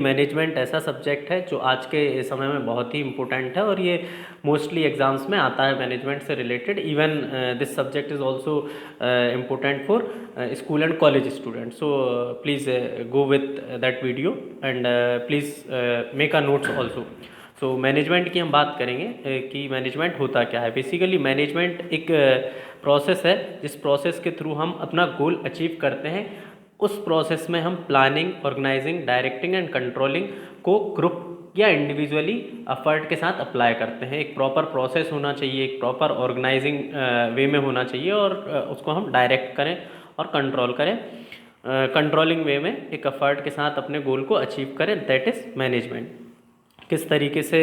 Management ऐसा subject है जो आज के समय में बहुत ही इम्पोर्टेंट है और ये मोस्टली एग्जाम्स में आता है मैनेजमेंट से related. Even this subject is also important for school and college student. So please go with that video and please make a notes also. So management की हम बात करेंगे कि मैनेजमेंट होता क्या है। बेसिकली मैनेजमेंट एक प्रोसेस है जिस प्रोसेस के थ्रू हम अपना गोल अचीव करते हैं। उस प्रोसेस में हम planning, organising, directing and controlling को ग्रुप या इंडिविजुअली एफर्ट के साथ अप्लाई करते हैं। एक प्रॉपर प्रोसेस होना चाहिए, एक प्रॉपर ऑर्गेनाइजिंग वे में होना चाहिए और उसको हम डायरेक्ट करें और कंट्रोल करें कंट्रोलिंग वे में, एक एफर्ट के साथ अपने गोल को अचीव करें, दैट इज़ मैनेजमेंट। किस तरीके से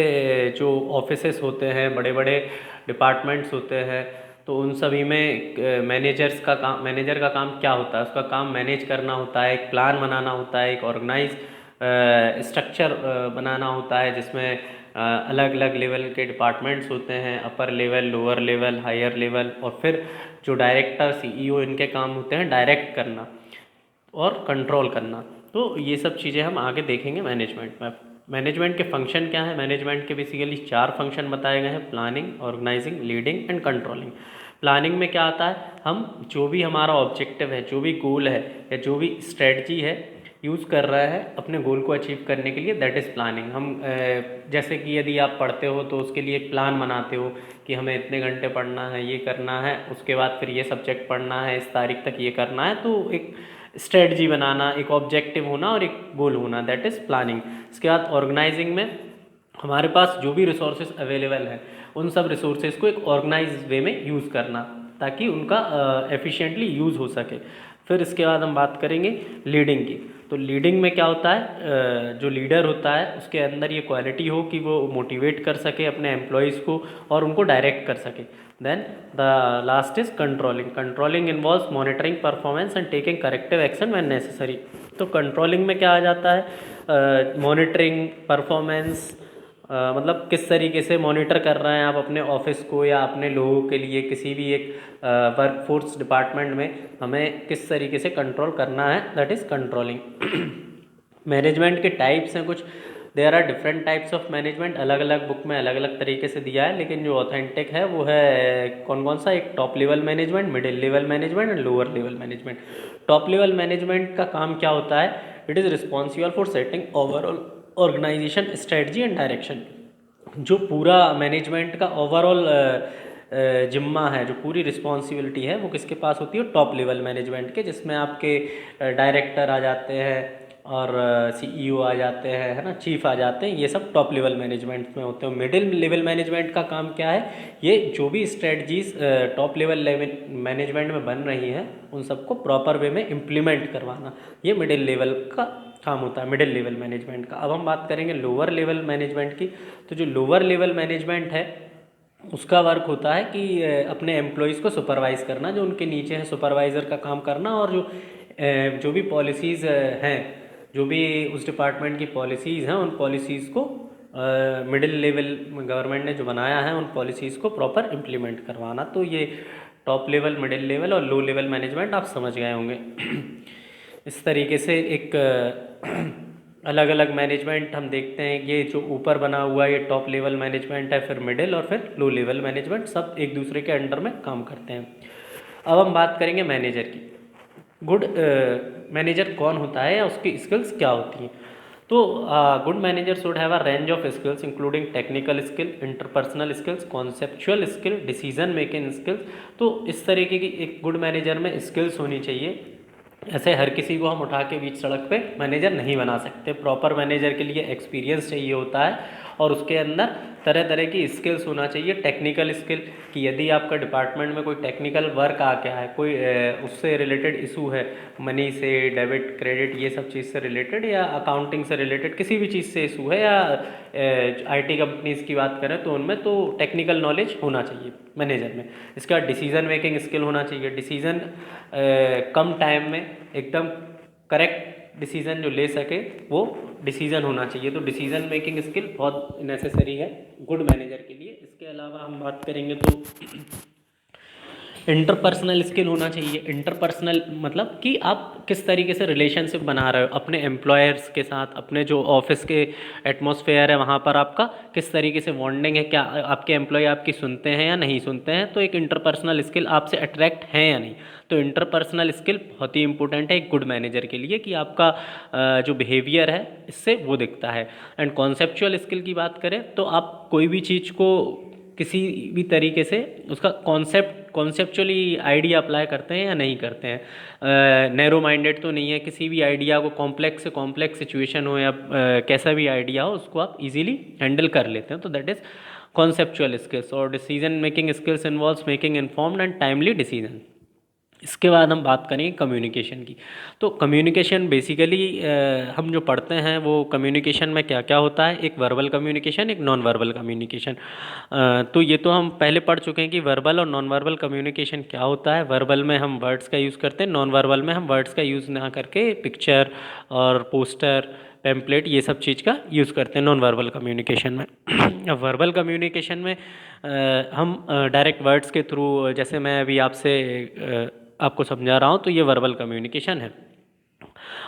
जो ऑफिसेस होते हैं, बड़े बड़े डिपार्टमेंट्स होते हैं, तो उन सभी में मैनेजर का काम क्या होता है? उसका काम मैनेज करना होता है, एक प्लान बनाना होता है, एक ऑर्गेनाइज स्ट्रक्चर बनाना होता है जिसमें अलग अलग लेवल के डिपार्टमेंट्स होते हैं, upper level, lower level, higher level, और फिर जो डायरेक्टर, सीईओ, इनके काम होते हैं डायरेक्ट करना और कंट्रोल करना। तो ये सब चीज़ें हम आगे देखेंगे मैनेजमेंट में। मैनेजमेंट के फंक्शन क्या है? मैनेजमेंट के बेसिकली 4 फंक्शन बताए गए हैं: planning, organising, leading and controlling. Planning में क्या आता है? हम जो भी हमारा ऑब्जेक्टिव है, जो भी गोल है या जो भी स्ट्रेटजी है यूज़ कर रहा है अपने गोल को अचीव करने के लिए, दैट इज़ प्लानिंग। हम जैसे कि यदि आप पढ़ते हो तो उसके लिए एक प्लान बनाते हो कि हमें इतने घंटे पढ़ना है, ये करना है, उसके बाद फिर ये सब्जेक्ट पढ़ना है, इस तारीख तक ये करना है। तो एक स्ट्रेटजी बनाना, एक ऑब्जेक्टिव होना और एक गोल होना, दैट इज़ प्लानिंग। इसके बाद ऑर्गेनाइजिंग में हमारे पास जो भी रिसोर्सेज अवेलेबल हैं उन सब रिसोर्सेज को एक ऑर्गेनाइज वे में यूज़ करना ताकि उनका एफिशिएंटली यूज़ हो सके। फिर इसके बाद हम बात करेंगे लीडिंग की। तो लीडिंग में क्या होता है? जो लीडर होता है उसके अंदर ये क्वालिटी हो कि वो मोटिवेट कर सके अपने एम्प्लॉयज़ को और उनको डायरेक्ट कर सके। Then the last is controlling. Controlling involves monitoring performance and taking corrective action when necessary. तो कंट्रोलिंग में क्या आ जाता है? मॉनिटरिंग परफॉर्मेंस, मतलब किस तरीके से मॉनिटर कर रहे हैं आप अपने ऑफिस को या अपने लोगों के लिए, किसी भी एक वर्कफोर्स डिपार्टमेंट में हमें किस तरीके से कंट्रोल करना है, दैट इज़ कंट्रोलिंग। मैनेजमेंट के टाइप्स हैं कुछ। There are different types of management, अलग अलग बुक में अलग अलग तरीके से दिया है, लेकिन जो ऑथेंटिक है वो है कौन कौन सा? एक top level management, middle level management and lower level management. Top level management का काम क्या होता है? It is responsible for setting overall organization strategy and direction. जो पूरा मैनेजमेंट का ओवरऑल जिम्मा है, जो पूरी रिस्पॉन्सिबिलिटी है, वो किसके पास होती है? टॉप लेवल मैनेजमेंट के, जिसमें आपके डायरेक्टर आ जाते हैं और सीईओ आ जाते हैं, है ना, चीफ आ जाते हैं। ये सब टॉप लेवल मैनेजमेंट में होते हैं। मिडिल लेवल मैनेजमेंट का काम क्या है? ये जो भी स्ट्रेटजीज टॉप लेवल मैनेजमेंट में बन रही हैं उन सबको प्रॉपर वे में इम्प्लीमेंट करवाना, ये मिडिल लेवल का काम होता है, मिडिल लेवल मैनेजमेंट का। अब हम बात करेंगे लोअर लेवल मैनेजमेंट की। तो जो लोअर लेवल मैनेजमेंट है उसका वर्क होता है कि अपने एम्प्लॉयज़ को सुपरवाइज़ करना, जो उनके नीचे है सुपरवाइज़र का काम करना, और जो भी पॉलिसीज़ हैं, जो भी उस डिपार्टमेंट की पॉलिसीज़ हैं, उन पॉलिसीज़ को मिडिल लेवल गवर्नमेंट ने जो बनाया है उन पॉलिसीज़ को प्रॉपर इम्प्लीमेंट करवाना। तो ये टॉप लेवल, मिडिल लेवल और लो लेवल मैनेजमेंट आप समझ गए होंगे। इस तरीके से एक अलग अलग मैनेजमेंट हम देखते हैं। ये जो ऊपर बना हुआ ये टॉप लेवल मैनेजमेंट है, फिर मिडिल और फिर लो लेवल मैनेजमेंट, सब एक दूसरे के अंडर में काम करते हैं। अब हम बात करेंगे मैनेजर की। गुड मैनेजर कौन होता है या उसकी स्किल्स क्या होती हैं? तो good manager should have a range of skills including technical skill, interpersonal skills, conceptual skill, decision making skills. तो इस तरीके की एक गुड मैनेजर में स्किल्स होनी चाहिए। ऐसे हर किसी को हम उठा के बीच सड़क पे मैनेजर नहीं बना सकते। प्रॉपर मैनेजर के लिए एक्सपीरियंस चाहिए होता है और उसके अंदर तरह तरह की स्किल्स होना चाहिए। टेक्निकल स्किल कि यदि आपका डिपार्टमेंट में कोई टेक्निकल वर्क आ गया है, कोई उससे रिलेटेड इशू है, मनी से, डेबिट, क्रेडिट, ये सब चीज़ से रिलेटेड, या अकाउंटिंग से रिलेटेड किसी भी चीज़ से इशू है, या आईटी कंपनीज़ की बात करें तो उनमें तो टेक्निकल नॉलेज होना चाहिए मैनेजर में। इसके बाद डिसीजन मेकिंग स्किल होना चाहिए। डिसीजन कम टाइम में एकदम करेक्ट डिसीज़न जो ले सके वो डिसीज़न होना चाहिए। तो डिसीज़न मेकिंग स्किल बहुत नेसेसरी है गुड मैनेजर के लिए। इसके अलावा हम बात करेंगे तो इंटरपर्सनल स्किल होना चाहिए। इंटरपर्सनल मतलब कि आप किस तरीके से रिलेशनशिप बना रहे हो अपने एम्प्लॉयर्स के साथ, अपने जो ऑफिस के एटमॉस्फेयर है वहाँ पर आपका किस तरीके से बॉन्डिंग है, क्या आपके एम्प्लॉय आपकी सुनते हैं या नहीं सुनते हैं, तो एक इंटरपर्सनल स्किल आपसे अट्रैक्ट हैं या नहीं। तो इंटरपर्सनल स्किल बहुत ही इंपॉर्टेंट है एक गुड मैनेजर के लिए कि आपका जो बिहेवियर है इससे वो दिखता है। एंड कॉन्सेप्चुअल स्किल की बात करें तो आप कोई भी चीज़ को किसी भी तरीके से उसका कॉन्सेप्चुअली आइडिया अप्लाई करते हैं या नहीं करते हैं, नैरो माइंडेड तो नहीं है, किसी भी आइडिया को कॉम्प्लेक्स से कॉम्प्लेक्स सिचुएशन हो या कैसा भी आइडिया हो उसको आप इजीली हैंडल कर लेते हैं, तो दैट इज़ कॉन्सेप्चुअल स्किल्स। और decision making skills involves making informed and timely decision. इसके बाद हम बात करेंगे कम्युनिकेशन की। तो कम्युनिकेशन बेसिकली हम जो पढ़ते हैं वो कम्युनिकेशन में क्या क्या होता है, एक वर्बल कम्युनिकेशन, एक नॉन वर्बल कम्युनिकेशन। तो ये तो हम पहले पढ़ चुके हैं कि वर्बल और नॉन वर्बल कम्युनिकेशन क्या होता है। वर्बल में हम वर्ड्स का यूज़ करते हैं, नॉन वर्बल में हम वर्ड्स का यूज़ ना करके पिक्चर और पोस्टर, टेम्पलेट, ये सब चीज़ का यूज़ करते हैं नॉन वर्बल कम्युनिकेशन में। अब वर्बल कम्युनिकेशन में हम डायरेक्ट वर्ड्स के थ्रू, जैसे मैं अभी आपसे आपको समझा रहा हूँ, तो ये वर्बल कम्युनिकेशन है।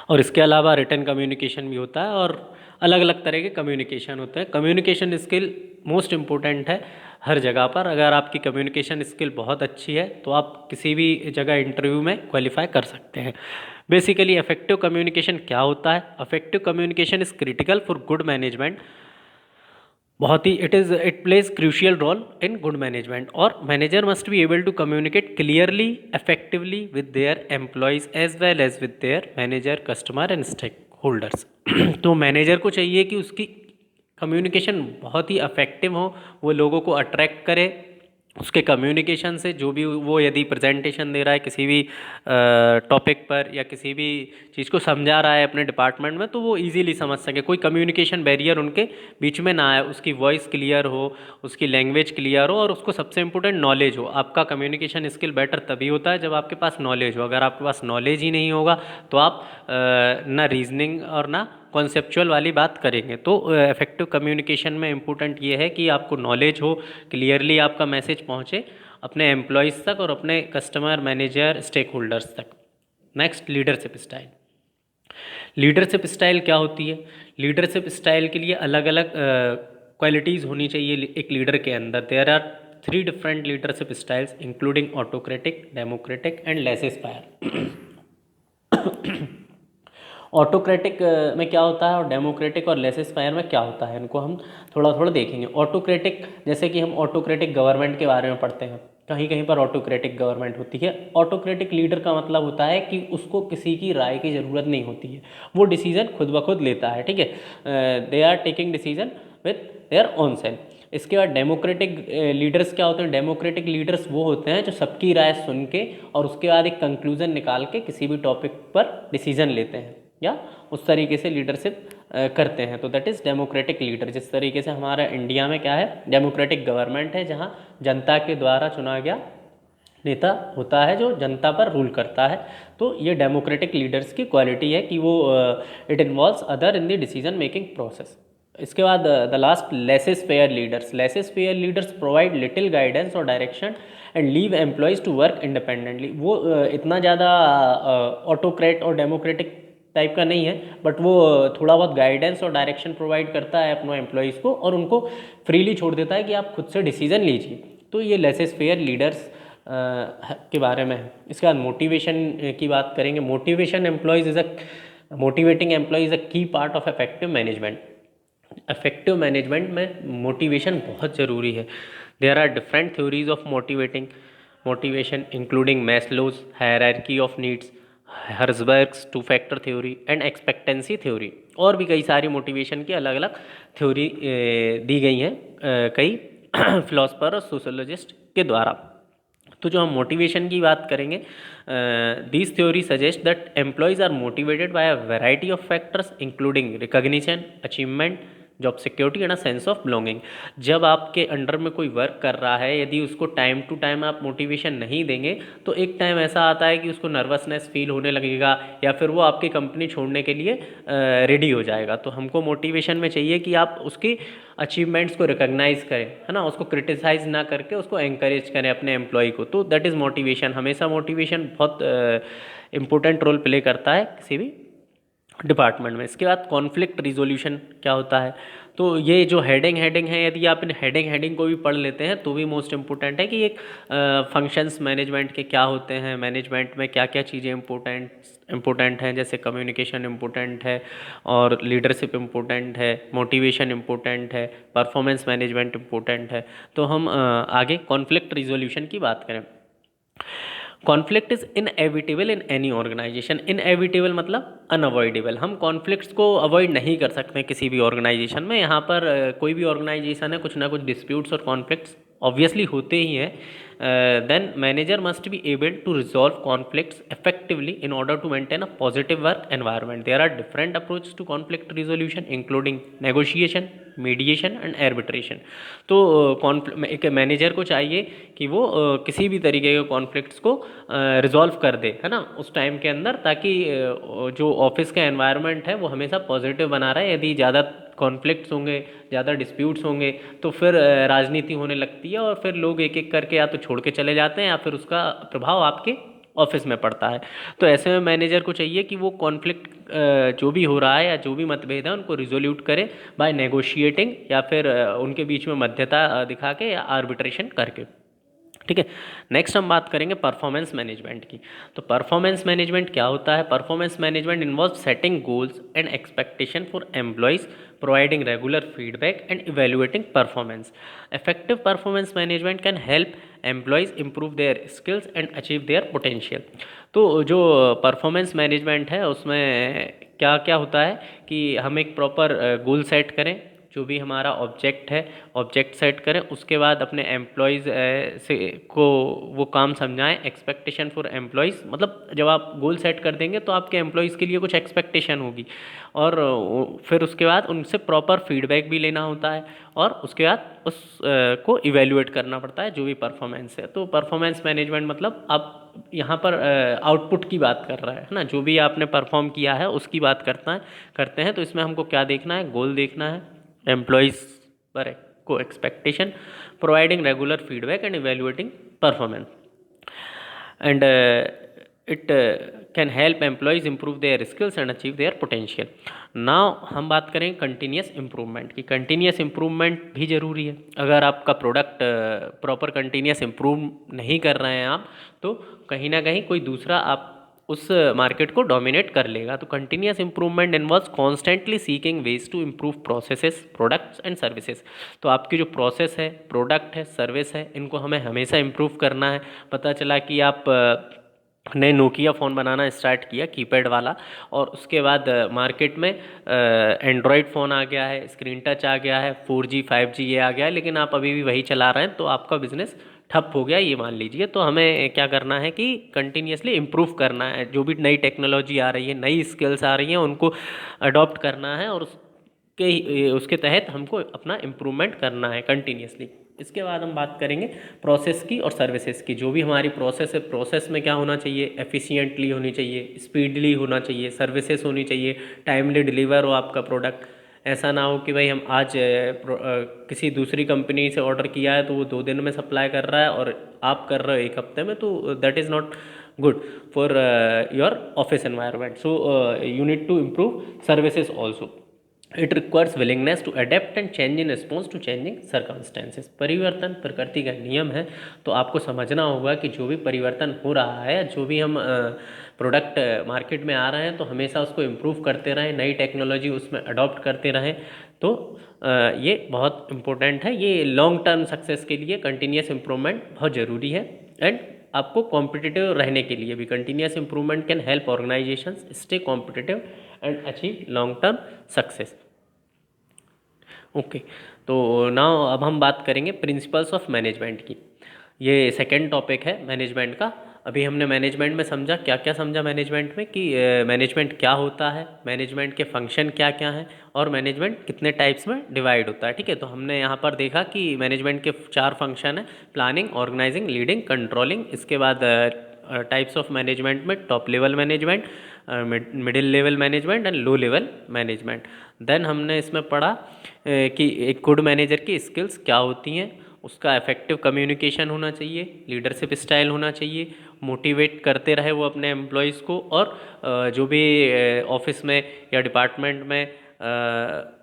और इसके अलावा रिटन कम्युनिकेशन भी होता है और अलग अलग तरह के कम्युनिकेशन होते हैं। कम्युनिकेशन स्किल मोस्ट इम्पोर्टेंट है हर जगह पर। अगर आपकी कम्युनिकेशन स्किल बहुत अच्छी है तो आप किसी भी जगह इंटरव्यू में क्वालिफाई कर सकते हैं। बेसिकली इफेक्टिव कम्युनिकेशन क्या होता है? Effective communication is critical for good management. बहुत ही it plays crucial role in good management. और manager must be able to communicate clearly effectively with their employees as well as with their manager, customer and stakeholders. तो manager को चाहिए कि उसकी communication बहुत ही effective हो, वो लोगों को अट्रैक्ट करे उसके कम्युनिकेशन से। जो भी वो यदि प्रेजेंटेशन दे रहा है किसी भी टॉपिक पर या किसी भी चीज़ को समझा रहा है अपने डिपार्टमेंट में, तो वो इजीली समझ सके, कोई कम्युनिकेशन बैरियर उनके बीच में ना आए, उसकी वॉइस क्लियर हो, उसकी लैंग्वेज क्लियर हो, और उसको सबसे इंपॉर्टेंट नॉलेज हो। आपका कम्युनिकेशन स्किल बेटर तभी होता है जब आपके पास नॉलेज हो। अगर आपके पास नॉलेज ही नहीं होगा तो आप ना रीजनिंग और ना कॉन्सेप्चुअल वाली बात करेंगे। तो इफेक्टिव कम्युनिकेशन में इम्पोर्टेंट ये है कि आपको नॉलेज हो, क्लियरली आपका मैसेज पहुँचे अपने एम्प्लॉयज़ तक और अपने कस्टमर, मैनेजर, स्टेक होल्डर्स तक। Next, leadership style. Leadership style क्या होती है? लीडरशिप स्टाइल के लिए अलग अलग क्वालिटीज़ होनी चाहिए एक लीडर के अंदर। There are 3 different leadership styles including autocratic, democratic and laissez-faire. Autocratic में क्या होता है और डेमोक्रेटिक और लेसेस फायर में क्या होता है, इनको हम थोड़ा थोड़ा देखेंगे। ऑटोक्रेटिक, जैसे कि हम ऑटोक्रेटिक गवर्नमेंट के बारे में पढ़ते हैं, कहीं कहीं पर ऑटोक्रेटिक गवर्नमेंट होती है। ऑटोक्रेटिक लीडर का मतलब होता है कि उसको किसी की राय की ज़रूरत नहीं होती है, वो डिसीज़न खुद ब खुद लेता है, ठीक है। They are taking decision with their own self. इसके बाद डेमोक्रेटिक लीडर्स क्या होते हैं? डेमोक्रेटिक लीडर्स वो होते हैं जो सबकी राय सुन के और उसके बाद एक कंक्लूजन निकाल के किसी भी टॉपिक पर डिसीजन लेते हैं या उस तरीके से लीडरशिप करते हैं। तो दैट इज़ डेमोक्रेटिक लीडर। जिस तरीके से हमारा इंडिया में क्या है, डेमोक्रेटिक गवर्नमेंट है, जहाँ जनता के द्वारा चुना गया नेता होता है जो जनता पर रूल करता है। तो ये डेमोक्रेटिक लीडर्स की क्वालिटी है कि वो it involves other in the decision making process. इसके बाद the last, laissez faire leaders. Laissez faire leaders provide little guidance और direction and leave employees to work independently. वो इतना ज़्यादा ऑटोक्रेट और डेमोक्रेटिक टाइप का नहीं है, बट वो थोड़ा बहुत गाइडेंस और डायरेक्शन प्रोवाइड करता है अपने एम्प्लॉयज़ को और उनको फ्रीली छोड़ देता है कि आप खुद से डिसीजन लीजिए। तो ये लेसेस फेयर लीडर्स के बारे में है। इसके बाद मोटिवेशन की बात करेंगे। Motivation employees is a motivating employee is a key part of effective management. Effective management में मोटिवेशन बहुत ज़रूरी है। There are different theories of motivation including Maslow's hierarchy of needs, Herzberg's 2 factor theory and expectancy theory. और भी कई सारी motivation की अलग अलग थ्योरी दी गई हैं कई फिलोसफर और सोशोलॉजिस्ट के द्वारा। तो जो हम मोटिवेशन की बात करेंगे, these theory suggest that employees are motivated by a variety of factors including recognition, achievement, job security and a sense of belonging. जब आपके अंडर में कोई वर्क कर रहा है, यदि उसको टाइम टू टाइम आप मोटिवेशन नहीं देंगे तो एक टाइम ऐसा आता है कि उसको नर्वसनेस फील होने लगेगा या फिर वो आपकी कंपनी छोड़ने के लिए रेडी हो जाएगा। तो हमको मोटिवेशन में चाहिए कि आप उसकी अचीवमेंट्स को रिकॉग्नाइज करें, है ना, उसको क्रिटिसाइज ना करके उसको एंकरेज करें अपने एम्प्लॉय को। तो दैट इज़ मोटिवेशन। हमेशा मोटिवेशन बहुत इंपॉर्टेंट रोल प्ले करता है किसी भी डिपार्टमेंट में। इसके बाद कॉन्फ्लिक्ट रिजोल्यूशन क्या होता है, तो ये जो हेडिंग है, यदि आप इन हेडिंग को भी पढ़ लेते हैं तो भी मोस्ट इम्पोर्टेंट है कि एक फंक्शंस मैनेजमेंट के क्या होते हैं, मैनेजमेंट में क्या क्या चीज़ें इम्पोर्टेंट हैं, जैसे कम्युनिकेशन इम्पोर्टेंट है और लीडरशिप इम्पोर्टेंट है, मोटिवेशन इम्पोर्टेंट है, परफॉर्मेंस मैनेजमेंट इम्पोर्टेंट है। तो हम आगे कॉन्फ्लिक्ट रिजोल्यूशन की बात करें। Conflict is inevitable in any organization. Inevitable मतलब अनअवॉइडेबल। हम कॉन्फ्लिक्ट्स को अवॉइड नहीं कर सकते किसी भी ऑर्गेनाइजेशन में। यहाँ पर कोई भी ऑर्गेनाइजेशन है, कुछ ना कुछ डिस्प्यूट्स और कॉन्फ्लिक्ट्स ऑब्वियसली होते ही हैं। Then manager must be able to resolve conflicts effectively in order to maintain a positive work environment. There are different approach to conflict resolution including negotiation, mediation and arbitration. तो एक manager को चाहिए कि वो किसी भी तरीके के कॉन्फ्लिक्ट्स को रिजॉल्व कर दे, है ना, उस टाइम के अंदर, ताकि जो ऑफिस का एनवायरनमेंट है वो हमेशा पॉजिटिव बना रहे। यदि ज़्यादा कॉन्फ्लिक्ट्स होंगे, ज़्यादा डिस्प्यूट्स होंगे तो फिर राजनीति होने लगती है और फिर लोग एक एक करके या तो छोड़ के चले जाते हैं या फिर उसका प्रभाव आपके ऑफिस में पड़ता है। तो ऐसे में मैनेजर को चाहिए कि वो कॉन्फ्लिक्ट जो भी हो रहा है या जो भी मतभेद है उनको रिजोल्यूट करे बाय नेगोशिएटिंग या फिर उनके बीच में मध्यता दिखा के या आर्बिट्रेशन करके। ठीक है। नेक्स्ट हम बात करेंगे परफॉर्मेंस मैनेजमेंट की। तो परफॉर्मेंस मैनेजमेंट क्या होता है? Performance management involve setting goals and expectation for employees, providing regular feedback and evaluating performance. Effective performance management can help employees improve their skills and achieve their potential. तो जो performance management है उसमें क्या क्या होता है कि हम एक प्रॉपर गोल सेट करें, जो भी हमारा ऑब्जेक्ट है ऑब्जेक्ट सेट करें, उसके बाद अपने एम्प्लॉयज़ से को वो काम समझाएं। एक्सपेक्टेशन फॉर एम्प्लॉयज़ मतलब जब आप गोल सेट कर देंगे तो आपके एम्प्लॉयज़ के लिए कुछ एक्सपेक्टेशन होगी और फिर उसके बाद उनसे प्रॉपर फीडबैक भी लेना होता है और उसके बाद उस को इवेल्युएट करना पड़ता है जो भी परफॉर्मेंस है। तो परफॉर्मेंस मैनेजमेंट मतलब आप यहाँ पर आउटपुट की बात कर रहा है ना, जो भी आपने परफॉर्म किया है उसकी बात करते हैं। तो इसमें हमको क्या देखना है? गोल देखना है, एम्प्लॉयज़ पर को expectation, providing regular feedback and evaluating performance and it can help employees improve their skills and achieve their potential. Now हम बात करें कंटिन्यूस इम्प्रूवमेंट की। कंटिन्यूस इम्प्रूवमेंट भी ज़रूरी है। अगर आपका प्रोडक्ट प्रॉपर कंटिन्यूस इम्प्रूव नहीं कर रहे हैं आप, तो कहीं ना कहीं कोई दूसरा आप उस मार्केट को डोमिनेट कर लेगा। तो continuous improvement involves constantly seeking ways to improve processes, products and services. तो आपकी जो प्रोसेस है, प्रोडक्ट है, सर्विस है, इनको हमें हमेशा इम्प्रूव करना है। पता चला कि आप ने नोकिया फ़ोन बनाना स्टार्ट किया कीपैड वाला और उसके बाद मार्केट में एंड्रॉयड फ़ोन आ गया है, स्क्रीन टच आ गया है, 4G 5G ये आ गया है, लेकिन आप अभी भी वही चला रहे हैं, तो आपका बिजनेस ठप हो गया ये मान लीजिए। तो हमें क्या करना है कि कंटिन्यूसली इम्प्रूव करना है। जो भी नई टेक्नोलॉजी आ रही है, नई स्किल्स आ रही हैं, उनको अडॉप्ट करना है और उसके तहत हमको अपना इम्प्रूवमेंट करना है कंटिन्यूसली। इसके बाद हम बात करेंगे प्रोसेस की और सर्विसेज की। जो भी हमारी प्रोसेस है, प्रोसेस में क्या होना चाहिए? एफिशिएंटली होनी चाहिए, स्पीडली होना चाहिए, सर्विसेज होनी चाहिए, टाइमली डिलीवर हो आपका प्रोडक्ट। ऐसा ना हो कि भाई हम आज किसी दूसरी कंपनी से ऑर्डर किया है तो वो 2 दिन में सप्लाई कर रहा है और आप कर रहे हो 1 हफ्ते में, तो that is not good for your office environment. So you need to improve services also. It requires willingness to adapt and change in response to changing circumstances. परिवर्तन प्रकृति का नियम है, तो आपको समझना होगा कि जो भी परिवर्तन हो रहा है, जो भी हम प्रोडक्ट मार्केट में आ रहे हैं, तो हमेशा उसको इम्प्रूव करते रहें, नई टेक्नोलॉजी उसमें अडॉप्ट करते रहें। तो ये बहुत इम्पोर्टेंट है। ये लॉन्ग टर्म सक्सेस के लिए कंटिन्यूस इम्प्रूवमेंट बहुत ज़रूरी है एंड आपको कॉम्पिटिटिव रहने के लिए भी continuous improvement can help organisations stay competitive and achieve long term success. Okay, तो नाउ अब हम बात करेंगे प्रिंसिपल्स ऑफ मैनेजमेंट की। ये सेकेंड टॉपिक है मैनेजमेंट का। अभी हमने मैनेजमेंट में समझा, क्या क्या समझा मैनेजमेंट में, कि मैनेजमेंट क्या होता है, मैनेजमेंट के फंक्शन क्या क्या हैं, और मैनेजमेंट कितने टाइप्स में डिवाइड होता है। ठीक है, तो हमने यहाँ पर देखा कि मैनेजमेंट के 4 फंक्शन हैं: प्लानिंग, ऑर्गेनाइजिंग, लीडिंग, कंट्रोलिंग। इसके बाद टाइप्स ऑफ मैनेजमेंट में top level management, middle level management and low level management. Then हमने इसमें पढ़ा कि एक गुड मैनेजर की स्किल्स क्या होती हैं। उसका इफेक्टिव कम्युनिकेशन होना चाहिए, लीडरशिप स्टाइल होना चाहिए, मोटिवेट करते रहे वो अपने एम्प्लॉयज़ को, और जो भी ऑफिस में या डिपार्टमेंट में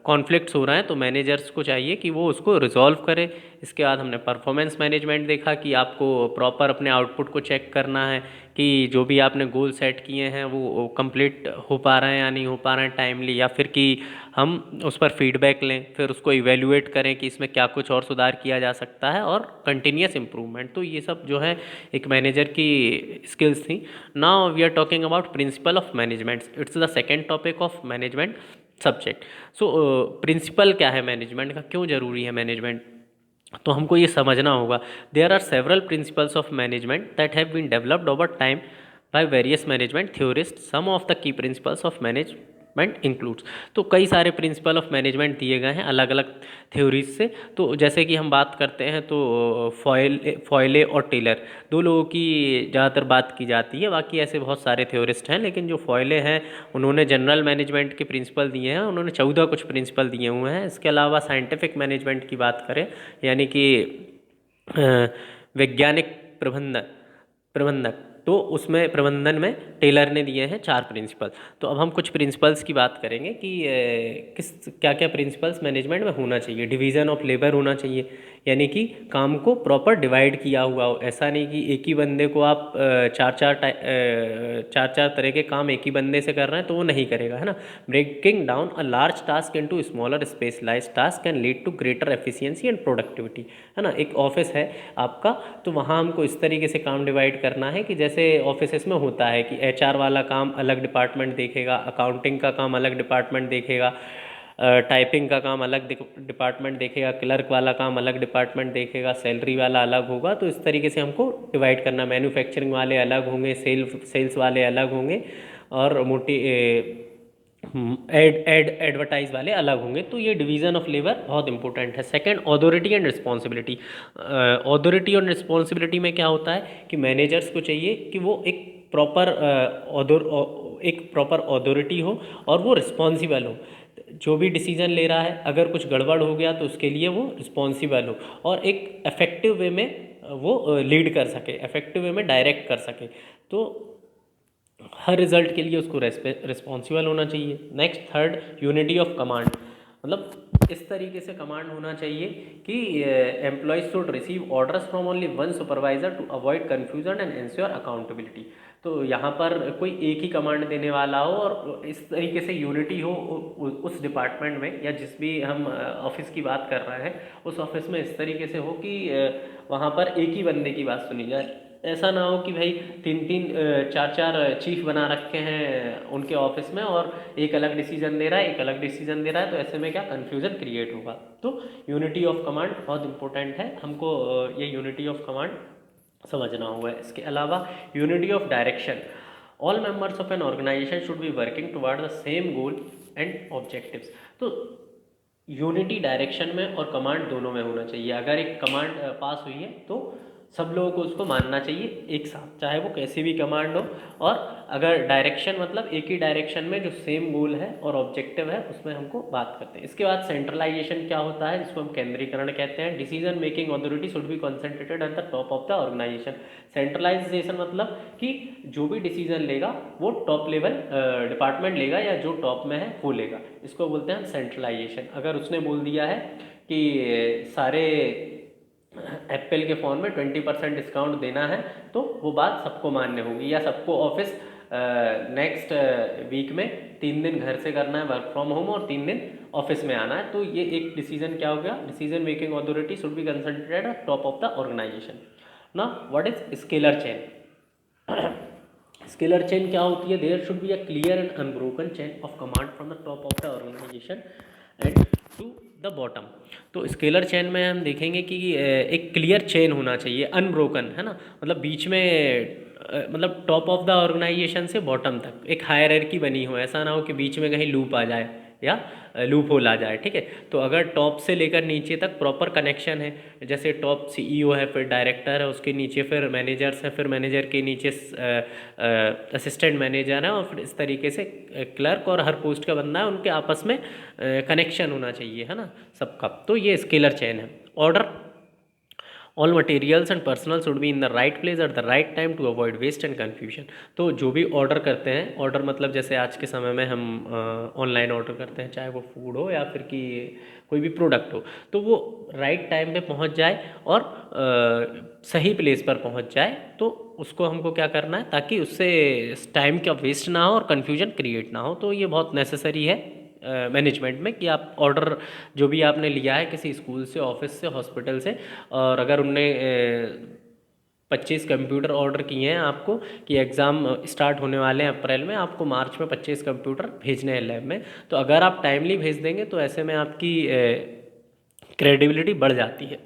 कॉन्फ्लिक्ट्स हो रहे हैं तो मैनेजर्स को चाहिए कि वो उसको रिजॉल्व करे। इसके बाद हमने परफॉर्मेंस मैनेजमेंट देखा कि आपको प्रॉपर अपने आउटपुट को चेक करना है कि जो भी आपने गोल सेट किए हैं वो कंप्लीट हो पा रहे हैं या नहीं हो पा रहे हैं टाइमली, या फिर कि हम उस पर फीडबैक लें, फिर उसको इवेल्युएट करें कि इसमें क्या कुछ और सुधार किया जा सकता है, और कंटिन्यूस इम्प्रूवमेंट। तो ये सब जो है एक मैनेजर की स्किल्स थी। Now we are talking about principle of management, it's the second topic of management subject. So principle क्या है मैनेजमेंट का, क्यों ज़रूरी है मैनेजमेंट, तो हमको ये समझना होगा। There are several principles of management that have been developed over time by various management theorist. Some of the key principles of management includes, तो कई सारे प्रिंसिपल ऑफ मैनेजमेंट दिए गए हैं अलग अलग थ्योरीज से। तो जैसे कि हम बात करते हैं तो फॉयले और टेलर, दो लोगों की ज़्यादातर बात की जाती है, बाकी ऐसे बहुत सारे थ्योरिस्ट हैं, लेकिन जो फॉयले हैं उन्होंने जनरल मैनेजमेंट के प्रिंसिपल दिए हैं, उन्होंने 14 कुछ प्रिंसिपल दिए हुए हैं। इसके अलावा साइंटिफिक मैनेजमेंट की बात करें, यानी कि वैज्ञानिक प्रबंधन प्रबंधक, तो उसमें प्रबंधन में टेलर ने दिए हैं 4 प्रिंसिपल। तो अब हम कुछ प्रिंसिपल्स की बात करेंगे कि किस क्या क्या प्रिंसिपल्स मैनेजमेंट में होना चाहिए। डिवीज़न ऑफ लेबर होना चाहिए, यानी कि काम को प्रॉपर डिवाइड किया हुआ हो। ऐसा नहीं कि एक ही बंदे को आप चार चार तरह के काम एक ही बंदे से कर रहे हैं तो वो नहीं करेगा, है ना। Breaking down a large task into smaller specialized task can lead to greater efficiency and productivity, है ना। एक ऑफिस है आपका, तो वहाँ हमको इस तरीके से काम डिवाइड करना है कि जैसे ऑफिस में होता है कि एचआर वाला काम अलग डिपार्टमेंट देखेगा, अकाउंटिंग का काम अलग डिपार्टमेंट देखेगा, टाइपिंग का काम अलग डिपार्टमेंट देखेगा, क्लर्क वाला काम अलग डिपार्टमेंट देखेगा, सैलरी वाला अलग होगा। तो इस तरीके से हमको डिवाइड करना, मैन्युफैक्चरिंग वाले अलग होंगे, सेल्स वाले अलग होंगे, और एडवर्टाइज वाले अलग होंगे। तो ये डिवीज़न ऑफ लेबर बहुत इंपॉर्टेंट है। Second, authority and responsibility. Authority और रिस्पॉन्सिबिलिटी में क्या होता है कि मैनेजर्स को चाहिए कि वो एक प्रॉपर ऑथोरिटी हो और वो रिस्पॉन्सिबल हो। जो भी डिसीजन ले रहा है, अगर कुछ गड़बड़ हो गया तो उसके लिए वो रिस्पॉन्सिबल हो, और एक इफेक्टिव वे में वो लीड कर सके, इफेक्टिव वे में डायरेक्ट कर सके। तो हर रिजल्ट के लिए उसको रिस्पॉन्सिबल होना चाहिए। Next, third, unity of command, मतलब इस तरीके से कमांड होना चाहिए कि employees should receive orders from only one supervisor to avoid confusion and ensure accountability. तो यहाँ पर कोई एक ही कमांड देने वाला हो, और इस तरीके से यूनिटी हो उस डिपार्टमेंट में, या जिस भी हम ऑफिस की बात कर रहे हैं उस ऑफिस में, इस तरीके से हो कि वहाँ पर एक ही बंदे की बात सुनी जाए। ऐसा ना हो कि भाई 3-4 चीफ बना रखे हैं उनके ऑफिस में, और एक अलग डिसीजन दे रहा है, एक अलग डिसीजन दे रहा है, तो ऐसे में क्या कन्फ्यूजन क्रिएट होगा। तो यूनिटी ऑफ कमांड बहुत इंपॉर्टेंट है, हमको ये यूनिटी ऑफ कमांड समझना होगा। इसके अलावा unity of direction, all members of an organization should be working toward the same goal and objectives. तो यूनिटी डायरेक्शन में और कमांड दोनों में होना चाहिए। अगर एक कमांड पास हुई है तो सब लोगों को उसको मानना चाहिए एक साथ, चाहे वो कैसी भी कमांड हो। और अगर डायरेक्शन मतलब एक ही डायरेक्शन में जो सेम गोल है और ऑब्जेक्टिव है, उसमें हमको बात करते हैं। इसके बाद सेंट्रलाइजेशन क्या होता है, जिसको हम केंद्रीकरण कहते हैं। Decision making authority should be concentrated at the top of the organization. Centralization मतलब कि जो भी डिसीजन लेगा वो टॉप लेवल डिपार्टमेंट लेगा, या जो टॉप में है वो लेगा, इसको बोलते हैं हम सेंट्रलाइजेशन। अगर उसने बोल दिया है कि सारे एप्पल के फ़ोन में 20% डिस्काउंट देना है, तो वो बात सबको मान्य होगी, या सबको ऑफिस नेक्स्ट वीक में 3 दिन घर से करना है वर्क फ्रॉम होम, और 3 दिन ऑफिस में आना है। तो ये एक डिसीजन क्या हो गया, decision making authority should be concentrated at top of the organisation. ना what is scalar chain. Scalar chain क्या होती है, there should be a clear and unbroken chain of command from the top of the organisation and to the bottom. तो scalar chain में हम देखेंगे कि एक क्लियर चेन होना चाहिए, अनब्रोकन, है ना। मतलब बीच में मतलब टॉप ऑफ द ऑर्गेनाइजेशन से बॉटम तक एक हायरार्की बनी हो, ऐसा ना हो कि बीच में कहीं लूप आ जाए या लूप होल आ जाए, ठीक है। तो अगर टॉप से लेकर नीचे तक प्रॉपर कनेक्शन है, जैसे टॉप सीईओ है, फिर डायरेक्टर है, उसके नीचे फिर मैनेजर्स हैं, फिर मैनेजर के नीचे असिस्टेंट मैनेजर हैं, और फिर इस तरीके से क्लर्क और हर पोस्ट का बंदा है, उनके आपस में कनेक्शन होना चाहिए, है ना, सबका। तो ये स्केलर चेन है। Order, all materials and personnel should be in the right place at the right time to avoid waste and confusion. तो जो भी ऑर्डर करते हैं, ऑर्डर मतलब जैसे आज के समय में हम ऑनलाइन ऑर्डर करते हैं, चाहे वो फूड हो या फिर कि कोई भी प्रोडक्ट हो, तो वो राइट टाइम पे पहुंच जाए और सही प्लेस पर पहुंच जाए। तो उसको हमको क्या करना है, ताकि उससे टाइम का वेस्ट ना हो और कन्फ्यूजन क्रिएट ना हो। तो ये बहुत नेसेसरी है मैनेजमेंट में, कि आप ऑर्डर जो भी आपने लिया है किसी स्कूल से, ऑफिस से, हॉस्पिटल से, और अगर उनने 25 कंप्यूटर ऑर्डर किए हैं आपको, कि एग्ज़ाम स्टार्ट होने वाले हैं अप्रैल में, आपको मार्च में 25 कंप्यूटर भेजने हैं लैब में, तो अगर आप टाइमली भेज देंगे तो ऐसे में आपकी क्रेडिबिलिटी बढ़ जाती है।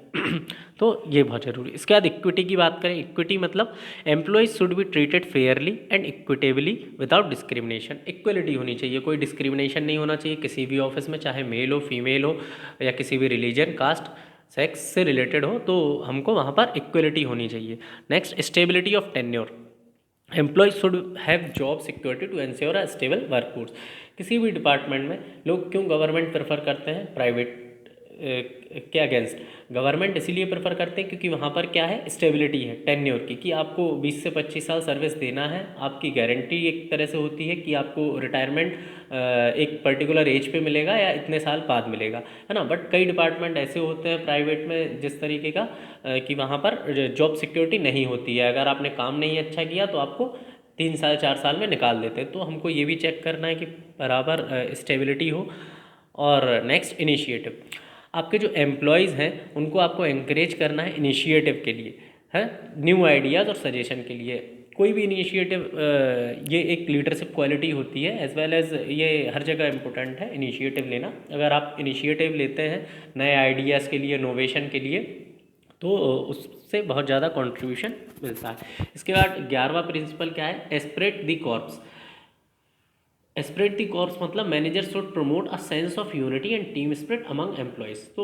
तो ये बहुत ज़रूरी। इसके बाद इक्विटी की बात करें। इक्विटी मतलब employees should be treated Fairlie and equitably without discrimination. Equality होनी चाहिए, कोई डिस्क्रिमिनेशन नहीं होना चाहिए किसी भी ऑफिस में, चाहे मेल हो, फीमेल हो, या किसी भी रिलीजन, कास्ट, सेक्स से रिलेटेड हो, तो हमको वहाँ पर इक्वलिटी होनी चाहिए। Next, stability of tenure. Employees should have job security to ensure a stable workforce. किसी भी डिपार्टमेंट में लोग क्यों गवर्नमेंट प्रेफर करते हैं प्राइवेट के अगेंस्ट? गवर्नमेंट इसीलिए प्रेफर करते हैं क्योंकि वहाँ पर क्या है, स्टेबिलिटी है टेन्योर की, कि आपको 20 से 25 साल सर्विस देना है, आपकी गारंटी एक तरह से होती है कि आपको रिटायरमेंट एक पर्टिकुलर एज पे मिलेगा या इतने साल बाद मिलेगा, है ना। बट कई डिपार्टमेंट ऐसे होते हैं प्राइवेट में जिस तरीके का कि वहाँ पर जॉब सिक्योरिटी नहीं होती है। अगर आपने काम नहीं अच्छा किया तो आपको 3 साल 4 साल में निकाल देते हैं। तो हमको ये भी चेक करना है कि बराबर स्टेबिलिटी हो। और नेक्स्ट, इनिशिएटिव। आपके जो एम्प्लॉयज़ हैं उनको आपको एंकरेज करना है इनिशिएटिव के लिए, है, न्यू आइडियाज़ और सजेशन के लिए। कोई भी इनिशिएटिव, ये एक लीडरशिप क्वालिटी होती है, एज वेल एज ये हर जगह इम्पोर्टेंट है इनिशिएटिव लेना। अगर आप इनिशिएटिव लेते हैं नए आइडियाज़ के लिए, इनोवेशन के लिए, तो उससे बहुत ज़्यादा कंट्रीब्यूशन मिलता है। इसके बाद 11वां प्रिंसिपल क्या है, esprit de corps. Esprit de corps मतलब manager should promote a sense of unity and team spirit among employees. तो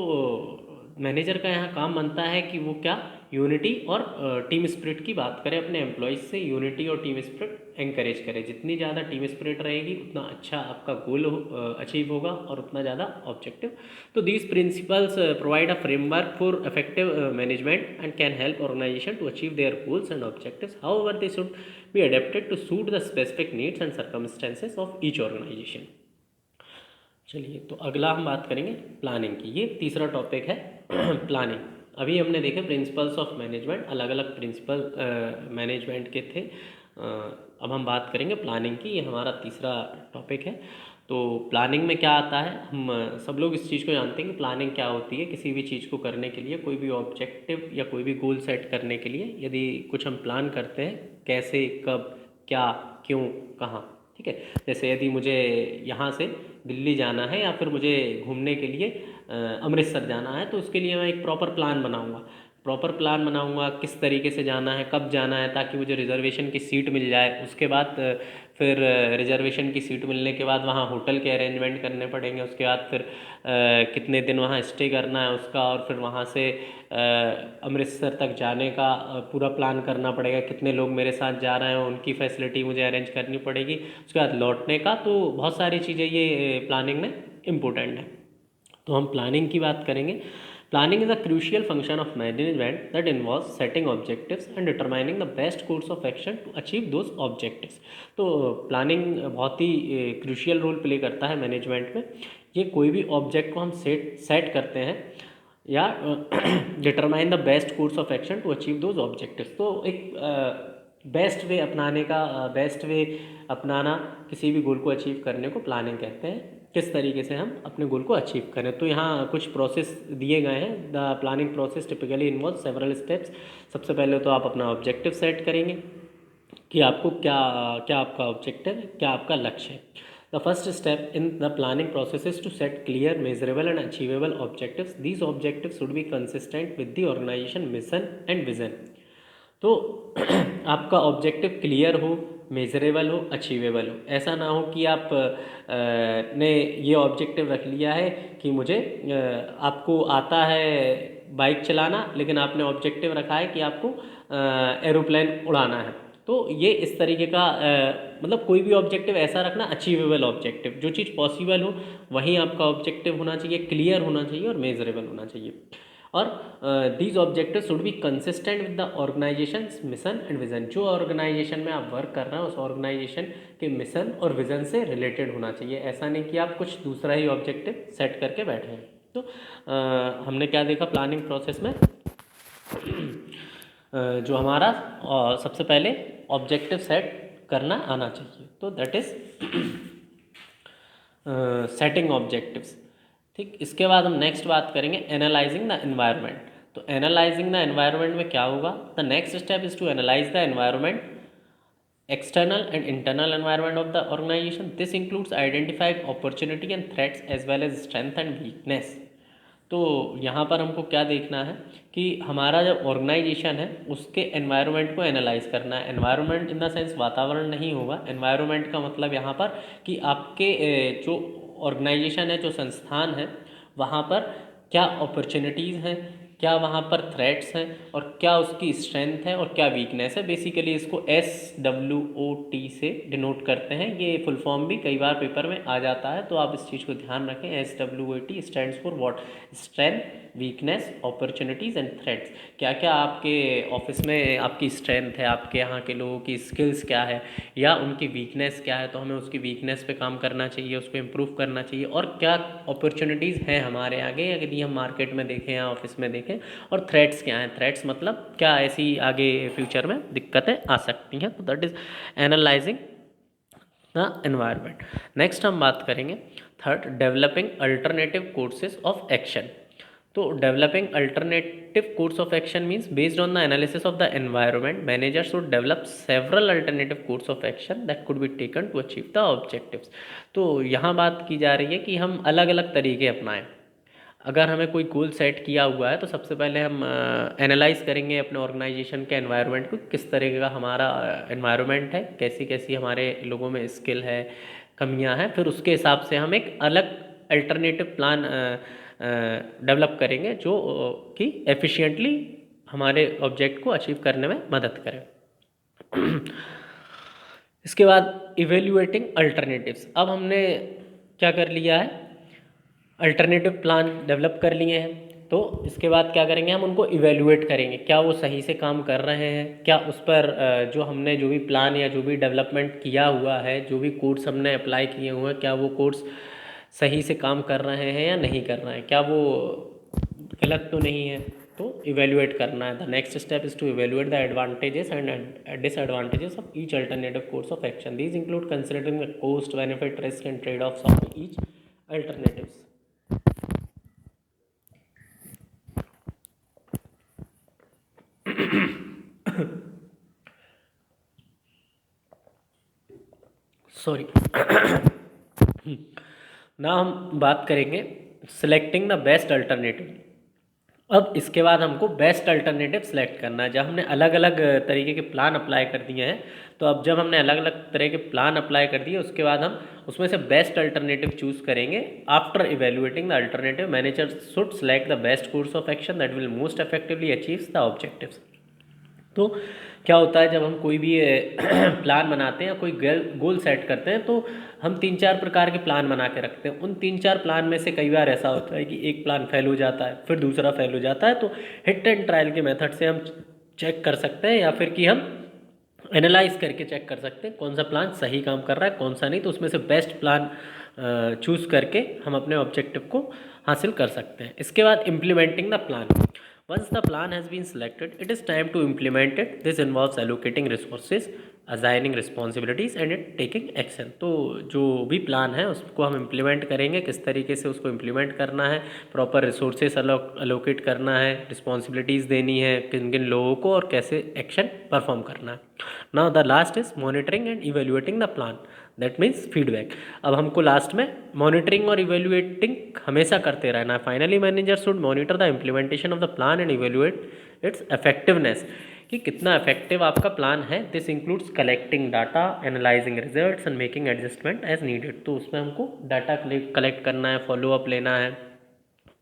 मैनेजर का यहाँ काम बनता है कि वो क्या, यूनिटी और टीम स्पिरिट की बात करें अपने एम्प्लॉयज़ से। यूनिटी और टीम स्पिरिट एंकरेज करें। जितनी ज़्यादा टीम स्पिरिट रहेगी उतना अच्छा आपका गोल अचीव होगा और उतना ज़्यादा ऑब्जेक्टिव। तो these principles provide a framework for effective management and can help organization to achieve their goals and objectives. However they should be adapted to suit the specific needs and circumstances of each organization। चलिए, तो अगला हम बात करेंगे planning की। ये तीसरा topic है प्लानिंग। अभी हमने देखे प्रिंसिपल्स ऑफ मैनेजमेंट, अलग अलग प्रिंसिपल मैनेजमेंट के थे। अब हम बात करेंगे प्लानिंग की। ये हमारा तीसरा टॉपिक है। तो प्लानिंग में क्या आता है, हम सब लोग इस चीज़ को जानते हैं कि प्लानिंग क्या होती है। किसी भी चीज़ को करने के लिए, कोई भी ऑब्जेक्टिव या कोई भी गोल सेट करने के लिए, यदि कुछ हम प्लान करते हैं, कैसे, कब, क्या, क्यों, कहाँ, ठीक है। जैसे यदि मुझे यहाँ से दिल्ली जाना है या फिर मुझे घूमने के लिए अमृतसर जाना है, तो उसके लिए मैं एक प्रॉपर प्लान बनाऊँगा। प्रॉपर प्लान बनाऊँगा किस तरीके से जाना है, कब जाना है, ताकि मुझे रिजर्वेशन की सीट मिल जाए। उसके बाद फिर रिजर्वेशन की सीट मिलने के बाद वहाँ होटल के अरेंजमेंट करने पड़ेंगे। उसके बाद फिर कितने दिन वहाँ स्टे करना है उसका, और फिर वहाँ से अमृतसर तक जाने का पूरा प्लान करना पड़ेगा। कितने लोग मेरे साथ जा रहे हैं, उनकी फैसिलिटी मुझे अरेंज करनी पड़ेगी। उसके बाद लौटने का, तो बहुत सारी चीज़ें ये प्लानिंग में इम्पोर्टेंट है। तो हम प्लानिंग की बात करेंगे। Planning is a crucial function of management that involve setting objectives and determining the best course of action to achieve those objectives. तो प्लानिंग बहुत ही क्रूशियल रोल प्ले करता है मैनेजमेंट में। ये कोई भी ऑब्जेक्ट को हम सेट करते हैं या determine the best course of action to achieve those objectives. तो एक बेस्ट वे अपनाने का, बेस्ट वे अपनाना किसी भी गोल को अचीव करने को प्लानिंग कहते हैं। किस तरीके से हम अपने गोल को अचीव करें। तो यहाँ कुछ प्रोसेस दिए गए हैं। The planning process typically involve several steps. सबसे पहले तो आप अपना ऑब्जेक्टिव सेट करेंगे कि आपको क्या क्या आपका ऑब्जेक्टिव है, क्या आपका लक्ष्य है। The first step in the planning process is to set clear, measurable and achievable objectives. These objectives should be consistent with the organization mission and vision. तो आपका ऑब्जेक्टिव क्लियर हो, मेजरेबल हो, अचीवेबल हो। ऐसा ना हो कि आप ने ये ऑब्जेक्टिव रख लिया है कि मुझे आपको आता है बाइक चलाना, लेकिन आपने ऑब्जेक्टिव रखा है कि आपको एरोप्लेन उड़ाना है। तो ये इस तरीके का मतलब कोई भी ऑब्जेक्टिव ऐसा रखना, अचीवेबल ऑब्जेक्टिव, जो चीज़ पॉसिबल हो वहीं आपका ऑब्जेक्टिव होना चाहिए, क्लियर होना चाहिए और मेजरेबल होना चाहिए। और these objective should be consistent with the organization mission and vision. जो ऑर्गेनाइजेशन में आप वर्क कर रहे हैं उस ऑर्गेनाइजेशन के मिशन और विजन से रिलेटेड होना चाहिए। ऐसा नहीं कि आप कुछ दूसरा ही ऑब्जेक्टिव सेट करके बैठे हैं। तो हमने क्या देखा प्लानिंग प्रोसेस में, जो हमारा सबसे पहले ऑब्जेक्टिव सेट करना आना चाहिए, तो दैट इज सेटिंग ऑब्जेक्टिव्स। ठीक, इसके बाद हम नेक्स्ट बात करेंगे एनालाइजिंग द एनवायरनमेंट। तो एनालाइजिंग द एनवायरनमेंट में क्या होगा, the next step is to analyze the environment, external and internal environment of the organization. This includes identifying opportunity and threats as well as strength and weakness. तो यहाँ पर हमको क्या देखना है कि हमारा जो ऑर्गेनाइजेशन है उसके एनवायरनमेंट को एनालाइज करना है। एनवायरनमेंट इन द सेंस वातावरण नहीं होगा, एनवायरनमेंट का मतलब यहाँ पर कि आपके जो ऑर्गेनाइजेशन है, जो संस्थान है, वहाँ पर क्या अपॉर्चुनिटीज़ हैं, क्या वहाँ पर थ्रेट्स हैं और क्या उसकी स्ट्रेंथ है और क्या वीकनेस है। बेसिकली इसको SWOT से डिनोट करते हैं। ये फुल फॉर्म भी कई बार पेपर में आ जाता है, तो आप इस चीज़ को ध्यान रखें। SWOT stands for what, strength, weakness, opportunities and threats. क्या क्या आपके ऑफिस में आपकी स्ट्रेंथ है, आपके यहाँ के लोगों की स्किल्स क्या है या उनकी वीकनेस क्या है, तो हमें उसकी वीकनेस पे काम करना चाहिए, उसको इम्प्रूव करना चाहिए। और क्या अपॉर्चुनिटीज़ हैं हमारे आगे यदि हम मार्केट में देखें या ऑफिस में देखें, और थ्रेट्स क्या हैं, थ्रेट्स मतलब क्या ऐसी आगे फ्यूचर में दिक्कतें आ सकती हैं। तो that is analysing the environment. Next हम बात करेंगे third, developing alternative courses of action. तो developing alternative course of action means based on the analysis of the environment, manager should develop several alternative course of action that could be taken to achieve the objectives. तो यहाँ बात की जा रही है कि हम अलग अलग तरीके अपनाएं। अगर हमें कोई गोल सेट किया हुआ है तो सबसे पहले हम एनालाइज करेंगे अपने ऑर्गेनाइजेशन के एनवायरनमेंट को, किस तरीके का हमारा एनवायरनमेंट है, कैसी कैसी हमारे लोगों में स्किल है, कमियां हैं। फिर उसके हिसाब से हम एक अलग अल्टरनेटिव प्लान डेवलप करेंगे जो कि एफिशिएंटली हमारे ऑब्जेक्ट को अचीव करने में मदद करे। इसके बाद इवेल्युएटिंग अल्टरनेटिव्स। अब हमने क्या कर लिया है, अल्टरनेटिव प्लान डेवलप कर लिए हैं, तो इसके बाद क्या करेंगे, हम उनको इवेल्युएट करेंगे, क्या वो सही से काम कर रहे हैं, क्या उस पर जो हमने जो भी प्लान या जो भी डेवलपमेंट किया हुआ है, जो भी कोर्स हमने अप्लाई किए हुए हैं, क्या वो कोर्स सही से काम कर रहे हैं या नहीं कर रहे हैं, क्या वो गलत तो नहीं है। तो इवेल्युएट करना है। The next step is to evaluate the advantages and disadvantages of each alternative course of action. These include considering the cost, benefit, risk and trade offs of each alternatives. Sorry. ना हम बात करेंगे selecting the best alternative. अब इसके बाद हमको best alternative select करना है। जब हमने अलग अलग तरीके के प्लान अप्लाई कर दिए हैं, तो अब जब हमने अलग अलग तरह के प्लान अप्लाई कर दिए उसके बाद हम उसमें से बेस्ट अल्टरनेटिव चूज करेंगे। After evaluating the alternative, manager should select the best course of action that will most effectively achieves the objectives. तो क्या होता है, जब हम कोई भी प्लान बनाते हैं या कोई गोल सेट करते हैं, तो हम 3-4 प्रकार के प्लान बना के रखते हैं। उन 3-4 प्लान में से कई बार ऐसा होता है कि एक प्लान फेल हो जाता है, फिर दूसरा फेल हो जाता है। तो हिट एंड ट्रायल के मेथड से हम चेक कर सकते हैं, या फिर कि हम एनालाइज करके चेक कर सकते हैं कौन सा प्लान सही काम कर रहा है, कौन सा नहीं। तो उसमें से बेस्ट प्लान चूज़ करके हम अपने ऑब्जेक्टिव को हासिल कर सकते हैं। इसके बाद implementing the plan. Once the plan has been selected, it is time to implement it. This involves allocating resources, assigning responsibilities and taking action. तो जो भी प्लान है उसको हम इम्प्लीमेंट करेंगे, किस तरीके से उसको इम्प्लीमेंट करना है, प्रॉपर रिसोर्सेस अलोकेट करना है, रिस्पॉन्सिबिलिटीज़ देनी है किन किन लोगों को, और कैसे एक्शन परफॉर्म करना है। Now the last is monitoring and evaluating the plan, that means feedback. अब हमको लास्ट में मॉनिटरिंग और इवेल्युएटिंग हमेशा करते रहना है। Finally manager should monitor the implementation of the plan and evaluate its effectiveness. कि कितना इफेक्टिव आपका प्लान है। This includes collecting data, analyzing results and making adjustment as needed. तो उसमें हमको डाटा कलेक्ट करना है, फॉलोअप लेना है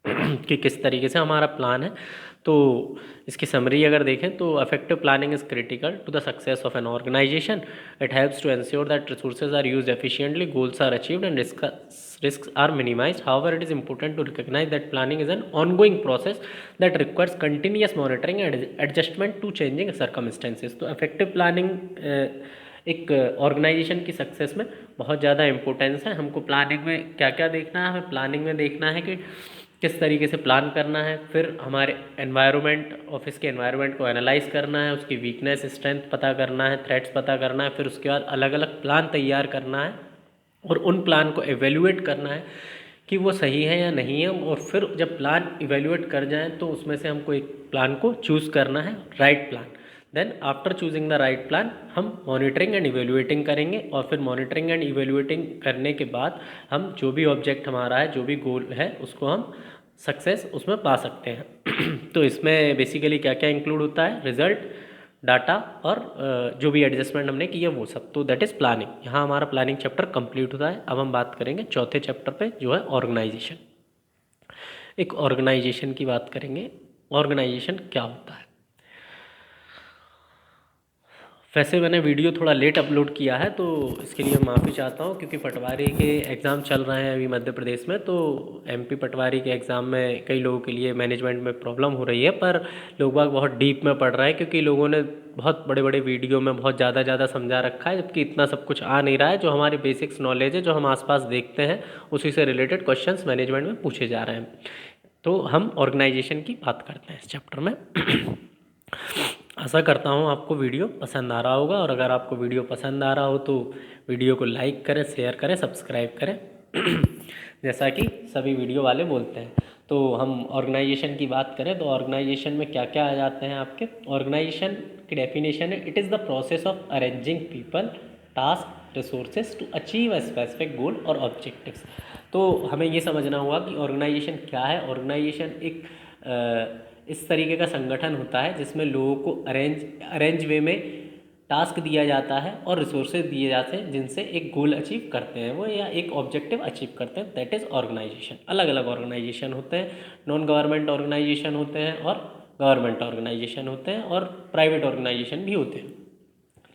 कि किस तरीके से हमारा प्लान है। तो इसकी समरी अगर देखें तो effective planning is critical to the success of an organisation. It helps to ensure that resources are used efficiently, goals are achieved and risks are minimized. However, it is important to recognize that planning is an ongoing process that requires continuous monitoring and adjustment to changing circumstances. तो effective planning एक organisation की success में बहुत ज़्यादा importance है। हमको planning में क्या क्या देखना है, हमें प्लानिंग में देखना है कि किस तरीके से प्लान करना है, फिर हमारे एनवायरनमेंट, ऑफिस के एनवायरनमेंट को एनालाइज करना है, उसकी वीकनेस स्ट्रेंथ पता करना है, थ्रेट्स पता करना है, फिर उसके बाद अलग अलग प्लान तैयार करना है और उन प्लान को एवेल्युएट करना है कि वो सही है या नहीं है। और फिर जब प्लान इवेल्युएट कर जाएं तो उसमें से हमको एक प्लान को चूज़ करना है, right plan. Then after choosing the right plan हम मॉनिटरिंग एंड इवेल्युएटिंग करेंगे और फिर मॉनिटरिंग एंड इवेल्युएटिंग करने के बाद हम जो भी ऑब्जेक्ट हमारा है, जो भी गोल है, उसको हम सक्सेस उसमें पा सकते हैं। तो इसमें बेसिकली क्या क्या इंक्लूड होता है, रिजल्ट, डाटा और जो भी एडजस्टमेंट हमने किया वो सब। तो दैट इज़ प्लानिंग। यहाँ हमारा प्लानिंग चैप्टर कंप्लीट होता है। अब हम बात करेंगे चौथे चैप्टर पे जो है ऑर्गेनाइजेशन। एक ऑर्गेनाइजेशन की बात करेंगे। ऑर्गेनाइजेशन क्या होता है। वैसे मैंने वीडियो थोड़ा लेट अपलोड किया है तो इसके लिए माफ़ी चाहता हूँ, क्योंकि पटवारी के एग्ज़ाम चल रहे हैं अभी मध्य प्रदेश में। तो एमपी पटवारी के एग्ज़ाम में कई लोगों के लिए मैनेजमेंट में प्रॉब्लम हो रही है, पर लोग बाग बहुत डीप में पढ़ रहे हैं क्योंकि लोगों ने बहुत बड़े बड़े वीडियो में बहुत ज़्यादा समझा रखा है, जबकि इतना सब कुछ आ नहीं रहा है। जो हमारी बेसिक्स नॉलेज है, जो हम आसपास देखते हैं, उसी से रिलेटेड क्वेश्चंस मैनेजमेंट में पूछे जा रहे हैं। तो हम ऑर्गेनाइजेशन की बात करते हैं इस चैप्टर में। आशा करता हूँ आपको वीडियो पसंद आ रहा होगा, और अगर आपको वीडियो पसंद आ रहा हो तो वीडियो को लाइक करें, शेयर करें, सब्सक्राइब करें जैसा कि सभी वीडियो वाले बोलते हैं। तो हम ऑर्गेनाइजेशन की बात करें तो ऑर्गेनाइजेशन में क्या क्या आ जाते हैं आपके। ऑर्गेनाइजेशन की डेफिनेशन है, it is the process of arranging people, task, resources to achieve a specific goal और ऑब्जेक्टिव्स। तो हमें ये समझना होगा कि ऑर्गेनाइजेशन क्या है। ऑर्गेनाइजेशन एक इस तरीके का संगठन होता है जिसमें लोगों को अरेंज वे में टास्क दिया जाता है और रिसोर्सेज दिए जाते हैं जिनसे एक गोल अचीव करते हैं वो, या एक ऑब्जेक्टिव अचीव करते हैं। That is organization. अलग अलग ऑर्गेनाइजेशन होते हैं, नॉन गवर्नमेंट ऑर्गेनाइजेशन होते हैं और गवर्नमेंट ऑर्गेनाइजेशन होते हैं और प्राइवेट ऑर्गेनाइजेशन भी होते हैं।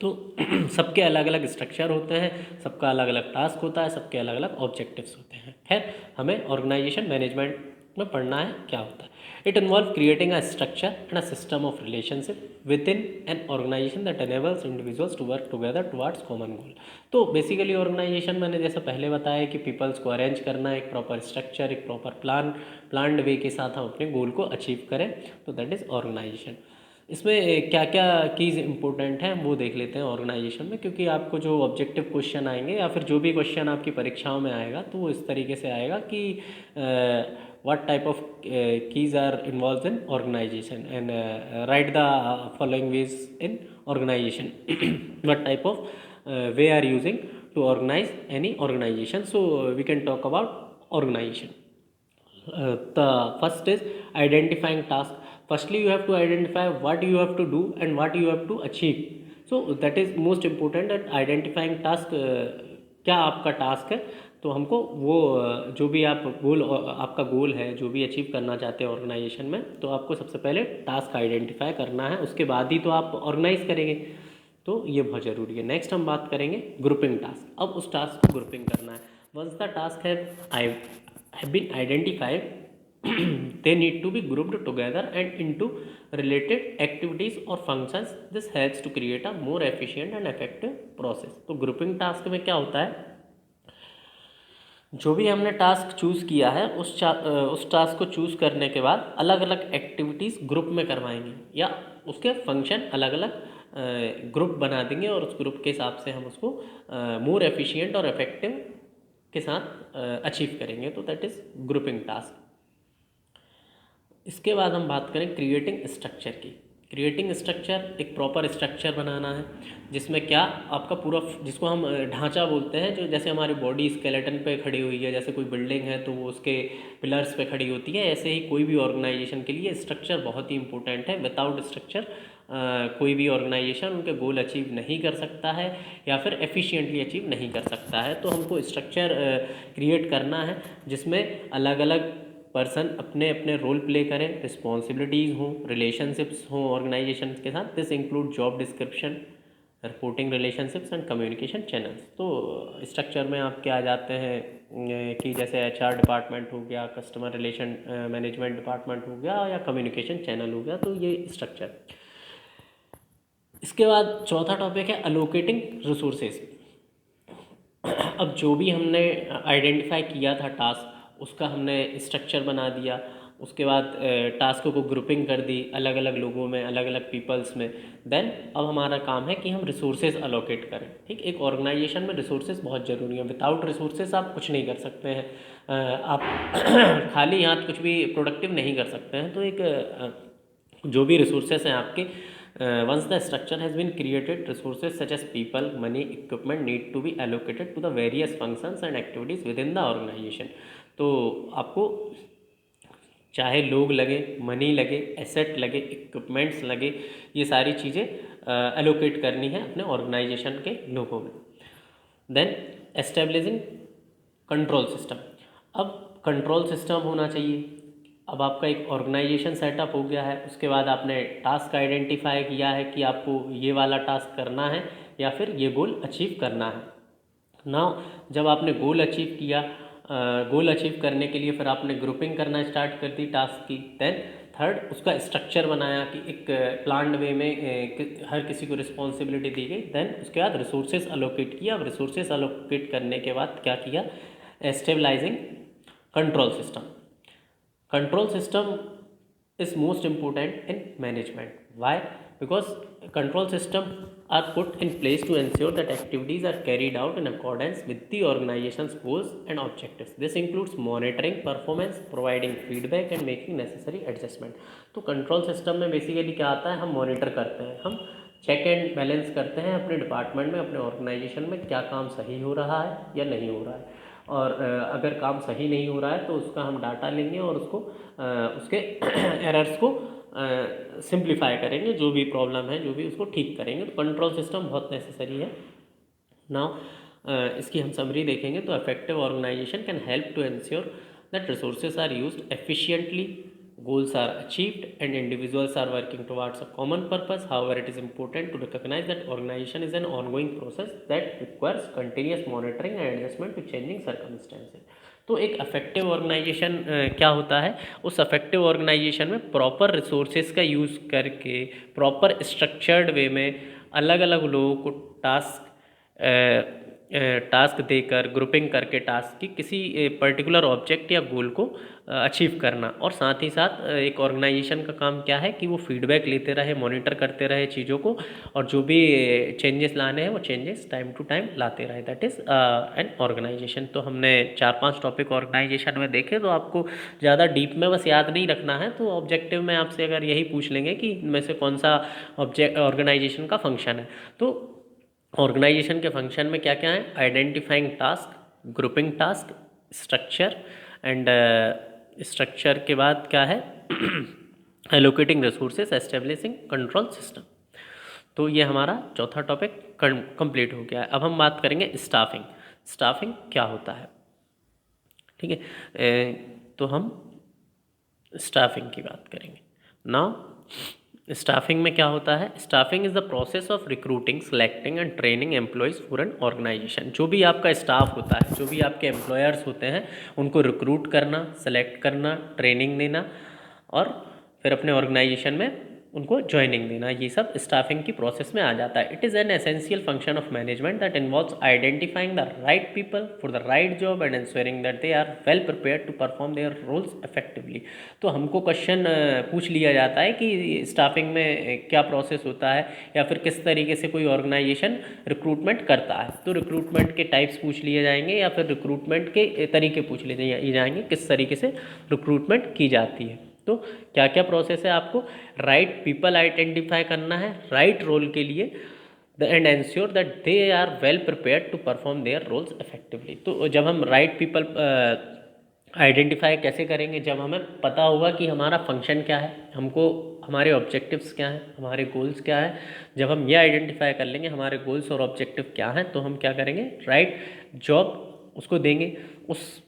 तो सबके अलग अलग स्ट्रक्चर होते हैं, सबका अलग अलग टास्क होता है, सबके अलग अलग ऑब्जेक्टिव्स होते हैं। खैर, हमें ऑर्गेनाइजेशन मैनेजमेंट में पढ़ना है क्या होता है। It involve creating a structure and a system of relationship within an organization that enables individuals to work together towards common goal. तो बेसिकली ऑर्गेनाइजेशन मैंने जैसे पहले बताया कि पीपल्स को अरेंज करना, एक प्रॉपर स्ट्रक्चर, एक प्रॉपर प्लान्ड वे के साथ हम अपने गोल को अचीव करें, तो दैट इज़ ऑर्गेनाइजेशन। इसमें क्या क्या कीज़ इंपॉर्टेंट हैं वो देख लेते हैं ऑर्गेनाइजेशन में, क्योंकि आपको जो ऑब्जेक्टिव क्वेश्चन आएंगे या फिर जो भी क्वेश्चन आपकी परीक्षाओं में आएगा तो वो इस तरीके से आएगा कि what type of keys are involved in organization, and write the following ways in organization what type of way are using to organize any organization. So we can talk about organization. The first is identifying task. Firstly, you have to identify what you have to do and what you have to achieve. So that is most important, that identifying task, क्या आपका task है। तो हमको वो जो भी आप गोल, आपका गोल है, जो भी अचीव करना चाहते हैं ऑर्गेनाइजेशन में, तो आपको सबसे पहले टास्क आइडेंटिफाई करना है, उसके बाद ही तो आप ऑर्गेनाइज करेंगे। तो ये बहुत ज़रूरी है। नेक्स्ट हम बात करेंगे ग्रुपिंग टास्क। अब उस टास्क को ग्रुपिंग करना है। Once the task have been identified they need to be grouped together and into related activities or functions. This helps to create a more efficient and effective process. तो grouping task में क्या होता है, जो भी हमने टास्क चूज़ किया है उस टास्क को चूज़ करने के बाद अलग अलग एक्टिविटीज़ ग्रुप में करवाएंगे, या उसके फंक्शन अलग अलग ग्रुप बना देंगे और उस ग्रुप के हिसाब से हम उसको मोर एफिशिएंट और इफेक्टिव के साथ अचीव करेंगे। तो दैट इज़ ग्रुपिंग टास्क। इसके बाद हम बात करें क्रिएटिंग स्ट्रक्चर की। क्रिएटिंग स्ट्रक्चर, एक प्रॉपर स्ट्रक्चर बनाना है जिसमें क्या आपका पूरा, जिसको हम ढांचा बोलते हैं, जो जैसे हमारी बॉडी स्केलेटन पे खड़ी हुई है, जैसे कोई बिल्डिंग है तो वो उसके पिलर्स पे खड़ी होती है, ऐसे ही कोई भी ऑर्गेनाइजेशन के लिए स्ट्रक्चर बहुत ही इंपॉर्टेंट है। विदाउट स्ट्रक्चर कोई भी ऑर्गेनाइजेशन उनके गोल अचीव नहीं कर सकता है या फिर एफिशिएंटली अचीव नहीं कर सकता है। तो हमको स्ट्रक्चर क्रिएट करना है जिसमें अलग अलग पर्सन अपने अपने रोल प्ले करें, रिस्पॉन्सिबिलिटीज़ हों, रिलेशनशिप्स हों ऑर्गेनाइजेशन के साथ। This include job description, reporting, relationships and communication channels. तो स्ट्रक्चर में आपके आ जाते हैं कि जैसे HR डिपार्टमेंट हो गया, कस्टमर रिलेशन मैनेजमेंट डिपार्टमेंट हो गया या कम्युनिकेशन चैनल हो गया, तो ये स्ट्रक्चर। इसके बाद चौथा टॉपिक है अलोकेटिंग रिसोर्सेज। अब जो भी हमने आइडेंटिफाई किया था टास्क, उसका हमने स्ट्रक्चर बना दिया। उसके बाद टास्क को ग्रुपिंग कर दी अलग अलग लोगों में, अलग अलग पीपल्स में। देन अब हमारा काम है कि हम रिसोर्सेज अलोकेट करें। ठीक, एक ऑर्गेनाइजेशन में रिसोर्सेज बहुत ज़रूरी है। विदाउट रिसोर्सेज आप कुछ नहीं कर सकते हैं। आप खाली हाथ कुछ भी प्रोडक्टिव नहीं कर सकते हैं। तो जो भी रिसोर्सेज हैं आपके, once the structure has been created, resources such as people, money, equipment need to be allocated to the various functions and activities within the organization। तो आपको चाहे लोग लगे, मनी लगे, एसेट लगे, इक्विपमेंट्स लगे, ये सारी चीज़ें एलोकेट करनी है अपने ऑर्गेनाइजेशन के लोगों में। Then establishing control system. अब कंट्रोल सिस्टम होना चाहिए। अब आपका एक ऑर्गेनाइजेशन सेटअप हो गया है, उसके बाद आपने टास्क आइडेंटिफाई किया है कि आपको ये वाला टास्क करना है या फिर ये गोल अचीव करना है। नाउ जब आपने गोल अचीव किया, गोल अचीव करने के लिए फिर आपने ग्रुपिंग करना स्टार्ट कर दी टास्क की। देन थर्ड, उसका स्ट्रक्चर बनाया कि एक प्लान्ड वे में हर किसी को रिस्पॉन्सिबिलिटी दी गई। देन उसके बाद रिसोर्सेज अलोकेट किया। अब रिसोर्सेज अलोकेट करने के बाद क्या किया, stabilizing control system. Control system is most important in management. Why? Because control system are put in place to ensure that activities are carried out in accordance with the organization's goals and objectives. This includes monitoring performance, providing feedback and making necessary adjustment. तो control system में basically क्या आता है, हम monitor करते हैं, हम check and balance करते हैं अपने डिपार्टमेंट में, अपने ऑर्गेनाइजेशन में क्या काम सही हो रहा है या नहीं हो रहा है। और अगर काम सही नहीं हो रहा है तो उसका हम डाटा लेंगे और उसको उसके एरर्स को सिंप्लीफाई करेंगे, जो भी प्रॉब्लम है जो भी उसको ठीक करेंगे। तो कंट्रोल सिस्टम बहुत नेसेसरी है। नाउ इसकी हम समरी देखेंगे। तो effective organization can help to ensure that resources are used efficiently, goals are achieved and individuals are working towards a common purpose. However, it is important to recognize that organization is an ongoing process that requires continuous monitoring and adjustment to changing circumstances. तो एक affective organisation क्या होता है, उस affective organisation में proper resources का use करके proper structured way में अलग अलग लोगों को टास्क देकर ग्रुपिंग करके टास्क की किसी पर्टिकुलर ऑब्जेक्ट या गोल को अचीव करना। और साथ ही साथ एक ऑर्गेनाइजेशन का काम क्या है कि वो फीडबैक लेते रहे, मॉनिटर करते रहे चीज़ों को, और जो भी चेंजेस लाने हैं वो चेंजेस टाइम टू टाइम लाते रहे। That is an organization. तो हमने 4-5 टॉपिक ऑर्गेनाइजेशन में देखे। तो आपको ज़्यादा डीप में बस याद नहीं रखना है। तो ऑब्जेक्टिव में आपसे अगर यही पूछ लेंगे कि इनमें से कौन सा ऑर्गेनाइजेशन का फंक्शन है, तो ऑर्गेनाइजेशन के फंक्शन में क्या क्या है, identifying task, grouping task, structure and structure के बाद क्या है allocating resources, establishing control system. तो ये हमारा चौथा टॉपिक कंप्लीट हो गया है। अब हम बात करेंगे स्टाफिंग। स्टाफिंग क्या होता है, ठीक है। तो हम स्टाफिंग की बात करेंगे। नाउ स्टाफिंग में क्या होता है, staffing is the process of recruiting, selecting and training employees for an organization. जो भी आपका स्टाफ होता है, जो भी आपके एम्प्लॉयर्स होते हैं, उनको रिक्रूट करना, सेलेक्ट करना, ट्रेनिंग देना और फिर अपने ऑर्गेनाइजेशन में उनको ज्वाइनिंग देना, ये सब स्टाफिंग की प्रोसेस में आ जाता है। It is an essential function of management that involves identifying the right people for the right job and ensuring that they are well prepared to perform their roles effectively. तो हमको question पूछ लिया जाता है कि स्टाफिंग में क्या process होता है या फिर किस तरीके से कोई ऑर्गेनाइजेशन रिक्रूटमेंट करता है। तो रिक्रूटमेंट के टाइप्स पूछ लिए जाएंगे या फिर रिक्रूटमेंट के तरीके पूछ लिए जाएंगे, किस तरीके से रिक्रूटमेंट की जाती है। तो क्या क्या प्रोसेस है, आपको राइट पीपल आइडेंटिफाई करना है राइट रोल के लिए, and ensure that they are well prepared to perform their roles effectively. तो जब हम राइट पीपल आइडेंटिफाई कैसे करेंगे? जब हमें पता होगा कि हमारा फंक्शन क्या है, हमको हमारे ऑब्जेक्टिव्स क्या हैं, हमारे गोल्स क्या हैं। जब हम ये आइडेंटिफाई कर लेंगे हमारे गोल्स और ऑब्जेक्टिव क्या हैं, तो हम क्या करेंगे, राइट जॉब उसको देंगे, उस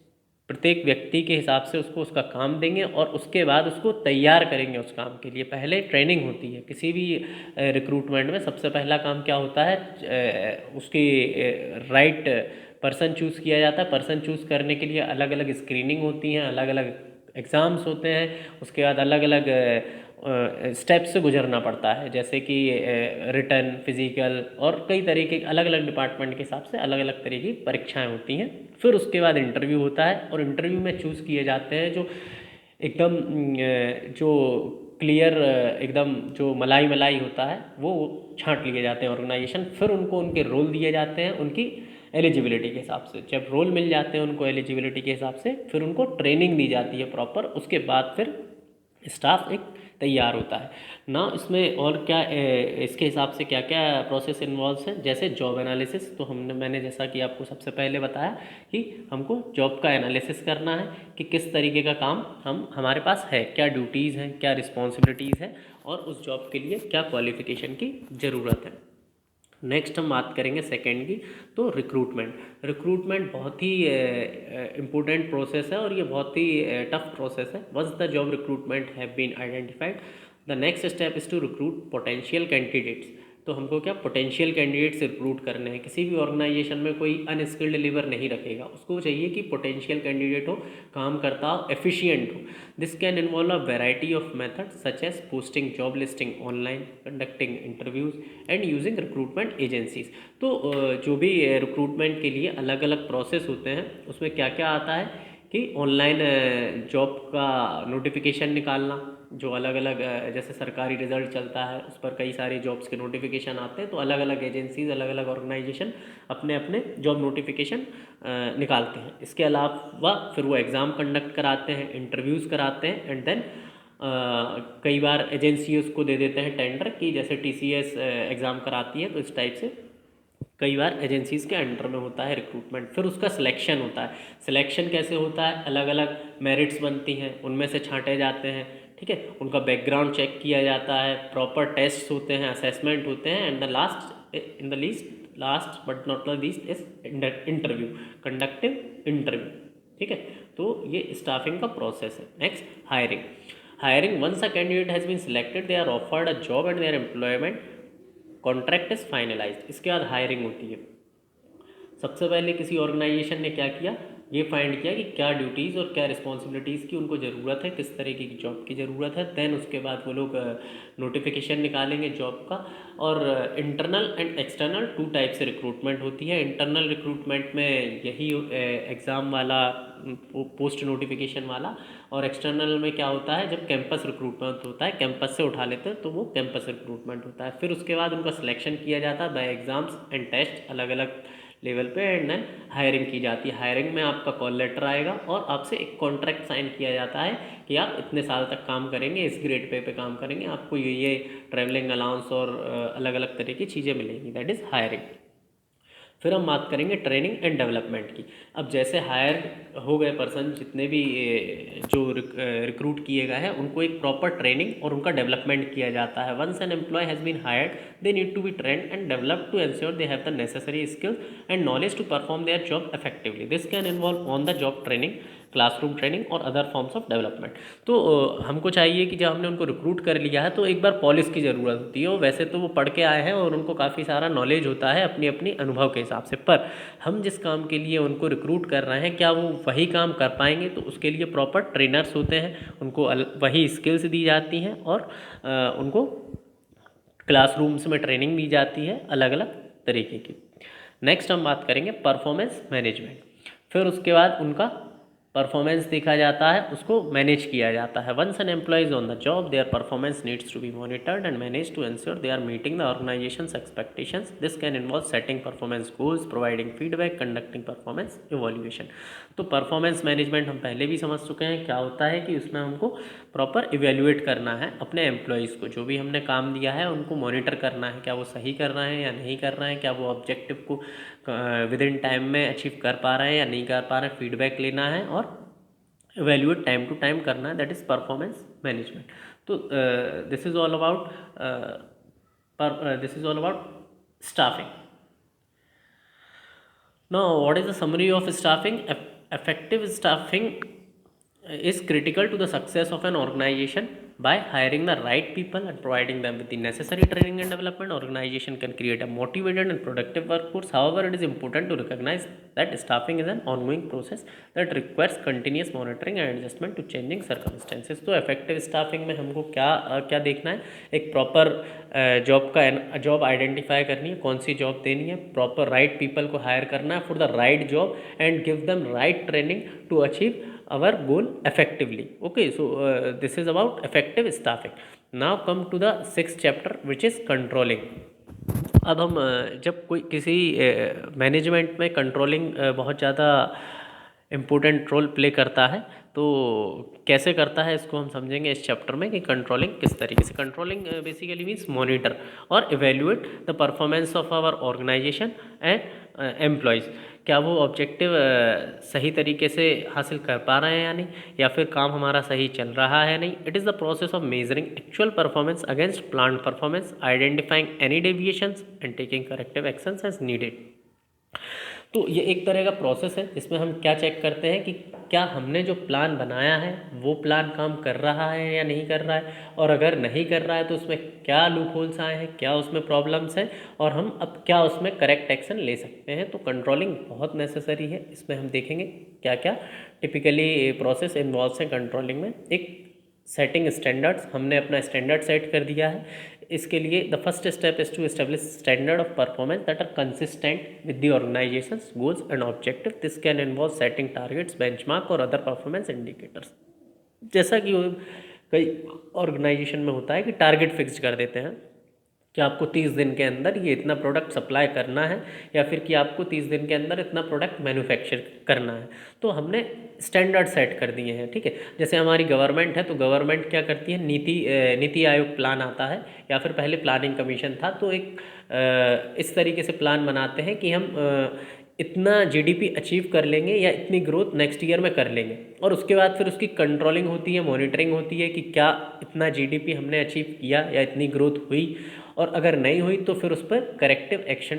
प्रत्येक व्यक्ति के हिसाब से उसको उसका काम देंगे और उसके बाद उसको तैयार करेंगे उस काम के लिए। पहले ट्रेनिंग होती है किसी भी रिक्रूटमेंट में। सबसे पहला काम क्या होता है, उसकी राइट पर्सन चूज़ किया जाता है। पर्सन चूज़ करने के लिए अलग अलग स्क्रीनिंग होती हैं, अलग अलग एग्ज़ाम्स होते हैं, उसके बाद अलग अलग स्टेप्स से गुजरना पड़ता है, जैसे कि रिटन, फिजिकल और कई तरीके अलग अलग डिपार्टमेंट के हिसाब से अलग अलग तरह की परीक्षाएं होती हैं। फिर उसके बाद इंटरव्यू होता है और इंटरव्यू में चूज़ किए जाते हैं जो एकदम जो क्लियर, एकदम जो मलाई मलाई होता है वो छांट लिए जाते हैं ऑर्गेनाइजेशन। फिर उनको उनके रोल दिए जाते हैं उनकी एलिजिबिलिटी के हिसाब से। जब रोल मिल जाते हैं उनको एलिजिबिलिटी के हिसाब से, फिर उनको ट्रेनिंग दी जाती है प्रॉपर। उसके बाद फिर स्टाफ एक तैयार होता है ना। इसमें और क्या इसके हिसाब से क्या क्या प्रोसेस इन्वॉल्व है, जैसे जॉब एनालिसिस। तो मैंने जैसा कि आपको सबसे पहले बताया कि हमको जॉब का एनालिसिस करना है कि किस तरीके का काम हमारे पास है, क्या ड्यूटीज़ हैं, क्या रिस्पॉन्सिबिलिटीज़ हैं और उस जॉब के लिए क्या क्वालिफ़िकेशन की ज़रूरत है। नेक्स्ट हम बात करेंगे सेकेंड की, तो रिक्रूटमेंट। रिक्रूटमेंट बहुत ही इम्पोर्टेंट प्रोसेस है और ये बहुत ही टफ प्रोसेस है। Once the job recruitment have been identified, the next step is to recruit potential candidates. तो हमको क्या पोटेंशियल कैंडिडेट्स रिक्रूट करने हैं। किसी भी ऑर्गेनाइजेशन में कोई अनस्किल्ड लेबर नहीं रखेगा, उसको चाहिए कि पोटेंशियल कैंडिडेट हो, काम करता हो, एफिशिएंट हो। This can involve a variety of method such as posting job listing online, conducting interviews and using recruitment agencies. तो जो भी रिक्रूटमेंट के लिए अलग अलग प्रोसेस होते हैं, उसमें क्या क्या आता है कि ऑनलाइन जॉब का नोटिफिकेशन निकालना, जो अलग अलग जैसे सरकारी रिजल्ट चलता है उस पर कई सारे जॉब्स के नोटिफिकेशन आते हैं, तो अलग अलग एजेंसीज, अलग अलग ऑर्गेनाइजेशन अपने अपने जॉब नोटिफिकेशन निकालते हैं। इसके अलावा फिर वो एग्ज़ाम कंडक्ट कराते हैं, इंटरव्यूज़ कराते हैं एंड देन कई बार एजेंसी उसको दे देते हैं टेंडर कि जैसे TCS एग्ज़ाम कराती है, तो इस टाइप से कई बार एजेंसीज़ के अंडर में होता है रिक्रूटमेंट। फिर उसका सिलेक्शन होता है। सिलेक्शन कैसे होता है, अलग अलग मेरिट्स बनती हैं, उनमें से छांटे जाते हैं, ठीक है, उनका बैकग्राउंड चेक किया जाता है, प्रॉपर टेस्ट होते हैं, असेसमेंट होते हैं and the last but not the least is interview, conductive interview, ठीक है। तो ये स्टाफिंग का प्रोसेस है। Next hiring. Hiring, once a candidate has been selected, they are offered a job and their employment contract is finalized. इसके बाद hiring होती है। सबसे पहले किसी ऑर्गेनाइजेशन ने क्या किया, ये फाइंड किया कि क्या ड्यूटीज़ और क्या रिस्पॉन्सिबिलिटीज़ की उनको ज़रूरत है, किस तरीके की जॉब की ज़रूरत है। देन उसके बाद वो लोग नोटिफिकेशन निकालेंगे जॉब का। और internal and external two type से रिक्रूटमेंट होती है। इंटरनल रिक्रूटमेंट में यही एग्ज़ाम वाला, पोस्ट नोटिफिकेशन वाला। और एक्सटर्नल में क्या होता है, जब कैंपस रिक्रूटमेंट होता है, कैंपस से उठा लेते हैं तो वो कैंपस रिक्रूटमेंट होता है। फिर उसके बाद उनका सिलेक्शन किया जाता है बाय एग्ज़ाम्स एंड टेस्ट अलग अलग लेवल पे एंड देन हायरिंग की जाती है। हायरिंग में आपका कॉल लेटर आएगा और आपसे एक कॉन्ट्रैक्ट साइन किया जाता है कि आप इतने साल तक काम करेंगे, इस ग्रेड पे काम करेंगे, आपको ये ट्रैवलिंग अलाउंस और अलग अलग तरह की चीज़ें मिलेंगी। That is hiring. फिर हम बात करेंगे ट्रेनिंग एंड डेवलपमेंट की। अब जैसे हायर हो गए पर्सन, जितने भी जो रिक्रूट किए गए हैं, उनको एक प्रॉपर ट्रेनिंग और उनका डेवलपमेंट किया जाता है। Once an employee has been hired, they need to be trained and develop to ensure they have the necessary skills and knowledge to perform their job effectively. This can involve on the job training, classroom training और other forms of development. तो हमको चाहिए कि जब हमने उनको recruit कर लिया है तो एक बार पॉलिश की ज़रूरत होती है। और वैसे तो वो पढ़ के आए हैं और उनको काफ़ी सारा नॉलेज होता है अपनी अपनी अनुभव के हिसाब से, पर हम जिस काम के लिए उनको रिक्रूट कर रहे हैं क्या वो वही काम कर पाएंगे, तो उसके लिए प्रॉपर ट्रेनर्स होते हैं, उनको वही स्किल्स दी जाती हैं और उनको क्लासरूम्स में ट्रेनिंग दी जाती है अलग अलग तरीके की। नेक्स्ट हम बात करेंगे परफॉर्मेंस मैनेजमेंट। फिर उसके बाद उनका परफॉर्मेंस देखा जाता है, उसको मैनेज किया जाता है। Once an employee is on the job, their performance needs to be monitored and manage to ensure they are meeting the organization's expectations. This can involve setting performance goals, providing feedback, conducting performance evolution. तो performance management हम पहले भी समझ चुके हैं क्या होता है, कि उसमें हमको प्रॉपर इवेल्युएट करना है अपने एम्प्लॉयज़ को। जो भी हमने काम दिया है उनको मॉनिटर करना है, क्या वो सही कर रहे हैं या नहीं कर रहे हैं, क्या वो ऑब्जेक्टिव को विद इन टाइम में अचीव कर पा रहे हैं या नहीं कर पा रहे हैं, फीडबैक लेना है और इवेल्युएट टाइम टू टाइम करना है, दैट इज़ परफॉर्मेंस मैनेजमेंट। तो this is all about staffing. Now, what is the summary of staffing? Effective staffing is critical to the success of an organization. By hiring the right people and providing them with the necessary training and development, organization can create a motivated and productive workforce. However, it is important to recognize that staffing is an ongoing process that requires continuous monitoring and adjustment to changing circumstances. तो effective staffing में हमको क्या देखना है, एक proper job identify करनी है, कौन सी जॉब देनी है, प्रॉपर राइट पीपल को हायर करना है for the right job and give them right training to achieve our goal effectively. Okay, so this is about effective staffing. Now come to the sixth chapter, which is controlling. अब हम जब कोई किसी management में controlling बहुत ज़्यादा important role play करता है, तो कैसे करता है इसको हम समझेंगे इस चैप्टर में कि कंट्रोलिंग किस तरीके से। कंट्रोलिंग बेसिकली मीन्स मॉनिटर और evaluate the performance of our organisation and employees. क्या वो ऑब्जेक्टिव सही तरीके से हासिल कर पा रहे हैं या नहीं, या फिर काम हमारा सही चल रहा है नहीं। It is the process of measuring actual performance against plan performance, identifying any deviations and taking corrective actions as needed. तो ये एक तरह का प्रोसेस है जिसमें हम क्या चेक करते हैं कि क्या हमने जो प्लान बनाया है वो प्लान काम कर रहा है या नहीं कर रहा है, और अगर नहीं कर रहा है तो उसमें क्या लूप होल्स आए हैं, क्या उसमें प्रॉब्लम्स हैं, और हम अब क्या उसमें करेक्ट एक्शन ले सकते हैं। तो कंट्रोलिंग बहुत नेसेसरी है। इसमें हम देखेंगे क्या क्या टिपिकली प्रोसेस इन्वॉल्व्स हैं कंट्रोलिंग में। एक सेटिंग स्टैंडर्ड्स, हमने अपना स्टैंडर्ड सेट कर दिया है। इसके लिए the first step is to establish standard of performance that are consistent with the organisation's goals and objective. This can involve setting targets, benchmark और अदर परफॉर्मेंस इंडिकेटर्स। जैसा कि कई ऑर्गेनाइजेशन में होता है कि टारगेट फिक्स कर देते हैं कि आपको 30 दिन के अंदर ये इतना प्रोडक्ट सप्लाई करना है, या फिर कि आपको 30 दिन के अंदर इतना प्रोडक्ट मैन्युफैक्चर करना है। तो हमने स्टैंडर्ड सेट कर दिए हैं, ठीक है। जैसे हमारी गवर्नमेंट है तो गवर्नमेंट क्या करती है, नीति आयोग प्लान आता है, या फिर पहले प्लानिंग कमीशन था, तो एक इस तरीके से प्लान बनाते हैं कि हम इतना जीडीपी अचीव कर लेंगे या इतनी ग्रोथ नेक्स्ट ईयर में कर लेंगे, और उसके बाद फिर उसकी कंट्रोलिंग होती है, मॉनिटरिंग होती है कि क्या इतना जीडीपी हमने अचीव किया या इतनी ग्रोथ हुई, और अगर नहीं हुई तो फिर उस पर करेक्टिव एक्शन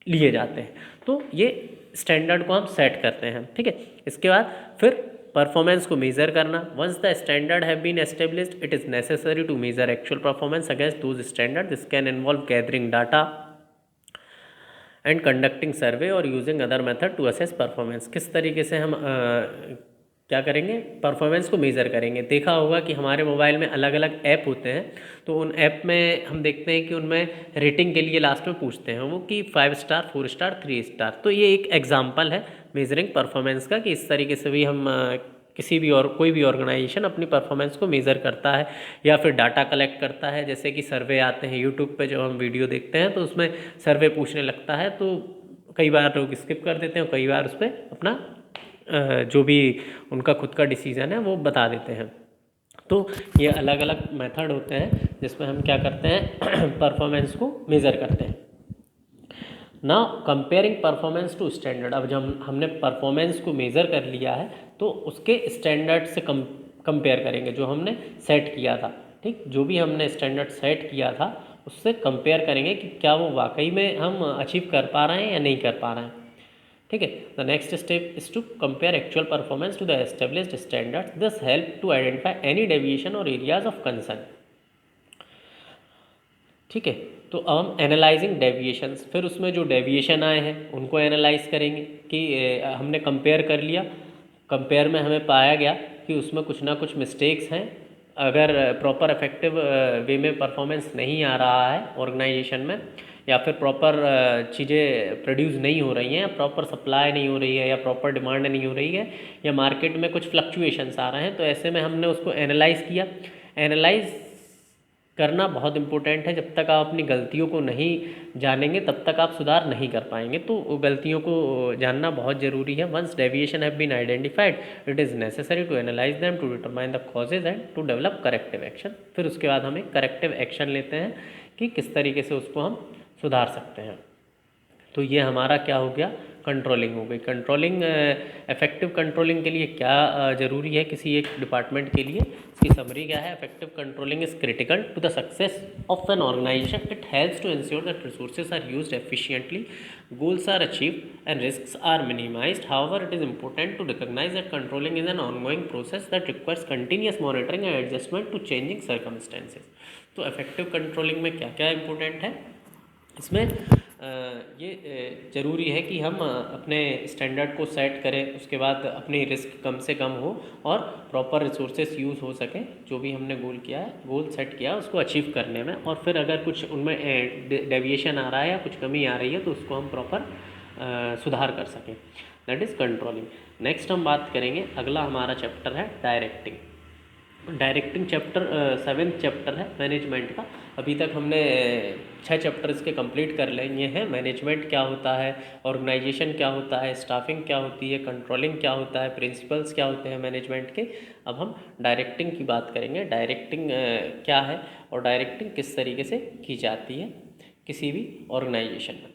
लिए जाते हैं। तो ये स्टैंडर्ड को हम सेट करते हैं, ठीक है। इसके बाद फिर परफॉर्मेंस को मेज़र करना। Once the standard have been established it is necessary to measure actual performance against those standard. This can involve gathering data and conducting survey और using other method to assess performance. किस तरीके से हम क्या करेंगे, performance को measure करेंगे। देखा होगा कि हमारे मोबाइल में अलग अलग ऐप होते हैं, तो उन ऐप में हम देखते हैं कि उनमें रेटिंग के लिए लास्ट में पूछते हैं वो कि 5 स्टार, 4 स्टार, 3 स्टार। तो ये एक एग्जाम्पल है मेजरिंग परफॉर्मेंस का, कि इस तरीके से भी हम किसी भी और कोई भी ऑर्गेनाइजेशन अपनी परफॉर्मेंस को मेज़र करता है, या फिर डाटा कलेक्ट करता है। जैसे कि सर्वे आते हैं यूट्यूब पे, जब हम वीडियो देखते हैं तो उसमें सर्वे पूछने लगता है, तो कई बार लोग स्किप कर देते हैं, कई बार उस पर अपना जो भी उनका खुद का डिसीज़न है वो बता देते हैं। तो ये अलग अलग मेथड होते हैं जिसमें हम क्या करते हैं, परफॉर्मेंस को मेज़र करते हैं। Now comparing performance to standard. अब जब हमने परफॉर्मेंस को मेज़र कर लिया है तो उसके स्टैंडर्ड से कंपेयर करेंगे जो हमने सेट किया था, ठीक। जो भी हमने स्टैंडर्ड सेट किया था उससे कंपेयर करेंगे कि क्या वो वाकई में हम अचीव कर पा रहे हैं या नहीं कर पा रहे हैं, ठीक है। The next step is to compare actual performance to the established standards. This help to identify any deviation और एरियाज ऑफ कंसर्न, ठीक है। तो अब हम एनालाइजिंग डेविएशंस, फिर उसमें जो डेविएशन आए हैं उनको एनालाइज करेंगे कि हमने कंपेयर कर लिया, कंपेयर में हमें पाया गया कि उसमें कुछ ना कुछ मिस्टेक्स हैं। अगर प्रॉपर इफेक्टिव वे में परफॉर्मेंस नहीं आ रहा है ऑर्गेनाइजेशन में, या फिर प्रॉपर चीज़ें प्रोड्यूस नहीं हो रही हैं, या प्रॉपर सप्लाई नहीं हो रही है, या प्रॉपर डिमांड नहीं हो रही है, या मार्केट में कुछ फ्लक्चुएशंस आ रहे हैं, तो ऐसे में हमने उसको एनालाइज़ किया। एनालाइज करना बहुत इंपॉर्टेंट है। जब तक आप अपनी गलतियों को नहीं जानेंगे तब तक आप सुधार नहीं कर पाएंगे, तो गलतियों को जानना बहुत ज़रूरी है। Once deviation have been identified it is necessary to analyse them to determine the causes and to develop corrective action. फिर उसके बाद हम एक करेक्टिव एक्शन लेते हैं कि किस तरीके से उसको हम सुधार सकते हैं। तो ये हमारा क्या हो गया, कंट्रोलिंग हो गई। कंट्रोलिंग, इफेक्टिव कंट्रोलिंग के लिए क्या ज़रूरी है किसी एक डिपार्टमेंट के लिए, इसकी समरी क्या है? Effective controlling is critical to the success of an organisation. It helps to ensure that resources are used efficiently, goals are achieved and risks are minimized. However, it is important to recognize that controlling is an ongoing process that requires continuous monitoring and adjustment to changing circumstances. तो effective controlling में क्या क्या important है इसमें, ये ज़रूरी है कि हम अपने स्टैंडर्ड को सेट करें, उसके बाद अपनी रिस्क कम से कम हो और प्रॉपर रिसोर्सेस यूज़ हो सकें। जो भी हमने गोल किया है, गोल सेट किया है, उसको अचीव करने में, और फिर अगर कुछ उनमें डेविएशन आ रहा है या कुछ कमी आ रही है तो उसको हम प्रॉपर सुधार कर सकें। That is controlling. नेक्स्ट हम बात करेंगे, अगला हमारा चैप्टर है directing. Directing chapter 7th chapter है मैनेजमेंट का। अभी तक हमने 6 चैप्टर इसके कंप्लीट कर लिए हैं। मैनेजमेंट क्या होता है, ऑर्गेनाइजेशन क्या होता है, स्टाफिंग क्या होती है, कंट्रोलिंग क्या होता है, प्रिंसिपल्स क्या होते हैं मैनेजमेंट के। अब हम डायरेक्टिंग की बात करेंगे। डायरेक्टिंग क्या है और डायरेक्टिंग किस तरीके से की जाती है किसी भी ऑर्गेनाइजेशन में।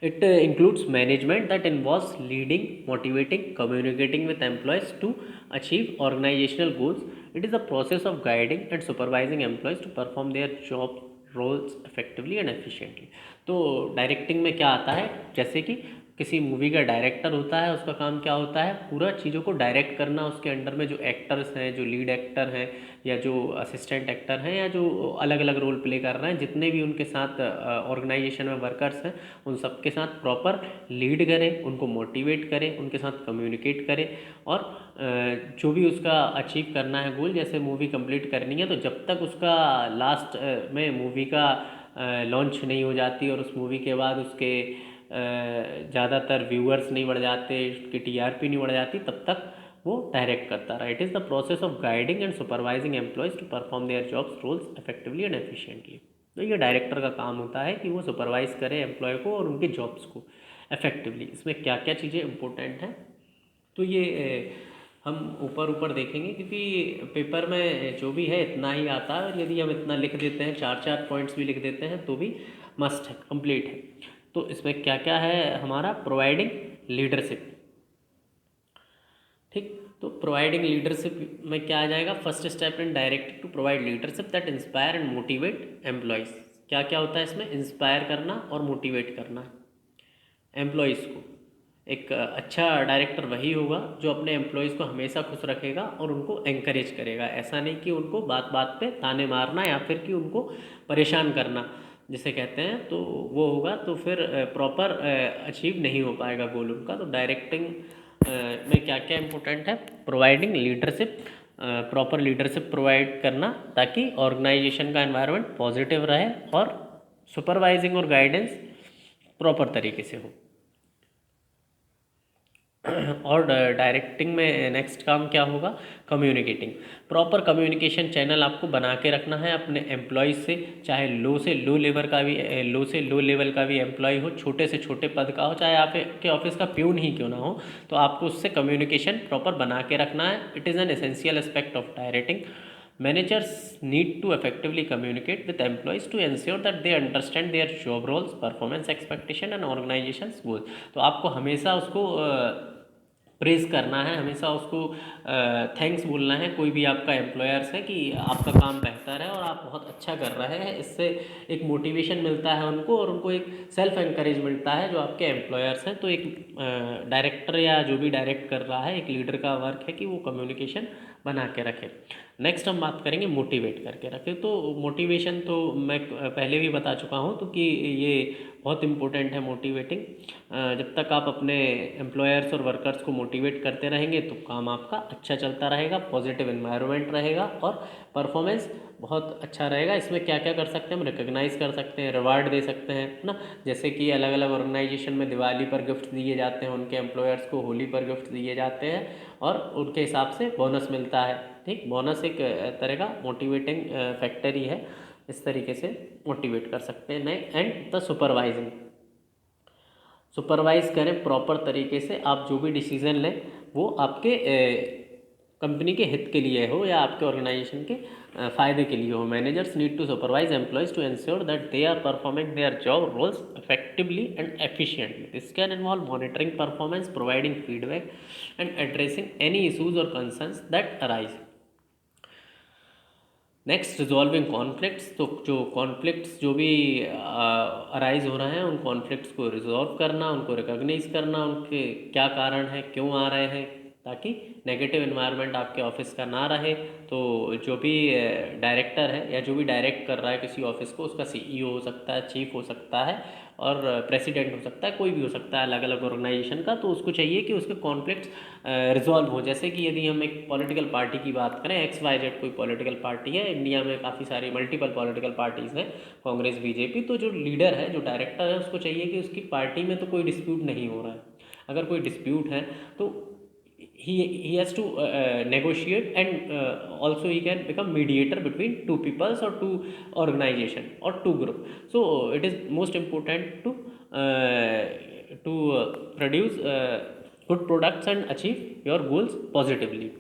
It includes management that involves leading, motivating, communicating with employees to achieve organizational goals. It is a process of guiding and supervising employees to perform their job roles effectively and efficiently. तो directing में क्या आता है, जैसे कि किसी movie का director होता है, उसका काम क्या होता है? पूरा चीज़ों को डायरेक्ट करना। उसके अंडर में जो एक्टर्स हैं, जो लीड एक्टर हैं या जो असिस्टेंट एक्टर हैं या जो अलग अलग रोल प्ले कर रहे हैं, जितने भी उनके साथ ऑर्गेनाइजेशन में वर्कर्स हैं, उन सब के साथ प्रॉपर लीड करें, उनको मोटिवेट करें, उनके साथ कम्युनिकेट करें, और जो भी उसका अचीव करना है गोल, जैसे मूवी कंप्लीट करनी है तो जब तक उसका लास्ट में मूवी का लॉन्च नहीं हो जाती और उस मूवी के बाद उसके ज़्यादातर व्यूअर्स नहीं बढ़ जाते, उसकी टीआरपी नहीं बढ़ जाती, तब तक वो डायरेक्ट करता रहा। It is the process of guiding and supervising employees to perform their jobs roles effectively and efficiently. तो ये डायरेक्टर का काम होता है कि वो सुपरवाइज करे एम्प्लॉय को और उनके जॉब्स को इफेक्टिवली। इसमें क्या क्या चीज़ें इंपॉर्टेंट हैं तो ये हम ऊपर देखेंगे, क्योंकि पेपर में जो भी है इतना ही आता है, और यदि हम इतना लिख देते हैं, 4 पॉइंट्स भी लिख देते हैं तो भी मस्ट है, कंप्लीट है। तो इसमें क्या क्या है हमारा, प्रोवाइडिंग लीडरशिप। ठीक, तो प्रोवाइडिंग लीडरशिप में क्या आ जाएगा, first step in directing to provide leadership that inspire and motivate employees. क्या क्या होता है इसमें, इंस्पायर करना और मोटिवेट करना एम्प्लॉयज़ को। एक अच्छा डायरेक्टर वही होगा जो अपने एम्प्लॉयज़ को हमेशा खुश रखेगा और उनको एंकरेज करेगा। ऐसा नहीं कि उनको बात बात पे ताने मारना या फिर कि उनको परेशान करना जिसे कहते हैं, तो वो होगा तो फिर प्रॉपर अचीव नहीं हो पाएगा गोल उनका। तो डायरेक्टिंग में क्या क्या इंपॉर्टेंट है, providing leadership, proper leadership provide करना ताकि ऑर्गेनाइजेशन का एनवायरनमेंट पॉजिटिव रहे, और सुपरवाइजिंग और गाइडेंस प्रॉपर तरीके से हो। और डायरेक्टिंग में नेक्स्ट काम क्या होगा, कम्युनिकेटिंग। प्रॉपर कम्युनिकेशन चैनल आपको बना के रखना है अपने एम्प्लॉयज़ से, चाहे लो से लो लेवल का भी एम्प्लॉय हो, छोटे से छोटे पद का हो, चाहे आपके ऑफिस का प्यून ही क्यों ना हो, तो आपको उससे कम्युनिकेशन प्रॉपर बना के रखना है। It is an essential aspect of directing. Managers need to effectively communicate with employees to ensure that they understand their job roles, performance expectation and organization's goals. तो आपको हमेशा उसको प्रेज़ करना है, हमेशा उसको थैंक्स बोलना है, कोई भी आपका एम्प्लॉयर्स है, कि आपका काम बेहतर है और आप बहुत अच्छा कर रहे हैं। इससे एक मोटिवेशन मिलता है उनको और उनको एक सेल्फ एनकरेज मिलता है जो आपके एम्प्लॉयर्स हैं। तो एक डायरेक्टर या जो भी डायरेक्ट कर रहा है, एक लीडर का वर्क है कि वो कम्युनिकेशन बना के रखे। नेक्स्ट हम बात करेंगे मोटिवेट करके रखे। तो मोटिवेशन तो मैं पहले भी बता चुका हूँ, तो कि ये बहुत इम्पोर्टेंट है मोटिवेटिंग। जब तक आप अपने एम्प्लॉयर्स और वर्कर्स को मोटिवेट करते रहेंगे तो काम आपका अच्छा चलता रहेगा, पॉजिटिव एनवायरनमेंट रहेगा और परफॉर्मेंस बहुत अच्छा रहेगा। इसमें क्या क्या कर सकते हैं हम, रिकॉग्नाइज़ कर सकते हैं, रिवार्ड दे सकते हैं ना, जैसे कि अलग अलग ऑर्गेनाइजेशन में दिवाली पर गिफ्ट दिए जाते हैं उनके एम्प्लॉयर्स को, होली पर गिफ्ट दिए जाते हैं और उनके हिसाब से बोनस मिलता है। ठीक, बोनस एक तरह का मोटिवेटिंग फैक्टर ही है, इस तरीके से मोटिवेट कर सकते हैं। एंड द सुपरवाइजिंग, सुपरवाइज़ करें प्रॉपर तरीके से। आप जो भी डिसीज़न लें वो आपके कंपनी के हित के लिए हो या आपके ऑर्गेनाइजेशन के फ़ायदे के लिए हो। Managers need to supervise employees to ensure that they are performing their job roles effectively and efficiently. This can involve monitoring performance, providing feedback and addressing any issues और concerns that arise. Next, resolving conflicts. तो जो conflicts जो भी arise हो रहे हैं उन conflicts को रिजॉल्व करना, उनको रिकॉग्नाइज करना, उनके क्या कारण है, क्यों आ रहे हैं, ताकि नेगेटिव एनवायरनमेंट आपके ऑफिस का ना रहे। तो जो भी डायरेक्टर है या जो भी डायरेक्ट कर रहा है किसी ऑफिस को, उसका सीईओ हो सकता है, चीफ हो सकता है और प्रेसिडेंट हो सकता है, कोई भी हो सकता है अलग अलग ऑर्गेनाइजेशन का। तो उसको चाहिए कि उसके कॉन्फ्लिक्ट्स रिजॉल्व हो। जैसे कि यदि हम एक पॉलिटिकल पार्टी की बात करें, XYZ कोई पॉलिटिकल पार्टी है, इंडिया में काफ़ी सारी मल्टीपल पॉलिटिकल पार्टीज़ हैं, कांग्रेस, बीजेपी। तो जो लीडर है, जो डायरेक्टर है, उसको चाहिए कि उसकी पार्टी में तो कोई डिस्प्यूट नहीं हो रहा है। अगर कोई डिस्प्यूट है तो he has to negotiate, and also he can become mediator between two peoples or two organization or two group. So it is most important to produce good products and achieve your goals positively.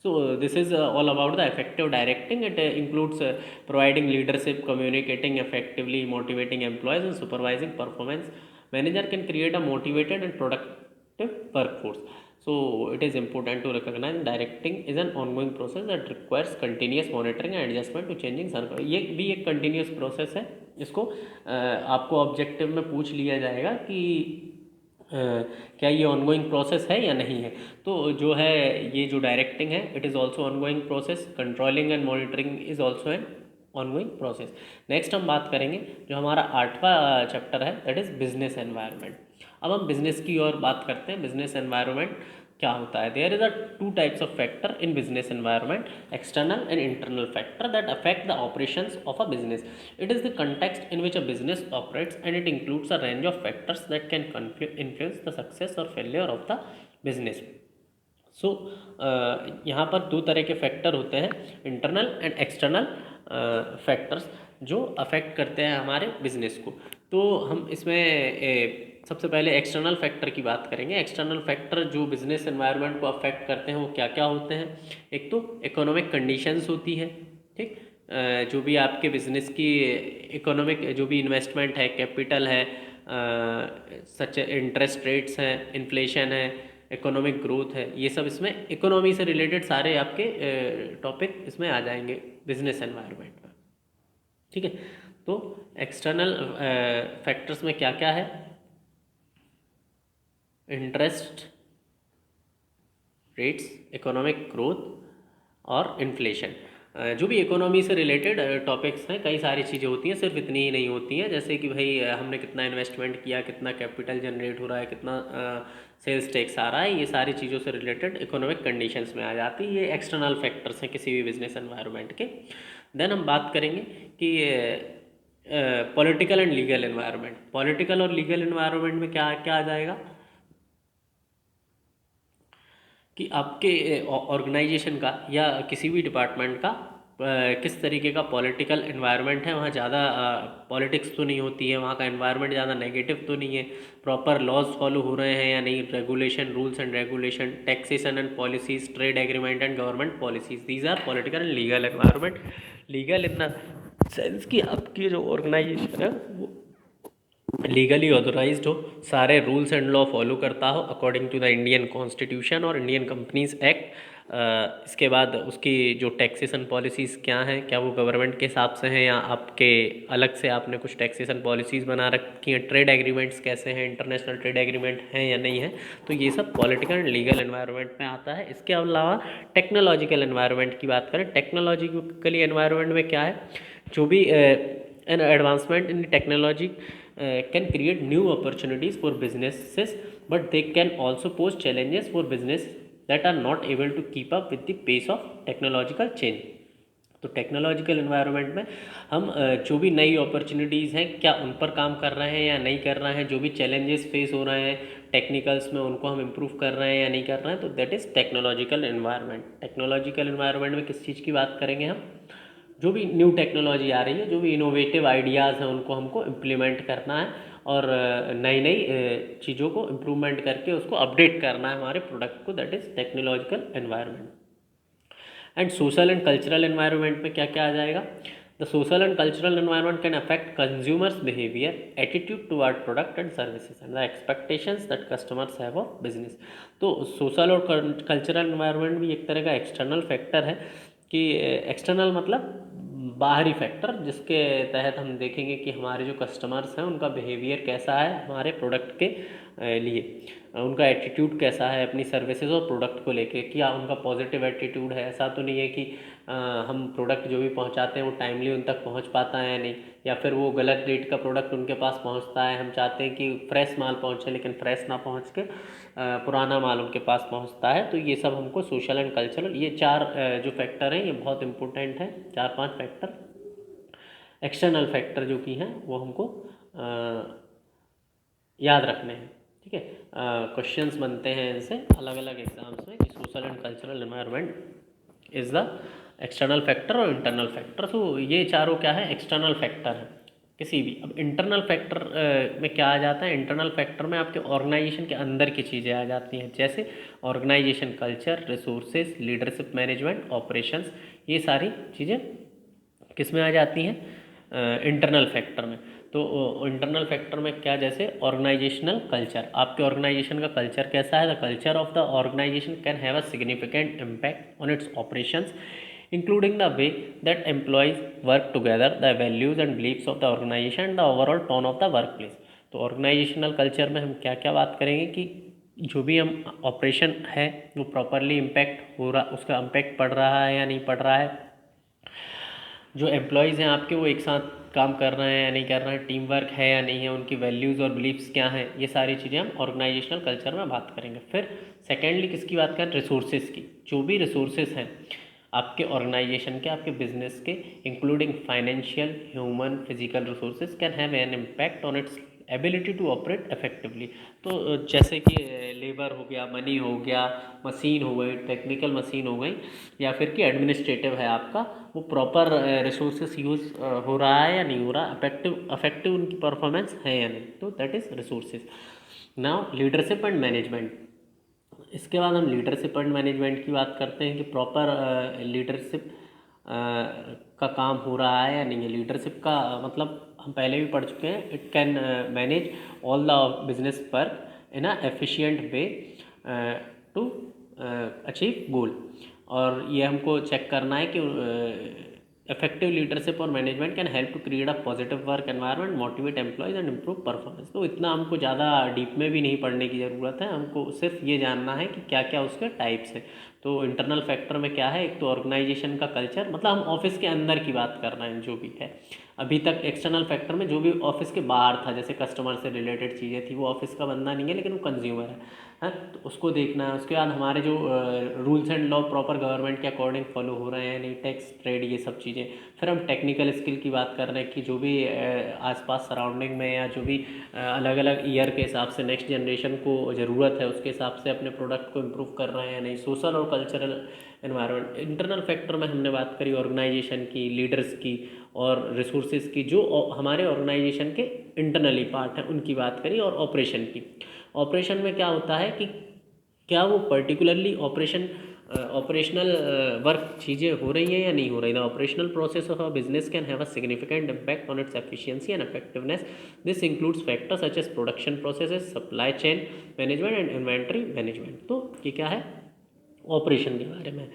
So this is all about the effective directing. It includes providing leadership, communicating effectively, motivating employees and supervising performance. Manager can create a motivated and productive workforce. So it is important to recognize directing is an ongoing process that requires continuous monitoring and adjustment to changing circle. ये भी एक continuous process है। इसको आपको objective में पूछ लिया जाएगा कि क्या ये ऑनगोइंग प्रोसेस है या नहीं है। तो जो है ये जो डायरेक्टिंग है, it is also ongoing process. Controlling and monitoring is also an ongoing process. Next हम बात करेंगे जो हमारा 8वां चैप्टर है, दैट इज़ बिजनेस एनवायरनमेंट। अब हम बिजनेस की ओर बात करते हैं। बिजनेस एनवायरनमेंट क्या होता है? There is a two types of factor in business environment, external and internal factor that affect the operations of a business. It is the context in which a business operates, and it includes a range of factors that can influence the success or failure of the business. सो यहाँ पर दो तरह के factor होते हैं, internal and external factors, जो affect करते हैं हमारे बिजनेस को। तो हम इसमें सबसे पहले एक्सटर्नल फैक्टर की बात करेंगे। एक्सटर्नल फैक्टर जो बिजनेस एनवायरनमेंट को अफेक्ट करते हैं वो क्या क्या होते हैं? एक तो इकोनॉमिक कंडीशंस होती है, ठीक, जो भी आपके बिजनेस की इकोनॉमिक जो भी इन्वेस्टमेंट है, कैपिटल है, सच इंटरेस्ट रेट्स हैं, इन्फ्लेशन है, इकोनॉमिक ग्रोथ है, ये सब इसमें इकोनॉमी से रिलेटेड सारे आपके टॉपिक इसमें आ जाएंगे बिजनेस एनवायरनमेंट में, ठीक है। तो एक्सटर्नल फैक्टर्स में क्या क्या है? इंटरेस्ट रेट्स, इकोनॉमिक ग्रोथ और इन्फ्लेशन। जो भी इकोनॉमी से रिलेटेड टॉपिक्स हैं, कई सारी चीज़ें होती हैं, सिर्फ इतनी ही नहीं होती हैं। जैसे कि भाई हमने कितना इन्वेस्टमेंट किया, कितना कैपिटल जनरेट हो रहा है, कितना सेल्स टैक्स आ रहा है, ये सारी चीज़ों से रिलेटेड इकोनॉमिक कंडीशंस में आ जाती है। ये एक्सटर्नल फैक्टर्स हैं किसी भी बिजनेस एनवायरनमेंट के। देन हम बात करेंगे कि political and legal environment. Political और लीगल एनवायरनमेंट में क्या क्या आ जाएगा कि आपके ऑर्गेनाइजेशन का या किसी भी डिपार्टमेंट का किस तरीके का पॉलिटिकल एनवायरनमेंट है। वहाँ ज़्यादा पॉलिटिक्स तो नहीं होती है, वहाँ का एनवायरनमेंट ज़्यादा नेगेटिव तो नहीं है, प्रॉपर लॉज फॉलो हो रहे हैं या नहीं, regulation, rules and regulation, taxation and policies, trade agreement and government policies, these are political and legal environment. Legal in the sense कि आपकी जो ऑर्गेनाइजेशन है वो लीगली ऑथोराइज्ड हो, सारे रूल्स एंड लॉ फॉलो करता हो according to the Indian constitution और इंडियन कंपनीज एक्ट। इसके बाद उसकी जो टैक्सेशन पॉलिसीज़ क्या हैं, क्या वो गवर्नमेंट के हिसाब से हैं या आपके अलग से आपने कुछ टैक्सेशन पॉलिसीज़ बना रखी हैं, ट्रेड एग्रीमेंट्स कैसे हैं, इंटरनेशनल ट्रेड एग्रीमेंट हैं या नहीं है। तो ये सब पॉलिटिकल एंड लीगल एनवायरनमेंट में आता है। इसके अलावा टेक्नोलॉजिकल एनवायरनमेंट की बात करें, टेक्नोलॉजिकली एनवायरनमेंट में क्या है? जो भी an advancement in technology can create new opportunities for businesses, but they can also pose challenges for business that are not able to keep up with the pace of technological change. तो technological environment में हम जो भी नई opportunities हैं, क्या उन पर काम कर रहे हैं या नहीं कर रहे हैं, जो भी चैलेंजेस फेस हो रहे हैं टेक्निकल्स में, उनको हम इम्प्रूव कर रहे हैं या नहीं कर रहे हैं, तो that is technological environment. Technological environment में किस चीज़ की बात करेंगे हम? जो भी न्यू टेक्नोलॉजी आ रही है, जो भी इनोवेटिव आइडियाज़ हैं, उनको हमको इम्प्लीमेंट करना है और नई नई चीज़ों को इम्प्रूवमेंट करके उसको अपडेट करना है हमारे प्रोडक्ट को, that is technological environment. And social and cultural environment में क्या क्या आ जाएगा? The social and cultural environment can affect consumers behaviour, attitude toward product and services and the expectations that customers have of business. तो social और cultural environment भी एक तरह का एक्सटर्नल फैक्टर है कि एक्सटर्नल मतलब बाहरी फैक्टर, जिसके तहत हम देखेंगे कि हमारे जो कस्टमर्स हैं उनका बिहेवियर कैसा है हमारे प्रोडक्ट के लिए, उनका एटीट्यूड कैसा है अपनी सर्विसेज और प्रोडक्ट को लेके, क्या उनका पॉजिटिव एटीट्यूड है। ऐसा तो नहीं है कि हम प्रोडक्ट जो भी पहुंचाते हैं वो टाइमली उन तक पहुंच पाता है या नहीं, या फिर वो गलत डेट का प्रोडक्ट उनके पास पहुंचता है। हम चाहते हैं कि फ्रेश माल पहुंचे लेकिन फ्रेश ना पहुंच के पुराना माल उनके पास पहुंचता है। तो ये सब हमको सोशल एंड कल्चरल, ये चार जो फैक्टर हैं ये बहुत इंपॉर्टेंट है। 4-5 फैक्टर एक्सटर्नल फैक्टर जो कि हैं वो हमको याद रखने हैं। ठीक है, क्वेश्चंस बनते हैं इनसे अलग अलग एग्जाम्स में कि social and cultural environment is the external factor और इंटरनल फैक्टर। तो ये चारों क्या है? एक्सटर्नल फैक्टर है किसी भी। अब इंटरनल फैक्टर में क्या आ जाता है? इंटरनल फैक्टर में आपके ऑर्गेनाइजेशन के अंदर की चीज़ें आ जाती हैं, जैसे organisation culture, resources, leadership management, operations. ये सारी चीज़ें किस में आ जाती हैं? इंटरनल फैक्टर में। तो इंटरनल फैक्टर में क्या, जैसे ऑर्गेनाइजेशनल कल्चर, आपके ऑर्गेनाइजेशन का कल्चर कैसा है? The culture of the organisation can have a significant impact on its operations, including the way that employees work together, the values and beliefs of the organization and the overall tone of the workplace। तो organisational culture में हम क्या क्या बात करेंगे कि जो भी हम ऑपरेशन है वो प्रॉपरली इम्पैक्ट हो रहा, उसका इम्पैक्ट पड़ रहा है या नहीं पड़ रहा है, जो एम्प्लॉयज़ हैं आपके वो एक साथ काम कर रहे हैं या नहीं कर रहे हैं, टीम वर्क है या नहीं है, उनकी वैल्यूज़ और बिलीफ्स क्या हैं, ये सारी चीज़ें हम ऑर्गेनाइजेशनल कल्चर में बात करेंगे। फिर सेकेंडली किसकी बात करें? रिसोर्सेज की। जो भी रिसोर्सेज हैं आपके ऑर्गेनाइजेशन के, आपके बिजनेस के, including financial, human, physical resources can have an impact on its ability to operate effectively. तो जैसे कि लेबर हो गया, मनी हो गया, मशीन हो गई, टेक्निकल मशीन हो गई, या फिर कि एडमिनिस्ट्रेटिव है आपका, वो प्रॉपर रिसोर्सेस यूज़ हो रहा है या नहीं हो रहा, अफेक्टिव उनकी परफॉर्मेंस है या नहीं, तो that is resources. Now leadership and management. इसके बाद हम लीडरशिप एंड मैनेजमेंट की बात करते हैं कि प्रॉपर लीडरशिप का काम हो रहा है या नहीं है। लीडरशिप का मतलब हम पहले भी पढ़ चुके हैं, it can manage all the business work in a efficient way to achieve goal. और ये हमको चेक करना है कि इफेक्टिव लीडरशिप और management can help to create a positive work environment, motivate employees and improve performance. तो इतना हमको ज़्यादा डीप में भी नहीं पढ़ने की ज़रूरत है, हमको सिर्फ ये जानना है कि क्या क्या उसके टाइप्स हैं। तो इंटरनल फैक्टर में क्या है? एक तो ऑर्गेनाइजेशन का कल्चर, मतलब हम ऑफिस के अंदर की बात कर रहे हैं जो भी है। अभी तक एक्सटर्नल फैक्टर में जो भी ऑफिस के बाहर था, जैसे कस्टमर से रिलेटेड चीज़ें थी, वो ऑफिस का बंदा नहीं है लेकिन वो कंज्यूमर है, तो उसको देखना है। उसके बाद हमारे जो rules and law proper government के अकॉर्डिंग फॉलो हो रहे हैं नहीं, टैक्स, ट्रेड, ये सब चीज़ें। फिर हम टेक्निकल स्किल की बात कर रहे हैं कि जो भी आसपास सराउंडिंग में या जो भी अलग अलग ईयर के हिसाब से नेक्स्ट जनरेशन को ज़रूरत है उसके हिसाब से अपने प्रोडक्ट को इम्प्रूव कर रहे हैं या नहीं। सोशल और कल्चरल एनवायरनमेंट। इंटरनल फैक्टर में हमने बात करी ऑर्गेनाइजेशन की, लीडर्स की और रिसोर्सेज की, जो हमारे ऑर्गेनाइजेशन के इंटरनली पार्ट हैं उनकी बात करी। और ऑपरेशन की, ऑपरेशन में क्या होता है कि क्या वो पर्टिकुलरली ऑपरेशनल वर्क चीज़ें हो रही हैं या नहीं हो रही। The operational process of a business can have a significant impact on its efficiency and effectiveness. This includes factors such as production processes, supply chain management and inventory management. तो ये क्या है? ऑपरेशन के बारे में।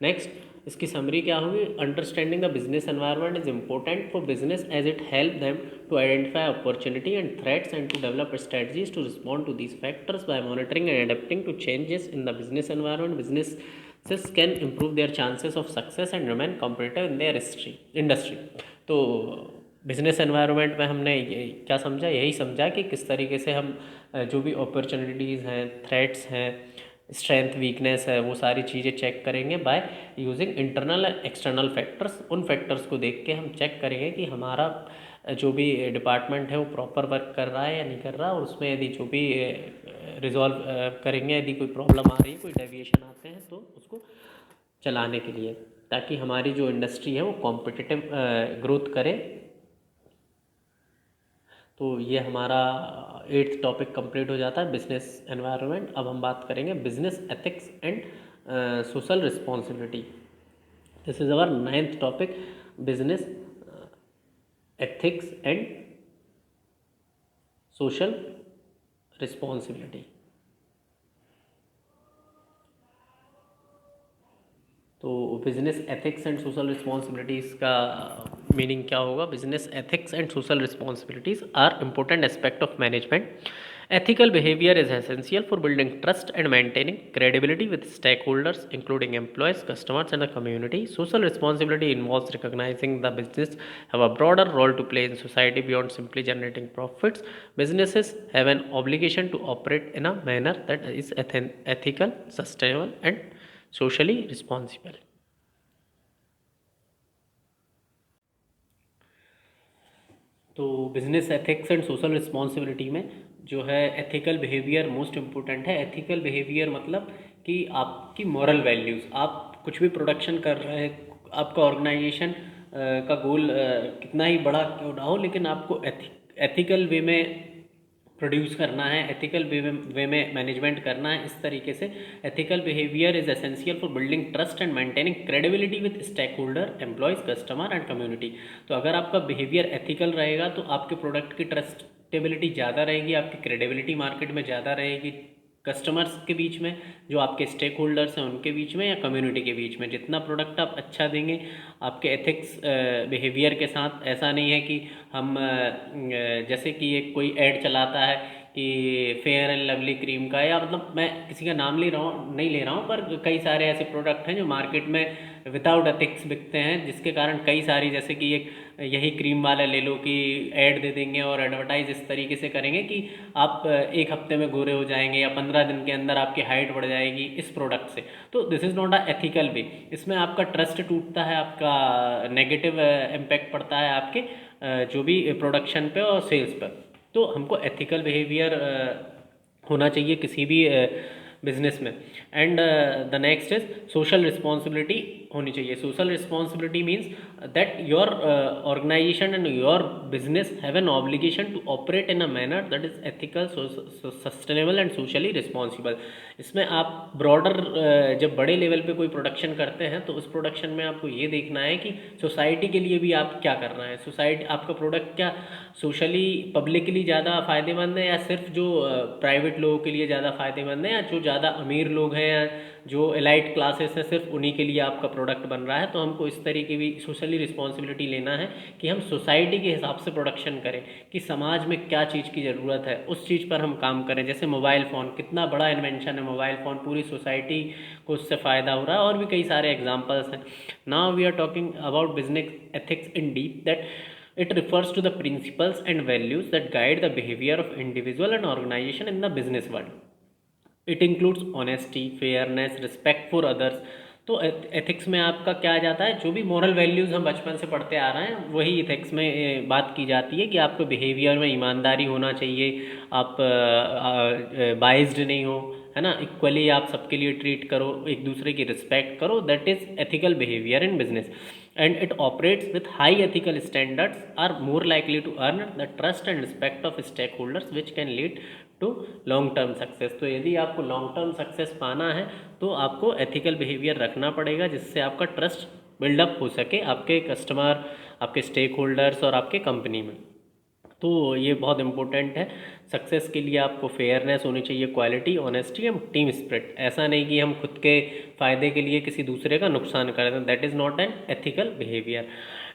नेक्स्ट, इसकी summary क्या होगी? Understanding the business environment is important for business as it help them to identify opportunity and threats and to develop strategies to respond to these factors by monitoring and adapting to changes in the business environment. Businesses can improve their chances of success and remain competitive in their industry। तो business environment में हमने क्या समझा? यही समझा कि किस तरीके से हम जो भी अपॉर्चुनिटीज़ हैं, थ्रेट्स हैं, स्ट्रेंथ, वीकनेस है, वो सारी चीज़ें चेक करेंगे by using internal external factors. उन फैक्टर्स को देख के हम चेक करेंगे कि हमारा जो भी डिपार्टमेंट है वो प्रॉपर वर्क कर रहा है या नहीं कर रहा, और उसमें यदि जो भी रिजॉल्व करेंगे, यदि कोई प्रॉब्लम आ रही है, कोई डेविएशन आते हैं, तो उसको चलाने के लिए, ताकि हमारी जो इंडस्ट्री है वो कॉम्पिटिटिव ग्रोथ करे। तो ये हमारा 8th टॉपिक कंप्लीट हो जाता है, बिजनेस एनवायरनमेंट। अब हम बात करेंगे business ethics and social responsibility. This is our 9th topic, business ethics and social responsibility. तो business ethics and social responsibilities का मीनिंग क्या होगा? Business ethics and social responsibilities are important aspect of management. Ethical behavior is essential for building trust and maintaining credibility with stakeholders, including employees, customers, and the community. Social responsibility involves recognizing the business have a broader role to play in society beyond simply generating profits. Businesses have an obligation to operate in a manner that is ethical, sustainable, and socially responsible. तो business ethics and social responsibility में जो है ethical behaviour most important है। Ethical behaviour मतलब कि आपकी moral values, आप कुछ भी प्रोडक्शन कर रहे हैं, आपका ऑर्गेनाइजेशन का गोल कितना ही बड़ा क्यों ना हो, लेकिन आपको एथिकल वे में प्रोड्यूस करना है, एथिकल वे में मैनेजमेंट करना है। इस तरीके से ethical behaviour is essential for building trust and maintaining credibility with stakeholder, employees, customer and community. तो अगर आपका बिहेवियर एथिकल रहेगा तो आपके प्रोडक्ट की ट्रस्टेबिलिटी ज़्यादा रहेगी, आपकी क्रेडिबिलिटी मार्केट में ज़्यादा रहेगी, कस्टमर्स के बीच में, जो आपके स्टेक होल्डर्स हैं उनके बीच में, या कम्युनिटी के बीच में। जितना प्रोडक्ट आप अच्छा देंगे आपके एथिक्स बिहेवियर के साथ, ऐसा नहीं है कि हम जैसे कि एक कोई ऐड चलाता है कि फेयर एंड लवली क्रीम का, या मतलब मैं किसी का नाम नहीं ले रहा हूँ, पर कई सारे ऐसे प्रोडक्ट हैं जो मार्केट में विदाउट एथिक्स बिकते हैं, जिसके कारण कई सारी, जैसे कि एक यही क्रीम वाला ले लो कि ऐड दे देंगे और एडवर्टाइज इस तरीके से करेंगे कि आप एक हफ्ते में गोरे हो जाएंगे या 15 दिन के अंदर आपकी हाइट बढ़ जाएगी इस प्रोडक्ट से। तो this is not a ethical way. इसमें आपका ट्रस्ट टूटता है, आपका नेगेटिव इम्पैक्ट पड़ता है आपके जो भी प्रोडक्शन पे और सेल्स पर। तो हमको एथिकल बिहेवियर होना चाहिए किसी भी बिजनेस में। And the next is social responsibility होनी चाहिए। Social responsibility means that your organisation and your business have an obligation to operate in a manner that is ethical, sustainable and socially responsible. इसमें आप broader जब बड़े level पे कोई production करते हैं तो उस प्रोडक्शन में आपको ये देखना है कि सोसाइटी के लिए भी आप क्या कर रहे हैं। सोसाइटी, आपका प्रोडक्ट क्या सोशली पब्लिकली ज़्यादा फ़ायदेमंद है, या सिर्फ जो प्राइवेट लोगों के लिए ज़्यादा फ़ायदेमंद है, या जो ज़्यादा अमीर लोग हैं या जो एलाइट क्लासेस हैं सिर्फ उन्हीं के लिए आपका प्रोडक्ट बन रहा है। तो हमको इस तरीके की सोशली रिस्पॉन्सिबिलिटी लेना है कि हम सोसाइटी के हिसाब से प्रोडक्शन करें, कि समाज में क्या चीज़ की ज़रूरत है उस चीज़ पर हम काम करें। जैसे मोबाइल फ़ोन कितना बड़ा इन्वेंशन है, मोबाइल फ़ोन पूरी सोसाइटी को उससे फ़ायदा हो रहा है, और भी कई सारे एग्जाम्पल्स हैं। Now we are talking about business ethics in deep, that it refers to the principles and values that guide the behavior of individual and organization in the business world. It includes honesty, fairness, respect for others. तो ethics में आपका क्या आ जाता है? जो भी moral values हम बचपन से पढ़ते आ रहे हैं वही एथिक्स में बात की जाती है कि आपको बिहेवियर में ईमानदारी होना चाहिए, आप बाइज्ड नहीं हो, है ना, इक्वली आप सबके लिए ट्रीट करो, एक दूसरे की रिस्पेक्ट करो। That is ethical behaviour in business, and it operates with high ethical standards are more likely to earn the trust and respect of stakeholders, which can lead to long term success. तो यदि आपको long term success पाना है तो आपको ethical behaviour रखना पड़ेगा, जिससे आपका ट्रस्ट बिल्डअप हो सके आपके कस्टमर, आपके स्टेक होल्डर्स और आपके कंपनी में। तो ये बहुत इंपॉर्टेंट है। सक्सेस के लिए आपको फेयरनेस होनी चाहिए, quality, honesty and team spirit. ऐसा नहीं कि हम खुद के फ़ायदे के लिए किसी दूसरे का नुकसान कर दें, that is not an ethical behaviour.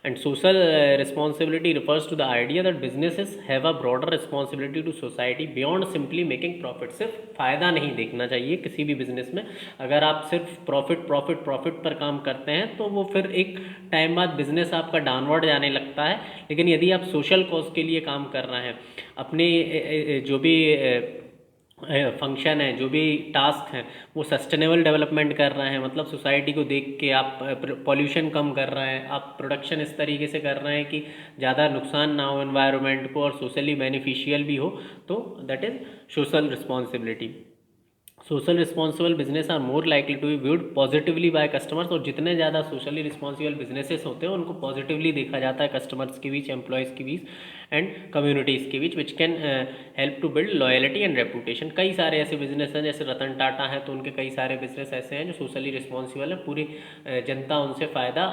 And social responsibility refers to the idea that businesses have a broader responsibility to society beyond simply making profit. सिर्फ फ़ायदा नहीं देखना चाहिए किसी भी बिजनेस में। अगर आप सिर्फ प्रॉफिट प्रॉफिट प्रॉफिट पर काम करते हैं तो वो फिर एक टाइम बाद बिजनेस आपका डाउनवर्ड जाने लगता है। लेकिन यदि आप सोशल कॉज के लिए काम कर रहे हैं, अपने जो भी फंक्शन है, जो भी टास्क हैं, वो सस्टेनेबल डेवलपमेंट कर रहे हैं, मतलब सोसाइटी को देख के आप पॉल्यूशन कम कर रहे हैं, आप प्रोडक्शन इस तरीके से कर रहे हैं कि ज़्यादा नुकसान ना हो एनवायरनमेंट को और सोशली बेनिफिशियल भी हो, तो that is social responsibility. Social responsible business are more likely to be viewed positively by customers, और जितने ज़्यादा सोशली रिस्पॉन्सिबल बिजनेसेस होते हैं उनको पॉजिटिवली देखा जाता है कस्टमर्स के बीच, एम्प्लॉयज़ के बीच एंड कम्युनिटीज़ के बीच, which can help to build loyalty and reputation. कई सारे ऐसे बिजनेस हैं, जैसे रतन टाटा हैं तो उनके कई सारे बिजनेस ऐसे हैं जो सोशली रिस्पॉन्सिबल हैं, पूरी जनता उनसे फ़ायदा,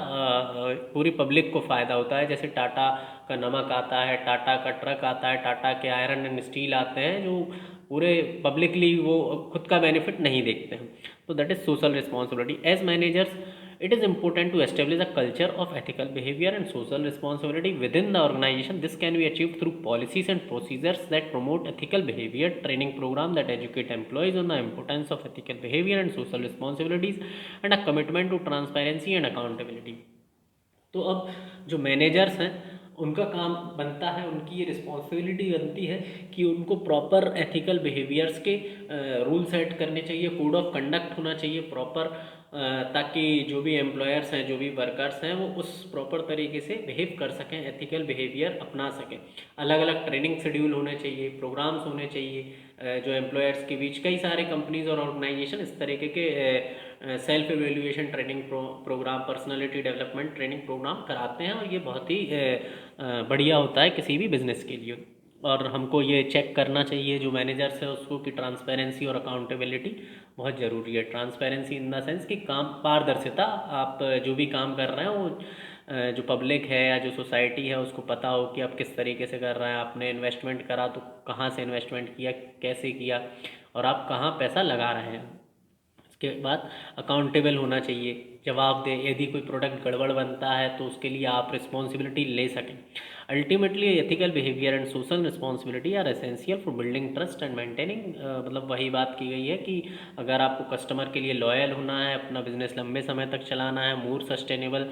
पूरी पब्लिक को फ़ायदा होता है। जैसे टाटा का नमक आता है, टाटा का ट्रक आता है, टाटा के आयरन एंड स्टील आते हैं, जो पूरे पब्लिकली वो खुद का बेनिफिट नहीं देखते हैं। तो that is social responsibility. As managers it is important to establish a culture of ethical behavior and social responsibility within the organization. This can be achieved through policies and procedures that promote ethical behavior, training program that educate employees on the importance of ethical behavior and social responsibilities, and a commitment to transparency and accountability. तो अब जो managers हैं उनका काम बनता है, उनकी ये रिस्पॉन्सिबिलिटी बनती है कि उनको प्रॉपर एथिकल बिहेवियर्स के रूल सेट करने चाहिए, कोड ऑफ कंडक्ट होना चाहिए प्रॉपर, ताकि जो भी एम्प्लॉयर्स हैं, जो भी वर्कर्स हैं, वो उस प्रॉपर तरीके से बिहेव कर सकें, एथिकल बिहेवियर अपना सकें। अलग अलग ट्रेनिंग शेड्यूल होने चाहिए, प्रोग्राम्स होने चाहिए जो एम्प्लॉयर्स के बीच। कई सारे कंपनीज और ऑर्गेनाइजेशन इस तरीके के self evaluation training programme, personality development training programme कराते हैं, और ये बहुत ही बढ़िया होता है किसी भी बिजनेस के लिए। और हमको ये चेक करना चाहिए जो मैनेजर्स है उसको, कि ट्रांसपेरेंसी और अकाउंटेबिलिटी बहुत ज़रूरी है। ट्रांसपेरेंसी इन द सेंस कि काम पारदर्शिता, आप जो भी काम कर रहे हैं वो जो पब्लिक है या जो सोसाइटी है उसको पता हो कि आप किस तरीके से कर रहे हैं। आपने इन्वेस्टमेंट करा तो कहाँ से इन्वेस्टमेंट किया, कैसे किया, और आप कहाँ पैसा लगा रहे हैं। उसके बाद अकाउंटेबल होना चाहिए, जवाबदेह। यदि कोई प्रोडक्ट गड़बड़ बनता है तो उसके लिए आप रिस्पॉन्सिबिलिटी ले सकें। Ultimately ethical behaviour and social responsibility are essential for building trust and maintaining, मतलब वही बात की गई है कि अगर आपको कस्टमर के लिए लॉयल होना है, अपना बिजनेस लंबे समय तक चलाना है, मोर सस्टेनेबल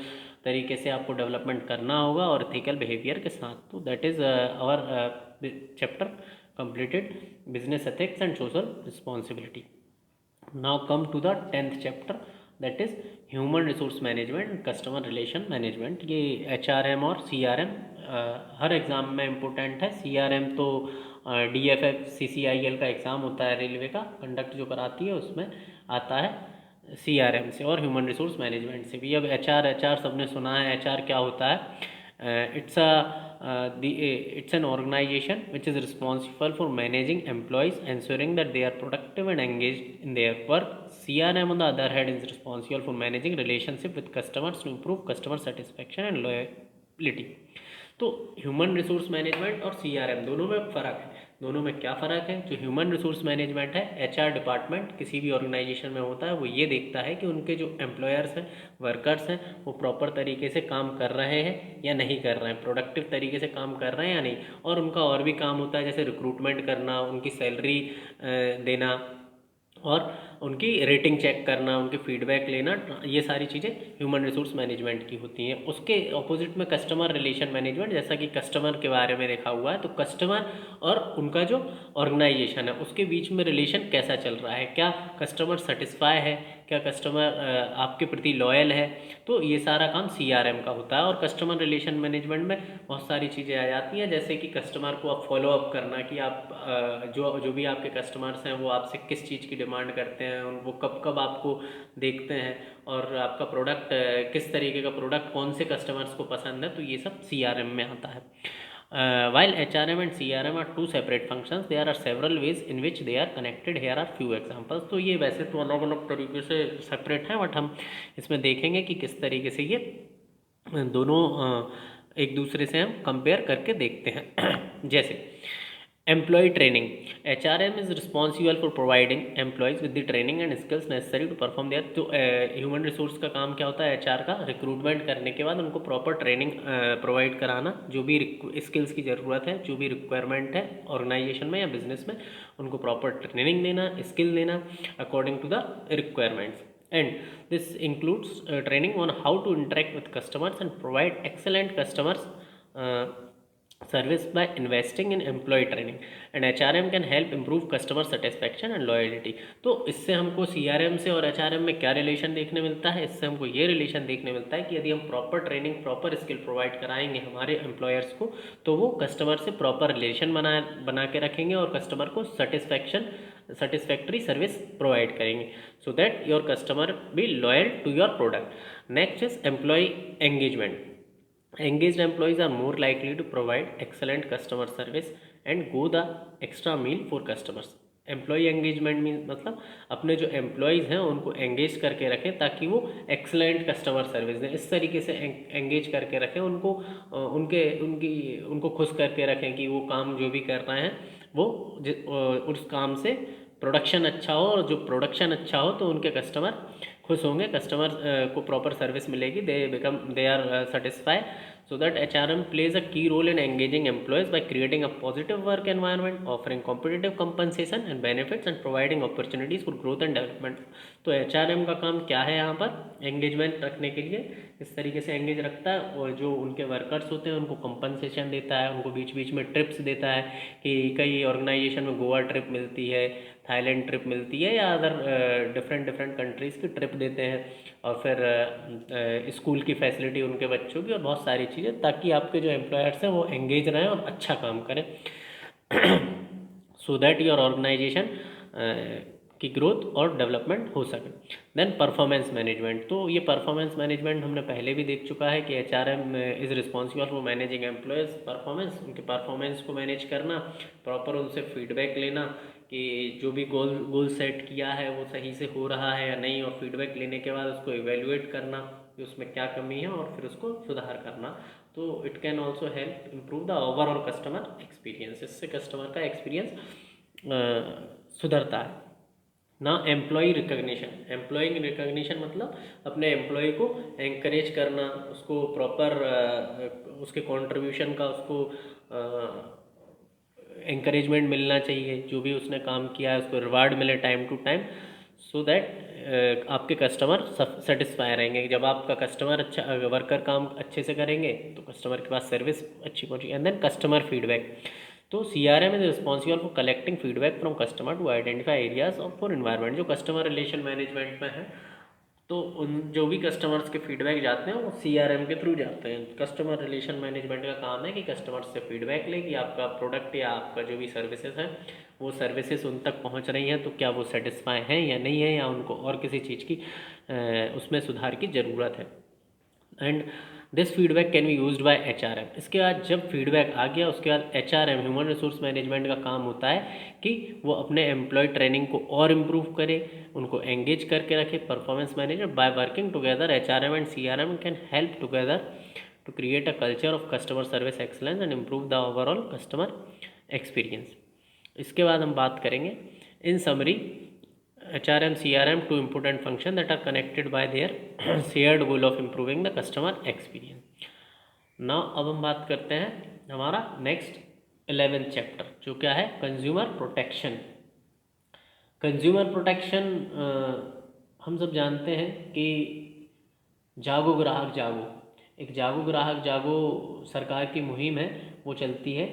तरीके से आपको डेवलपमेंट करना होगा और एथिकल बिहेवियर के साथ। तो that is our chapter completed, business ethics and social responsibility. Now come to the 10th chapter, that is human resource management, customer relation management। ये HRM और CRM हर एग्ज़ाम में इम्पोर्टेंट है। CRM तो DFF CCIL का exam होता है, railway का conduct जो कराती है, उसमें आता है CRM से, और ह्यूमन रिसोर्स मैनेजमेंट से भी। अब HR सबने सुना है, HR क्या होता है? It's an organization which is responsible for managing employees, ensuring that they are productive and engaged in their work. CRM on the other hand is responsible for managing relationship with customers to improve customer satisfaction and loyalty. तो human resource management और CRM दोनों में फ़र्क है। दोनों में क्या फ़र्क है? जो ह्यूमन रिसोर्स मैनेजमेंट है, HR डिपार्टमेंट किसी भी ऑर्गेनाइजेशन में होता है, वो ये देखता है कि उनके जो एम्प्लॉयर्स हैं, वर्कर्स हैं, वो प्रॉपर तरीके से काम कर रहे हैं या नहीं कर रहे हैं, प्रोडक्टिव तरीके से काम कर रहे हैं या नहीं। और उनका और भी काम होता है, जैसे रिक्रूटमेंट करना, उनकी सैलरी देना, और उनकी रेटिंग चेक करना, उनकी फीडबैक लेना। ये सारी चीज़ें ह्यूमन रिसोर्स मैनेजमेंट की होती हैं। उसके ऑपोजिट में कस्टमर रिलेशन मैनेजमेंट, जैसा कि कस्टमर के बारे में देखा हुआ है, तो कस्टमर और उनका जो ऑर्गेनाइजेशन है उसके बीच में रिलेशन कैसा चल रहा है, क्या कस्टमर सेटिस्फाई है, क्या कस्टमर आपके प्रति लॉयल है। तो ये सारा काम CRM का होता है। और कस्टमर रिलेशन मैनेजमेंट में बहुत सारी चीज़ें आ जाती हैं, जैसे कि कस्टमर को आप फॉलो अप करना, कि आप जो भी आपके कस्टमर्स हैं वो आपसे किस चीज़ की डिमांड करते हैं, वो कब कब आपको देखते हैं, और आपका प्रोडक्ट किस तरीके का प्रोडक्ट कौन से कस्टमर्स को पसंद है। तो ये सब CRM में आता है। While HRM and CRM are two separate functions, there are several ways in which they are connected. Here are few examples. तो ये वैसे तो अलग अलग तरीके से सेपरेट हैं, बट हम इसमें देखेंगे कि किस तरीके से ये दोनों एक दूसरे से हम कंपेयर करके देखते हैं। जैसे employee training, HRM is responsible for providing employees with the training and skills necessary to perform their. तो ह्यूमन रिसोर्स का काम क्या होता है? HR का रिक्रूटमेंट करने के बाद उनको प्रॉपर ट्रेनिंग प्रोवाइड कराना, जो भी स्किल्स की ज़रूरत है, जो भी रिक्वायरमेंट है ऑर्गेनाइजेशन में या बिजनेस में, उनको प्रॉपर ट्रेनिंग देना, स्किल देना according to the requirements. And this includes training on how to interact with customers and provide excellent customers service by investing in employee training, and HRM can help improve customer satisfaction and loyalty। तो इससे हमको CRM से और HRM में क्या relation देखने मिलता है? इससे हमको ये रिलेशन देखने मिलता है कि यदि हम proper training, proper skill provide कराएंगे हमारे एम्प्लॉयर्स को, तो वो कस्टमर से प्रॉपर रिलेशन बना के रखेंगे और कस्टमर को सेटिस्फैक्शन सेटिस्फैक्ट्री सर्विस प्रोवाइड करेंगे, so that your customer be loyal to your product. Next is employee engagement. Engaged employees are more likely to provide excellent customer service and go the extra mile for customers. Employee engagement mean मतलब अपने जो employees हैं उनको engage करके रखें ताकि वो excellent customer service दें। इस तरीके से एंगेज करके रखें उनको, उनको खुश करके रखें कि वो काम जो भी कर रहे हैं वो उस काम से प्रोडक्शन अच्छा हो, और जो प्रोडक्शन अच्छा हो तो उनके कस्टमर खुश होंगे, कस्टमर को प्रॉपर सर्विस मिलेगी, they are satisfy. So that HRM plays a key role in engaging employees by creating a positive work environment, offering competitive compensation and benefits, and providing opportunities for growth and development. तो HRM का काम क्या है यहाँ पर? Engagement रखने के लिए इस तरीके से एंगेज रखता है, और जो उनके वर्कर्स होते हैं उनको कंपनसेशन देता है, उनको बीच बीच में ट्रिप्स देता है कि कई ऑर्गेनाइजेशन में गोवा ट्रिप मिलती है, थाईलैंड ट्रिप मिलती है, या अदर डिफरेंट कंट्रीज़ की ट्रिप देते हैं, और फिर स्कूल की फैसिलिटी उनके बच्चों की, और बहुत सारी चीज़ें, ताकि आपके जो एम्प्लॉयर्स हैं वो एंगेज रहें और अच्छा काम करें, सो दैट योर ऑर्गेनाइजेशन की ग्रोथ और डेवलपमेंट हो सके। Then performance management. तो ये परफॉर्मेंस मैनेजमेंट हमने पहले भी देख चुका है कि HRM is responsible for managing employees performance, उनके परफॉर्मेंस को मैनेज करना, प्रॉपर उनसे फीडबैक लेना कि जो भी गोल सेट किया है वो सही से हो रहा है या नहीं, और फीडबैक लेने के बाद उसको इवेल्युएट करना कि उसमें क्या कमी है और फिर उसको सुधार करना। तो it can also help improve the overall customer experience, इससे कस्टमर का एक्सपीरियंस सुधरता है ना। Employ recognition. एम्प्लॉय रिकग्निशन मतलब अपने एम्प्लॉय को एंकरेज करना, उसको प्रॉपर उसके कंट्रीब्यूशन का उसको एंकरेजमेंट मिलना चाहिए, जो भी उसने काम किया है उसको रिवार्ड मिले time to time, so that आपके कस्टमर सेटिस्फाई रहेंगे। जब आपका कस्टमर अच्छा, वर्कर काम अच्छे से करेंगे तो कस्टमर के पास सर्विस अच्छी पहुँचेगी। And then customer feedback. तो CRM is responsible for collecting feedback from customer to identify areas of for environment. जो कस्टमर रिलेशन मैनेजमेंट में है तो उन जो भी कस्टमर्स के फीडबैक जाते हैं वो CRM के थ्रू जाते हैं। कस्टमर रिलेशन मैनेजमेंट का काम है कि कस्टमर से फीडबैक ले कि आपका प्रोडक्ट या आपका जो भी सर्विसेज है वो सर्विसेज उन तक पहुंच रही हैं, तो क्या वो सेटिस्फाई हैं या नहीं है, या उनको और किसी चीज़ की उसमें सुधार की ज़रूरत है। And this feedback can be used by HRM। इसके बाद जब फीडबैक आ गया उसके बाद HRM ह्यूमन रिसोर्स मैनेजमेंट का काम होता है कि वो अपने एम्प्लॉय ट्रेनिंग को और इम्प्रूव करे, उनको एंगेज करके रखे। Performance manager by working together HRM and CRM can help together to create a culture of customer service excellence and improve the overall customer experience. इसके बाद हम बात करेंगे in summary HRM CRM two important functions that are connected by their shared goal of improving the customer experience. Now अब हम बात करते हैं हमारा नेक्स्ट 11th चैप्टर, जो क्या है कंज्यूमर प्रोटेक्शन। कंज्यूमर प्रोटेक्शन हम सब जानते हैं कि जागो ग्राहक जागो, एक जागो ग्राहक जागो सरकार की मुहिम है, वो चलती है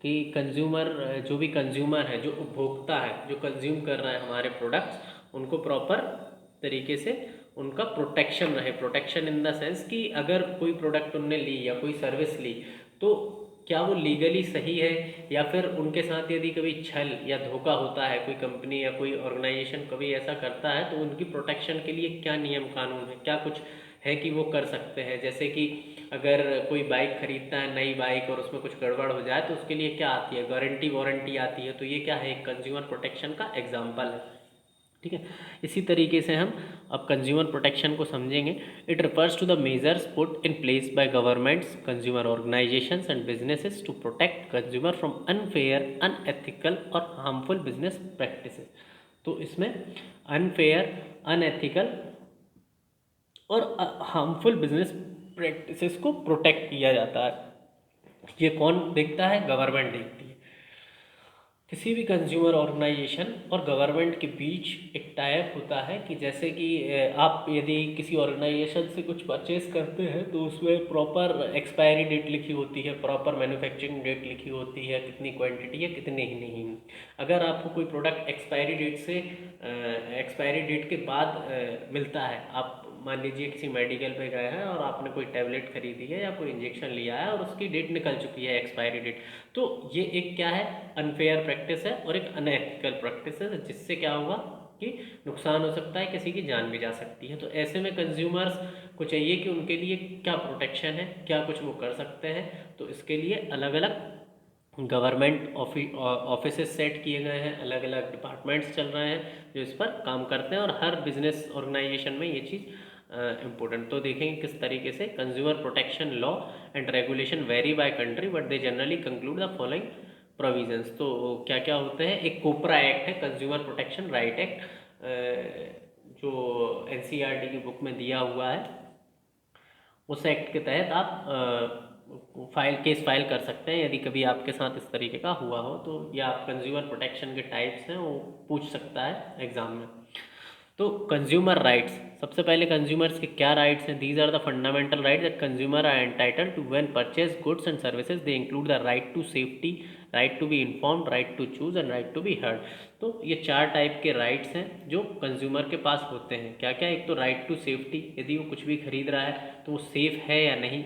कि कंज्यूमर, जो भी कंज्यूमर है, जो उपभोक्ता है, जो कंज्यूम कर रहा है हमारे प्रोडक्ट्स, उनको प्रॉपर तरीके से उनका प्रोटेक्शन रहे। प्रोटेक्शन इन द सेंस कि अगर कोई प्रोडक्ट उनने ली या कोई सर्विस ली तो क्या वो लीगली सही है, या फिर उनके साथ यदि कभी छल या धोखा होता है, कोई कंपनी या कोई ऑर्गेनाइजेशन कभी ऐसा करता है तो उनकी प्रोटेक्शन के लिए क्या नियम कानून है, क्या कुछ है कि वो कर सकते हैं। जैसे कि अगर कोई बाइक खरीदता है, नई बाइक, और उसमें कुछ गड़बड़ हो जाए तो उसके लिए क्या आती है, गारंटी वारंटी आती है। तो ये क्या है, एक कंज्यूमर प्रोटेक्शन का एग्जाम्पल है, ठीक है। इसी तरीके से हम अब कंज्यूमर प्रोटेक्शन को समझेंगे। It refers to the measures put in place by governments, consumer organisations and businesses to protect consumer from unfair, unethical और हार्मफुल बिजनेस प्रैक्टिसेस। तो इसमें अनफेयर, अनएथिकल और हार्मफुल बिजनेस प्रैक्टिसेस को प्रोटेक्ट किया जाता है। ये कौन देखता है? गवर्नमेंट देखती है। किसी भी कंज्यूमर ऑर्गेनाइजेशन और गवर्नमेंट के बीच एक टाइप होता है कि जैसे कि आप यदि किसी ऑर्गेनाइजेशन से कुछ परचेज करते हैं तो उसमें प्रॉपर एक्सपायरी डेट लिखी होती है, प्रॉपर मैन्युफैक्चरिंग डेट लिखी होती है, कितनी क्वांटिटी है, कितने ही नहीं। अगर आपको कोई प्रोडक्ट एक्सपायरी डेट के बाद मिलता है, आप मान लीजिए किसी मेडिकल पे गए हैं और आपने कोई टैबलेट खरीदी है या कोई इंजेक्शन लिया है और उसकी डेट निकल चुकी है, एक्सपायरी डेट, तो ये एक क्या है, अनफेयर प्रैक्टिस है और एक अनएथिकल प्रैक्टिस है, जिससे क्या होगा कि नुकसान हो सकता है, किसी की जान भी जा सकती है। तो ऐसे में कंज्यूमर्स को चाहिए कि उनके लिए क्या प्रोटेक्शन है, क्या कुछ वो कर सकते हैं। तो इसके लिए अलग अलग गवर्नमेंट ऑफिसेस सेट किए गए हैं, अलग अलग डिपार्टमेंट्स चल रहे हैं जो इस पर काम करते हैं, और हर बिजनेस ऑर्गेनाइजेशन में ये चीज़ इम्पोर्टेंट। तो देखेंगे किस तरीके से consumer protection law and regulation very by country but they generally conclude the following provisions. तो क्या क्या होते हैं, एक कोपरा एक्ट है, कंज्यूमर प्रोटेक्शन राइट एक्ट, जो एनसीईआरटी की बुक में दिया हुआ है। उस एक्ट के तहत आप केस फाइल कर सकते हैं यदि कभी आपके साथ इस तरीके का हुआ हो तो, या आप कंज्यूमर प्रोटेक्शन के टाइप्स हैं वो पूछ सकता है एग्जाम में। तो कंज्यूमर राइट्स, सबसे पहले कंज्यूमर्स के क्या राइट्स हैं, these are the fundamental rights that consumer are entitled to when purchase goods and services. They include the right to safety, right to be informed, right to choose and right to be heard. तो ये 4 type के rights हैं जो consumer के पास होते हैं। क्या क्या, एक तो राइट टू सेफ्टी, यदि वो कुछ भी खरीद रहा है तो वो सेफ है या नहीं,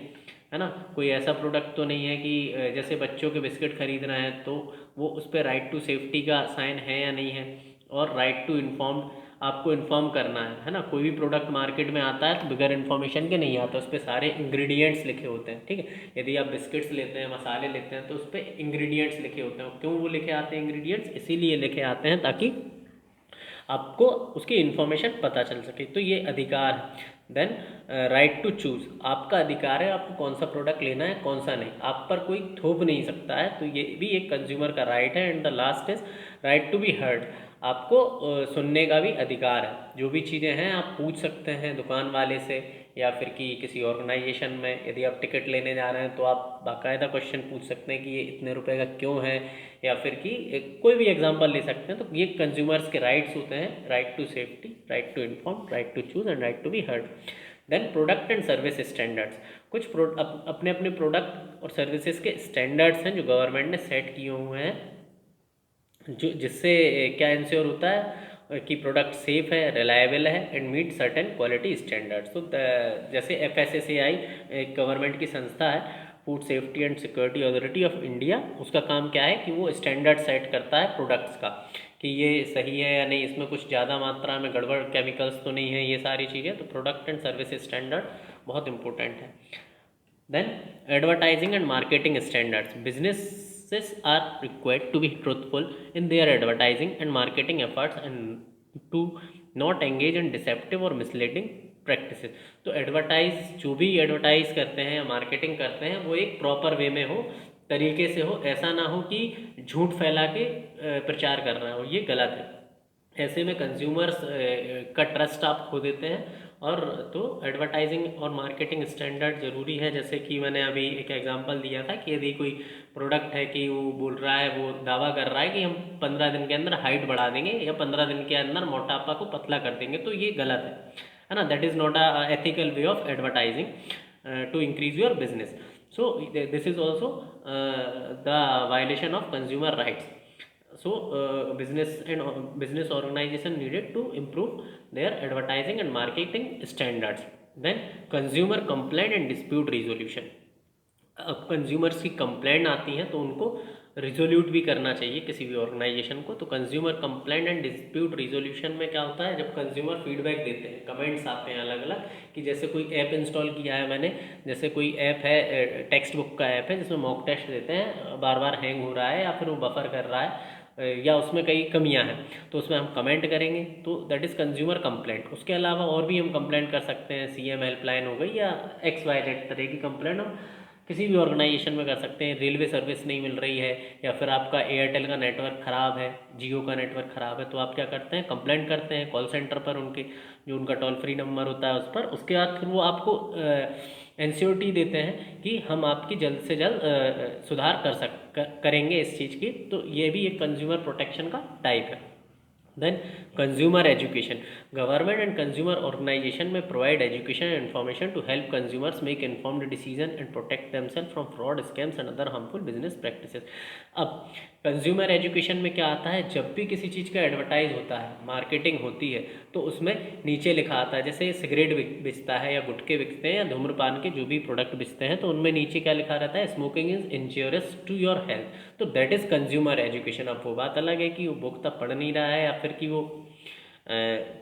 है ना, कोई ऐसा प्रोडक्ट तो नहीं है कि जैसे बच्चों के बिस्किट खरीद रहे हैं तो वो उस पर राइट टू सेफ्टी का साइन है या नहीं है। और राइट टू इन्फॉर्म्ड, आपको इन्फॉर्म करना है ना, कोई भी प्रोडक्ट मार्केट में आता है तो बगैर इन्फॉर्मेशन के नहीं आता, उस पर सारे इंग्रेडिएंट्स लिखे होते हैं, ठीक है। यदि आप बिस्किट्स लेते हैं, मसाले लेते हैं, तो उस पर इंग्रेडिएंट्स लिखे होते हैं। क्यों वो लिखे आते हैं इंग्रेडिएंट्स, इसीलिए लिखे आते हैं ताकि आपको उसकी इन्फॉर्मेशन पता चल सके। तो ये अधिकार है। देन राइट टू चूज, आपका अधिकार है आपको कौन सा प्रोडक्ट लेना है कौन सा नहीं, आप पर कोई थोप नहीं सकता है, तो ये भी एक कंज्यूमर का राइट है। And the last is right to be heard, आपको सुनने का भी अधिकार है। जो भी चीज़ें हैं आप पूछ सकते हैं दुकान वाले से, या फिर कि किसी ऑर्गेनाइजेशन में यदि आप टिकट लेने जा रहे हैं तो आप बाकायदा क्वेश्चन पूछ सकते हैं कि ये इतने रुपए का क्यों है, या फिर कि कोई भी एग्जांपल ले सकते हैं। तो ये कंज्यूमर्स के राइट्स होते हैं, right to safety, right to inform, right to choose and right to be heard. Then product and service standards, कुछ अपने अपने प्रोडक्ट और सर्विसेज के स्टैंडर्ड्स हैं जो गवर्नमेंट ने सेट किए हुए हैं, जो जिससे क्या इंश्योर होता है कि प्रोडक्ट सेफ है, रिलायबल है and meet certain quality standards. तो जैसे FSSAI एक गवर्नमेंट की संस्था है, food safety and security authority of India, उसका काम क्या है कि वो स्टैंडर्ड सेट करता है प्रोडक्ट्स का, कि ये सही है या नहीं, इसमें कुछ ज़्यादा मात्रा में गड़बड़ केमिकल्स तो नहीं है, ये सारी चीज़ें। तो प्रोडक्ट एंड सर्विस स्टैंडर्ड बहुत इंपॉर्टेंट है। Then advertising and marketing standards, businesses are required to be truthful in their advertising and marketing efforts and to not engage in deceptive or misleading practices। तो जो भी advertise करते हैं या marketing करते हैं वो एक प्रॉपर वे में हो, तरीके से हो, ऐसा ना हो कि झूठ फैला के प्रचार कर रहा हो, ये गलत है। ऐसे में कंज्यूमर्स का ट्रस्ट आप खो देते हैं। और तो एडवर्टाइजिंग और मार्केटिंग स्टैंडर्ड ज़रूरी है। जैसे कि मैंने अभी एक एग्जांपल दिया था कि यदि कोई प्रोडक्ट है कि वो बोल रहा है, वो दावा कर रहा है कि हम 15 दिन के अंदर हाइट बढ़ा देंगे या 15 दिन के अंदर मोटापा को पतला कर देंगे, तो ये गलत है ना, that is not a ethical way of advertising to increase your business. So this is also the violation of consumer rights. So business organization needed to improve their advertising and marketing standards. Then consumer complaint and dispute resolution, अब consumers की complaint आती हैं तो उनको resolute भी करना चाहिए किसी भी ऑर्गेनाइजेशन को। तो consumer complaint and dispute resolution में क्या होता है, जब कंज्यूमर फीडबैक देते हैं, कमेंट्स आते हैं अलग अलग, कि जैसे कोई ऐप इंस्टॉल किया है मैंने, जैसे कोई ऐप है, टेक्स्ट बुक का ऐप है जिसमें मॉक टेस्ट देते हैं, बार बार हैंग हो रहा है या फिर वो बफर कर रहा है या उसमें कई कमियां हैं, तो उसमें हम कमेंट करेंगे, तो दैट इज़ कंज्यूमर कंप्लेंट। उसके अलावा और भी हम कंप्लेंट कर सकते हैं, CM हेल्पलाइन हो गई या XYZ तरह की कंप्लेंट हम किसी भी ऑर्गेनाइजेशन में कर सकते हैं। रेलवे सर्विस नहीं मिल रही है, या फिर आपका एयरटेल का नेटवर्क ख़राब है, जियो का नेटवर्क ख़राब है, तो आप क्या करते हैं, कंप्लेंट करते हैं कॉल सेंटर पर, उनके जो उनका टोल फ्री नंबर होता है उस पर। उसके बाद फिर वो आपको एंश्योरिटी देते हैं कि हम आपकी जल्द से जल्द सुधार करेंगे इस चीज़ की। तो ये भी एक कंज्यूमर प्रोटेक्शन का टाइप है। Then consumer education, government and consumer organisation में provide education and information to help consumers make informed decision and protect themself from fraud, scams and other harmful business practices. अब consumer education में क्या आता है, जब भी किसी चीज़ का एडवर्टाइज होता है, मार्केटिंग होती है, तो उसमें नीचे लिखा आता है, जैसे सिगरेट बिकता है या गुटखे बिकते हैं या धूम्रपान के जो भी प्रोडक्ट बिकते हैं, तो उनमें नीचे क्या लिखा रहता है, smoking is injurious to your health. तो दैट इज़ कंज्यूमर एजुकेशन। अब वो बात अलग है कि वो बुक तब पढ़ नहीं रहा है या फिर कि वो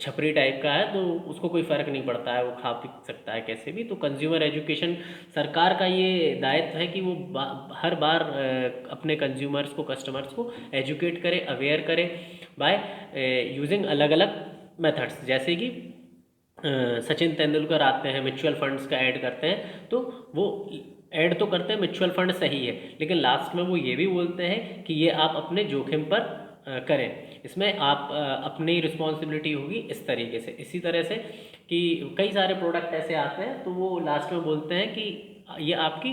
छपरी टाइप का है, तो उसको कोई फ़र्क नहीं पड़ता है, वो खा पी सकता है कैसे भी। तो कंज्यूमर एजुकेशन सरकार का ये दायित्व है कि वो हर बार अपने कंज्यूमर्स को, कस्टमर्स को एजुकेट करे, अवेयर करे बाय यूजिंग अलग अलग मेथड्स। जैसे कि सचिन तेंदुलकर आते हैं, म्यूचुअल फंड्स का ऐड करते हैं, तो वो ऐड तो करते हैं म्यूचुअल फंड सही है, लेकिन लास्ट में वो ये भी बोलते हैं कि ये आप अपने जोखिम पर करें, इसमें आप अपनी रिस्पॉन्सिबिलिटी होगी इस तरीके से। इसी तरह से कि कई सारे प्रोडक्ट ऐसे आते हैं, तो वो लास्ट में बोलते हैं कि ये आपकी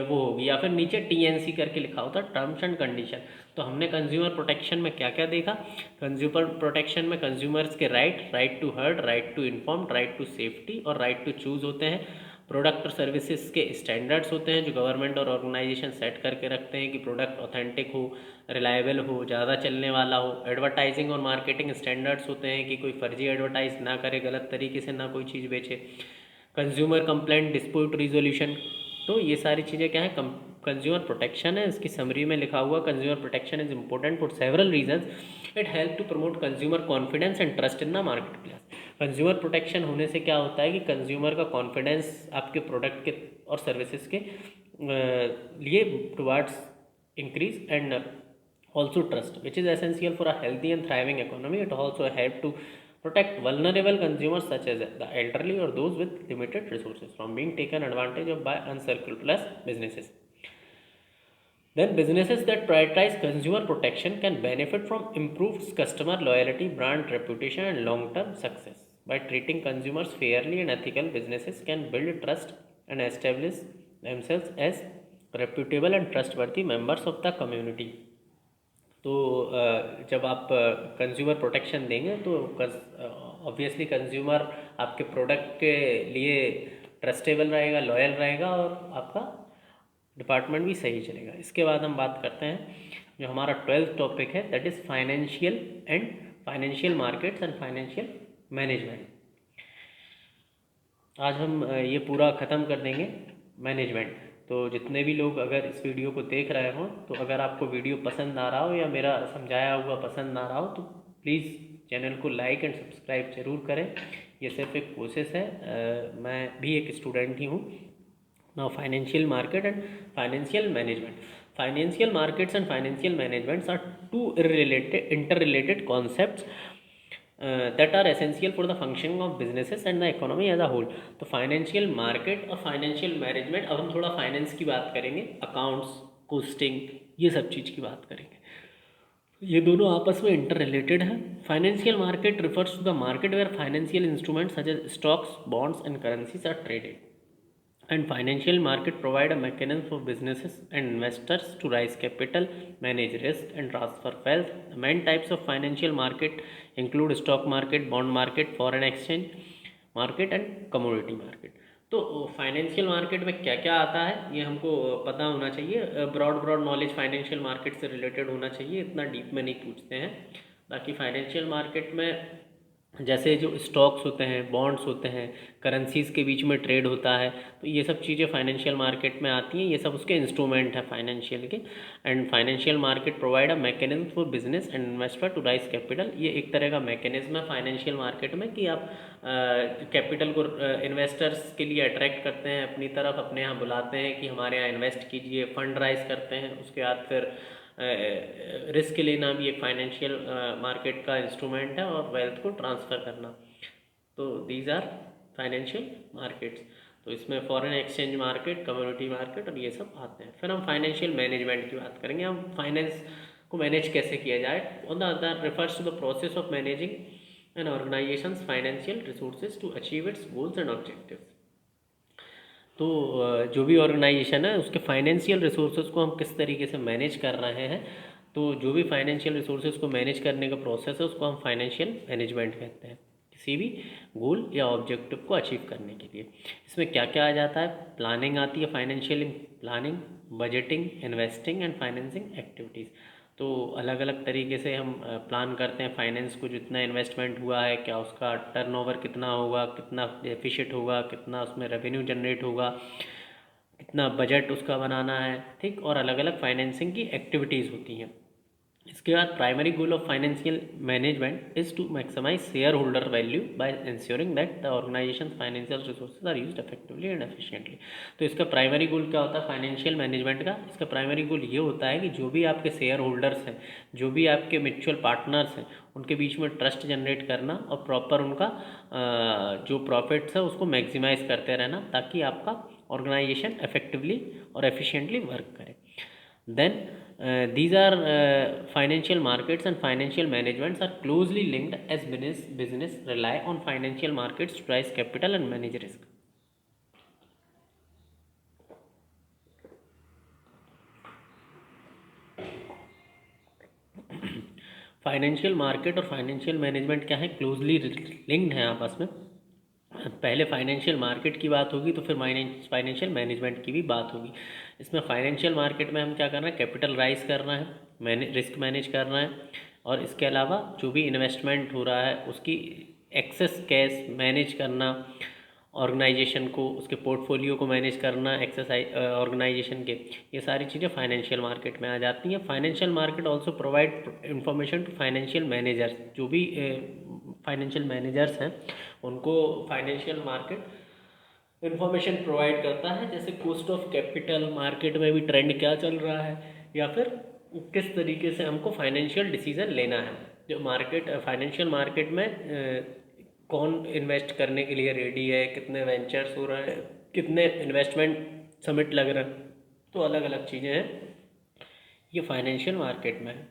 वो होगी, या फिर नीचे टीएनसी करके लिखा होता है, टर्म्स एंड कंडीशन। तो हमने कंज्यूमर प्रोटेक्शन में क्या क्या देखा। कंज्यूमर प्रोटेक्शन में कंज्यूमर्स के right to heard, right to inform, right to safety और राइट टू चूज़ होते हैं। प्रोडक्ट और सर्विसेज के स्टैंडर्ड्स होते हैं जो गवर्नमेंट और ऑर्गेनाइजेशन सेट करके रखते हैं कि प्रोडक्ट ऑथेंटिक हो, रिलायबल हो, ज़्यादा चलने वाला हो। एडवर्टाइजिंग और मार्केटिंग स्टैंडर्ड्स होते हैं कि कोई फर्जी एडवर्टाइज ना करे, गलत तरीके से ना कोई चीज़ बेचे। कंज्यूमर कंप्लेंट, डिस्प्यूट रिजोल्यूशन, तो ये सारी चीज़ें क्या है, कंज्यूमर प्रोटेक्शन है। इसकी समरी में लिखा हुआ, consumer protection is important for several reasons. It help to promote consumer confidence and trust in the marketplace. कंज्यूमर प्रोटेक्शन होने से क्या होता है कि कंज्यूमर का कॉन्फिडेंस आपके प्रोडक्ट के और सर्विसेज के लिए towards increase and also trust, which is essential for a healthy and thriving economy. It also help to protect vulnerable consumers such as the elderly or those with limited resources from being taken advantage of by unscrupulous businesses. Then businesses that prioritize consumer protection can benefit from improved customer loyalty, brand reputation and long-term success. By treating consumers fairly and ethical, businesses can build trust and establish themselves as reputable and trustworthy members of the community. तो जब आप consumer protection देंगे तो obviously consumer आपके product के लिए trustable रहेगा, loyal रहेगा और आपका डिपार्टमेंट भी सही चलेगा। इसके बाद हम बात करते हैं जो हमारा 12th टॉपिक है, that is financial markets and financial management. आज हम ये पूरा ख़त्म कर देंगे मैनेजमेंट। तो जितने भी लोग अगर इस वीडियो को देख रहे हों, तो अगर आपको वीडियो पसंद आ रहा हो या मेरा समझाया हुआ पसंद आ रहा हो, तो प्लीज़ चैनल को लाइक एंड सब्सक्राइब ज़रूर करें। ये सिर्फ एक प्रोसेस है, मैं भी एक स्टूडेंट ही हूँ। Now financial market and financial management. Financial markets and financial managements are two interrelated concepts that are essential for the functioning of businesses and the economy as a whole। तो financial market और financial management, अब हम थोड़ा finance की बात करेंगे, accounts, costing, ये सब चीज़ की बात करेंगे। ये दोनों आपस में इंटर रिलेटेड है। Financial market refers to the market where financial instruments such as stocks, bonds and currencies are traded, and financial market provide a mechanism for businesses and investors to raise capital, manage risk and transfer wealth. The main types of financial market include stock market, bond market, foreign exchange market and commodity market। तो financial market में क्या क्या आता है ये हमको पता होना चाहिए। ब्रॉड नॉलेज फाइनेंशियल मार्केट से रिलेटेड होना चाहिए, इतना डीप में नहीं पूछते हैं। बाकी फाइनेंशियल मार्केट में जैसे जो स्टॉक्स होते हैं, बॉन्ड्स होते हैं, करेंसीज़ के बीच में ट्रेड होता है, तो ये सब चीज़ें फाइनेंशियल मार्केट में आती हैं। ये सब उसके इंस्ट्रूमेंट हैं फाइनेंशियल के। And financial market provide a mechanism for business and investor to raise capital. ये एक तरह का मैकेनिज्म है फाइनेंशियल मार्केट में कि आप कैपिटल को इन्वेस्टर्स के लिए अट्रैक्ट करते हैं अपनी तरफ, अपने यहाँ बुलाते हैं कि हमारे यहाँ इन्वेस्ट कीजिए, फंड राइज करते हैं। उसके बाद फिर रिस्क लेना भी एक फाइनेंशियल मार्केट का इंस्ट्रूमेंट है और वेल्थ को ट्रांसफ़र करना। तो दीज आर फाइनेंशियल मार्केट्स। तो इसमें foreign exchange market, community market और ये सब आते हैं। फिर हम फाइनेंशियल मैनेजमेंट की बात करेंगे। हम फाइनेंस को मैनेज कैसे किया जाए। On the other refers to the process of managing an organisation's financial resources to achieve its goals and objectives. तो जो भी ऑर्गेनाइजेशन है उसके फाइनेंशियल रिसोर्सेज को हम किस तरीके से मैनेज कर रहे हैं, तो जो भी फाइनेंशियल रिसोर्सेज को मैनेज करने का प्रोसेस है उसको हम फाइनेंशियल मैनेजमेंट कहते हैं, किसी भी गोल या ऑब्जेक्टिव को अचीव करने के लिए। इसमें क्या क्या आ जाता है, प्लानिंग आती है, financial planning, budgeting, investing and financing activities. तो अलग अलग तरीके से हम प्लान करते हैं फाइनेंस को, जितना इन्वेस्टमेंट हुआ है क्या उसका टर्नओवर कितना होगा, कितना डेफिशिट होगा, कितना उसमें रेवेन्यू जनरेट होगा, कितना बजट उसका बनाना है, ठीक। और अलग अलग फाइनेंसिंग की एक्टिविटीज़ होती हैं। इसके बाद primary goal of financial management is to maximise share holder value by ensuring that the organisation financial resources are used effectively and efficiently. तो इसका प्राइमरी गोल क्या होता है फाइनेंशियल मैनेजमेंट का? इसका प्राइमरी गोल ये होता है कि जो भी आपके शेयर होल्डर्स हैं, जो भी आपके म्यूचुअल पार्टनर्स हैं, उनके बीच में ट्रस्ट जनरेट करना और प्रॉपर उनका जो प्रॉफिट्स है उसको मैक्सिमाइज करते रहना, ताकि आपका ऑर्गेनाइजेशन इफेक्टिवली और एफिशिएंटली वर्क करे। Then these are financial markets and financial managements are closely linked as business rely on financial markets to raise capital and manage risk. Financial market और financial management क्या है? Closely linked हैं आपस में। पहले financial market की बात होगी तो फिर फाइनेंशियल मैनेजमेंट की भी बात होगी। इसमें फाइनेंशियल मार्केट में हम क्या कर रहे हैं? कैपिटल राइज करना है, रिस्क मैनेज करना है, और इसके अलावा जो भी इन्वेस्टमेंट हो रहा है उसकी एक्सेस कैश मैनेज करना, ऑर्गेनाइजेशन को उसके पोर्टफोलियो को मैनेज करना एक्सरसाइज ऑर्गेनाइजेशन के, ये सारी चीज़ें फाइनेंशियल मार्केट में आ जाती हैं। Financial market also provide information to financial managers. जो भी फाइनेंशियल मैनेजर्स हैं उनको फाइनेंशियल मार्केट इंफॉर्मेशन प्रोवाइड करता है, जैसे कॉस्ट ऑफ कैपिटल, मार्केट में भी ट्रेंड क्या चल रहा है, या फिर किस तरीके से हमको फाइनेंशियल डिसीजन लेना है। जो मार्केट फाइनेंशियल मार्केट में कौन इन्वेस्ट करने के लिए रेडी है, कितने वेंचर्स हो रहे हैं, कितने इन्वेस्टमेंट समिट लग रहे हैं, तो अलग अलग चीज़ें हैं, ये फाइनेंशियल मार्केट में है।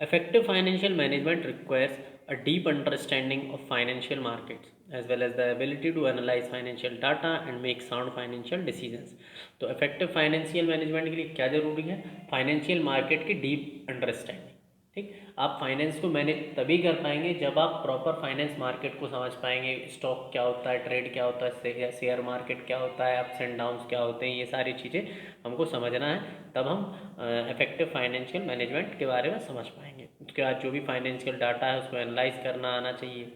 Effective financial management requires a deep understanding of financial markets as well as the ability to analyze financial data and make sound financial decisions. तो effective financial management के लिए क्या जरूरी है? फाइनेंशियल मार्केट की deep understanding, ठीक। आप finance को मैनेज तभी कर पाएंगे जब आप प्रॉपर फाइनेंस मार्केट को समझ पाएंगे। स्टॉक क्या होता है, ट्रेड क्या होता है, शेयर मार्केट क्या होता है, अप्स एंड डाउन्स क्या होते हैं, ये सारी चीज़ें हमको समझना है, तब हम इफेक्टिव फाइनेंशियल मैनेजमेंट के बारे में समझ पाएंगे। उसके बाद जो भी फाइनेंशियल डाटा है उसको एनालाइज करना आना चाहिए।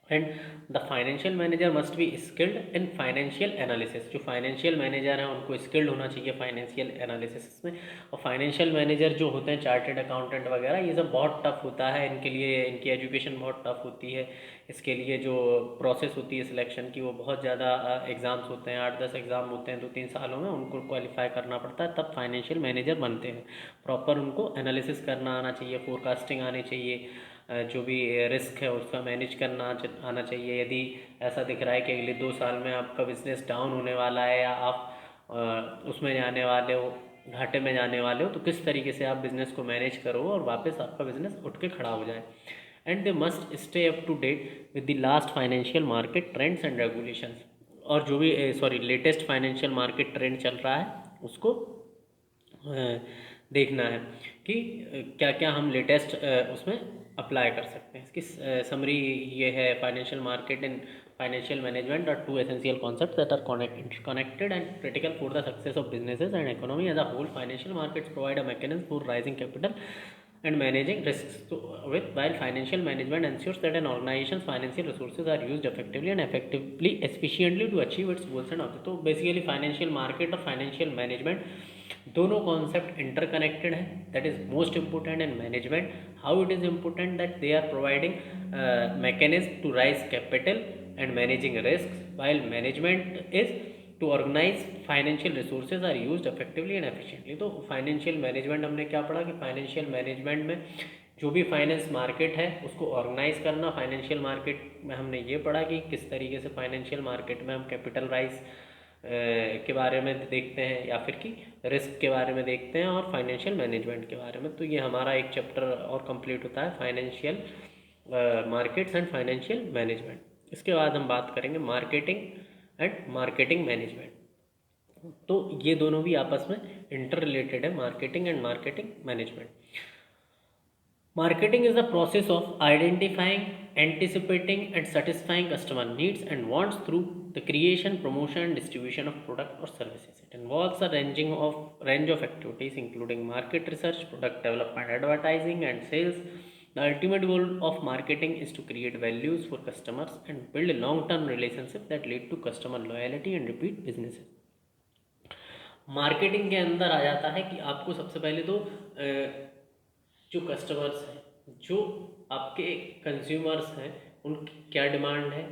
And the financial manager must B skilled in financial analysis. जो फाइनेंशियल मैनेजर हैं उनको स्किल्ड होना चाहिए फाइनेंशियल एनालिसिस में। और फाइनेंशियल मैनेजर जो होते हैं, चार्टेड अकाउंटेंट वगैरह, ये सब बहुत टफ होता है इनके लिए, इनकी एजुकेशन बहुत टफ होती है। इसके लिए जो प्रोसेस होती है सिलेक्शन की वो बहुत ज़्यादा एग्ज़ाम्स होते हैं, 8-10 एग्ज़ाम होते हैं 2-3 सालों में, उनको क्वालिफाई करना पड़ता है, तब फाइनेंशियल मैनेजर बनते हैं। प्रॉपर उनको एनालिसिस करना आना चाहिए, फोरकास्टिंग आनी चाहिए, जो भी रिस्क है उसका मैनेज करना आना चाहिए। यदि ऐसा दिख रहा है कि अगले 2 साल में आपका बिजनेस डाउन होने वाला है या आप उसमें जाने वाले हो, घाटे में जाने वाले हो, तो किस तरीके से आप बिज़नेस को मैनेज करो और वापस आपका बिज़नेस उठ के खड़ा हो जाए। And they must stay up to date with the last financial market trends and regulations. और जो भी लेटेस्ट फाइनेंशियल मार्केट ट्रेंड चल रहा है उसको देखना है कि क्या क्या हम लेटेस्ट उसमें अप्लाई कर सकते हैं। इसकी समरी ये है, financial market and financial management are two essential concepts that are connected and critical for the success of businesses and economy as a whole. Financial markets provide a mechanism for raising capital and managing risks. So, while financial management ensures that an organization's financial resources are used effectively and efficiently to achieve its goals and objectives. तो basically financial market और financial management दोनों concept interconnected है। That is most important in management. How it is important? That they are providing mechanism to raise capital and managing risk, while management is to organize financial resources are used effectively and efficiently. तो financial management हमने क्या पढ़ा कि financial management में जो भी finance market है उसको ऑर्गेनाइज करना। फाइनेंशियल मार्केट में हमने ये पढ़ा कि किस तरीके से फाइनेंशियल मार्केट में हम कैपिटल राइज के बारे में देखते हैं या फिर कि रिस्क के बारे में देखते हैं, और फाइनेंशियल मैनेजमेंट के बारे में। तो ये हमारा एक चैप्टर और कंप्लीट होता है, financial markets and financial management. इसके बाद हम बात करेंगे मार्केटिंग एंड मार्केटिंग मैनेजमेंट। तो ये दोनों भी आपस में इंटर रिलेटेड है, marketing and marketing management. Marketing is the process of identifying, anticipating, and satisfying customer needs and wants through the creation, promotion, and distribution of product or services. It involves a range of activities, including market research, product development, advertising, and sales. The ultimate goal of marketing is to create values for customers and build a long-term relationship that lead to customer loyalty and repeat businesses. Marketing के अंदर आ जाता है कि आपको सबसे पहले तो जो कस्टमर्स हैं, जो आपके कंज्यूमर्स हैं, उनकी क्या डिमांड है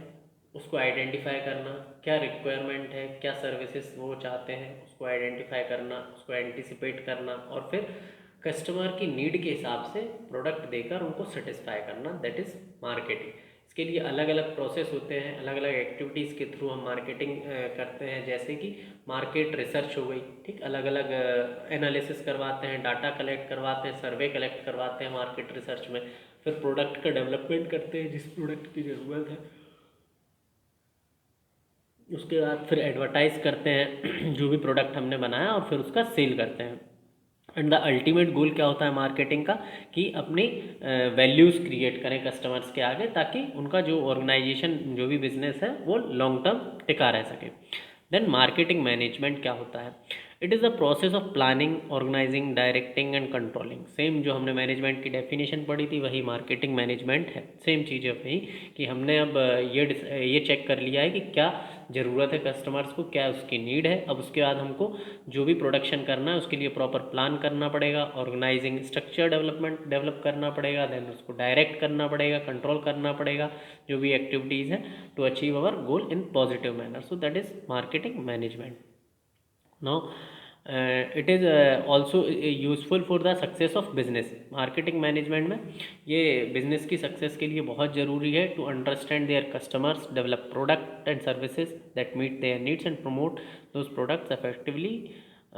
उसको आइडेंटिफाई करना, क्या रिक्वायरमेंट है, क्या सर्विसेज वो चाहते हैं उसको आइडेंटिफाई करना, उसको एंटिसिपेट करना और फिर कस्टमर की नीड के हिसाब से प्रोडक्ट देकर उनको सेटिस्फाई करना, दैट इज़ मार्केटिंग। इसके लिए अलग अलग प्रोसेस होते हैं, अलग अलग एक्टिविटीज़ के थ्रू हम मार्केटिंग करते हैं, जैसे कि मार्केट रिसर्च हो गई, ठीक, अलग अलग एनालिसिस करवाते हैं, डाटा कलेक्ट करवाते हैं, सर्वे कलेक्ट करवाते हैं मार्केट रिसर्च में, फिर प्रोडक्ट का डेवलपमेंट करते हैं जिस प्रोडक्ट की ज़रूरत है, उसके बाद फिर एडवर्टाइज़ करते हैं जो भी प्रोडक्ट हमने बनाया और फिर उसका सेल करते हैं। एंड द अल्टीमेट गोल क्या होता है मार्केटिंग का कि अपनी वैल्यूज़ क्रिएट करें कस्टमर्स के आगे, ताकि उनका जो ऑर्गेनाइजेशन जो भी बिजनेस है वो लॉन्ग टर्म टिका रह सके। देन मार्केटिंग मैनेजमेंट क्या होता है? It is the process of planning, organising, directing and controlling. Same जो हमने मैनेजमेंट की डेफिनेशन पढ़ी थी वही मार्केटिंग मैनेजमेंट है, सेम चीज़ है वही, कि हमने अब ये चेक कर लिया है कि क्या ज़रूरत है कस्टमर्स को, क्या उसकी नीड है। अब उसके बाद हमको जो भी प्रोडक्शन करना है उसके लिए प्रॉपर प्लान करना पड़ेगा, ऑर्गेनाइजिंग स्ट्रक्चर डेवलप करना पड़ेगा, देन उसको डायरेक्ट करना पड़ेगा, कंट्रोल करना पड़ेगा जो भी एक्टिविटीज़ हैं, to achieve our goal in positive manner. So that is marketing management. Now it is also useful for the success of business. Marketing management में ये बिजनेस की सक्सेस के लिए बहुत ज़रूरी है, to understand their customers, develop product and services that meet their needs and promote those products effectively.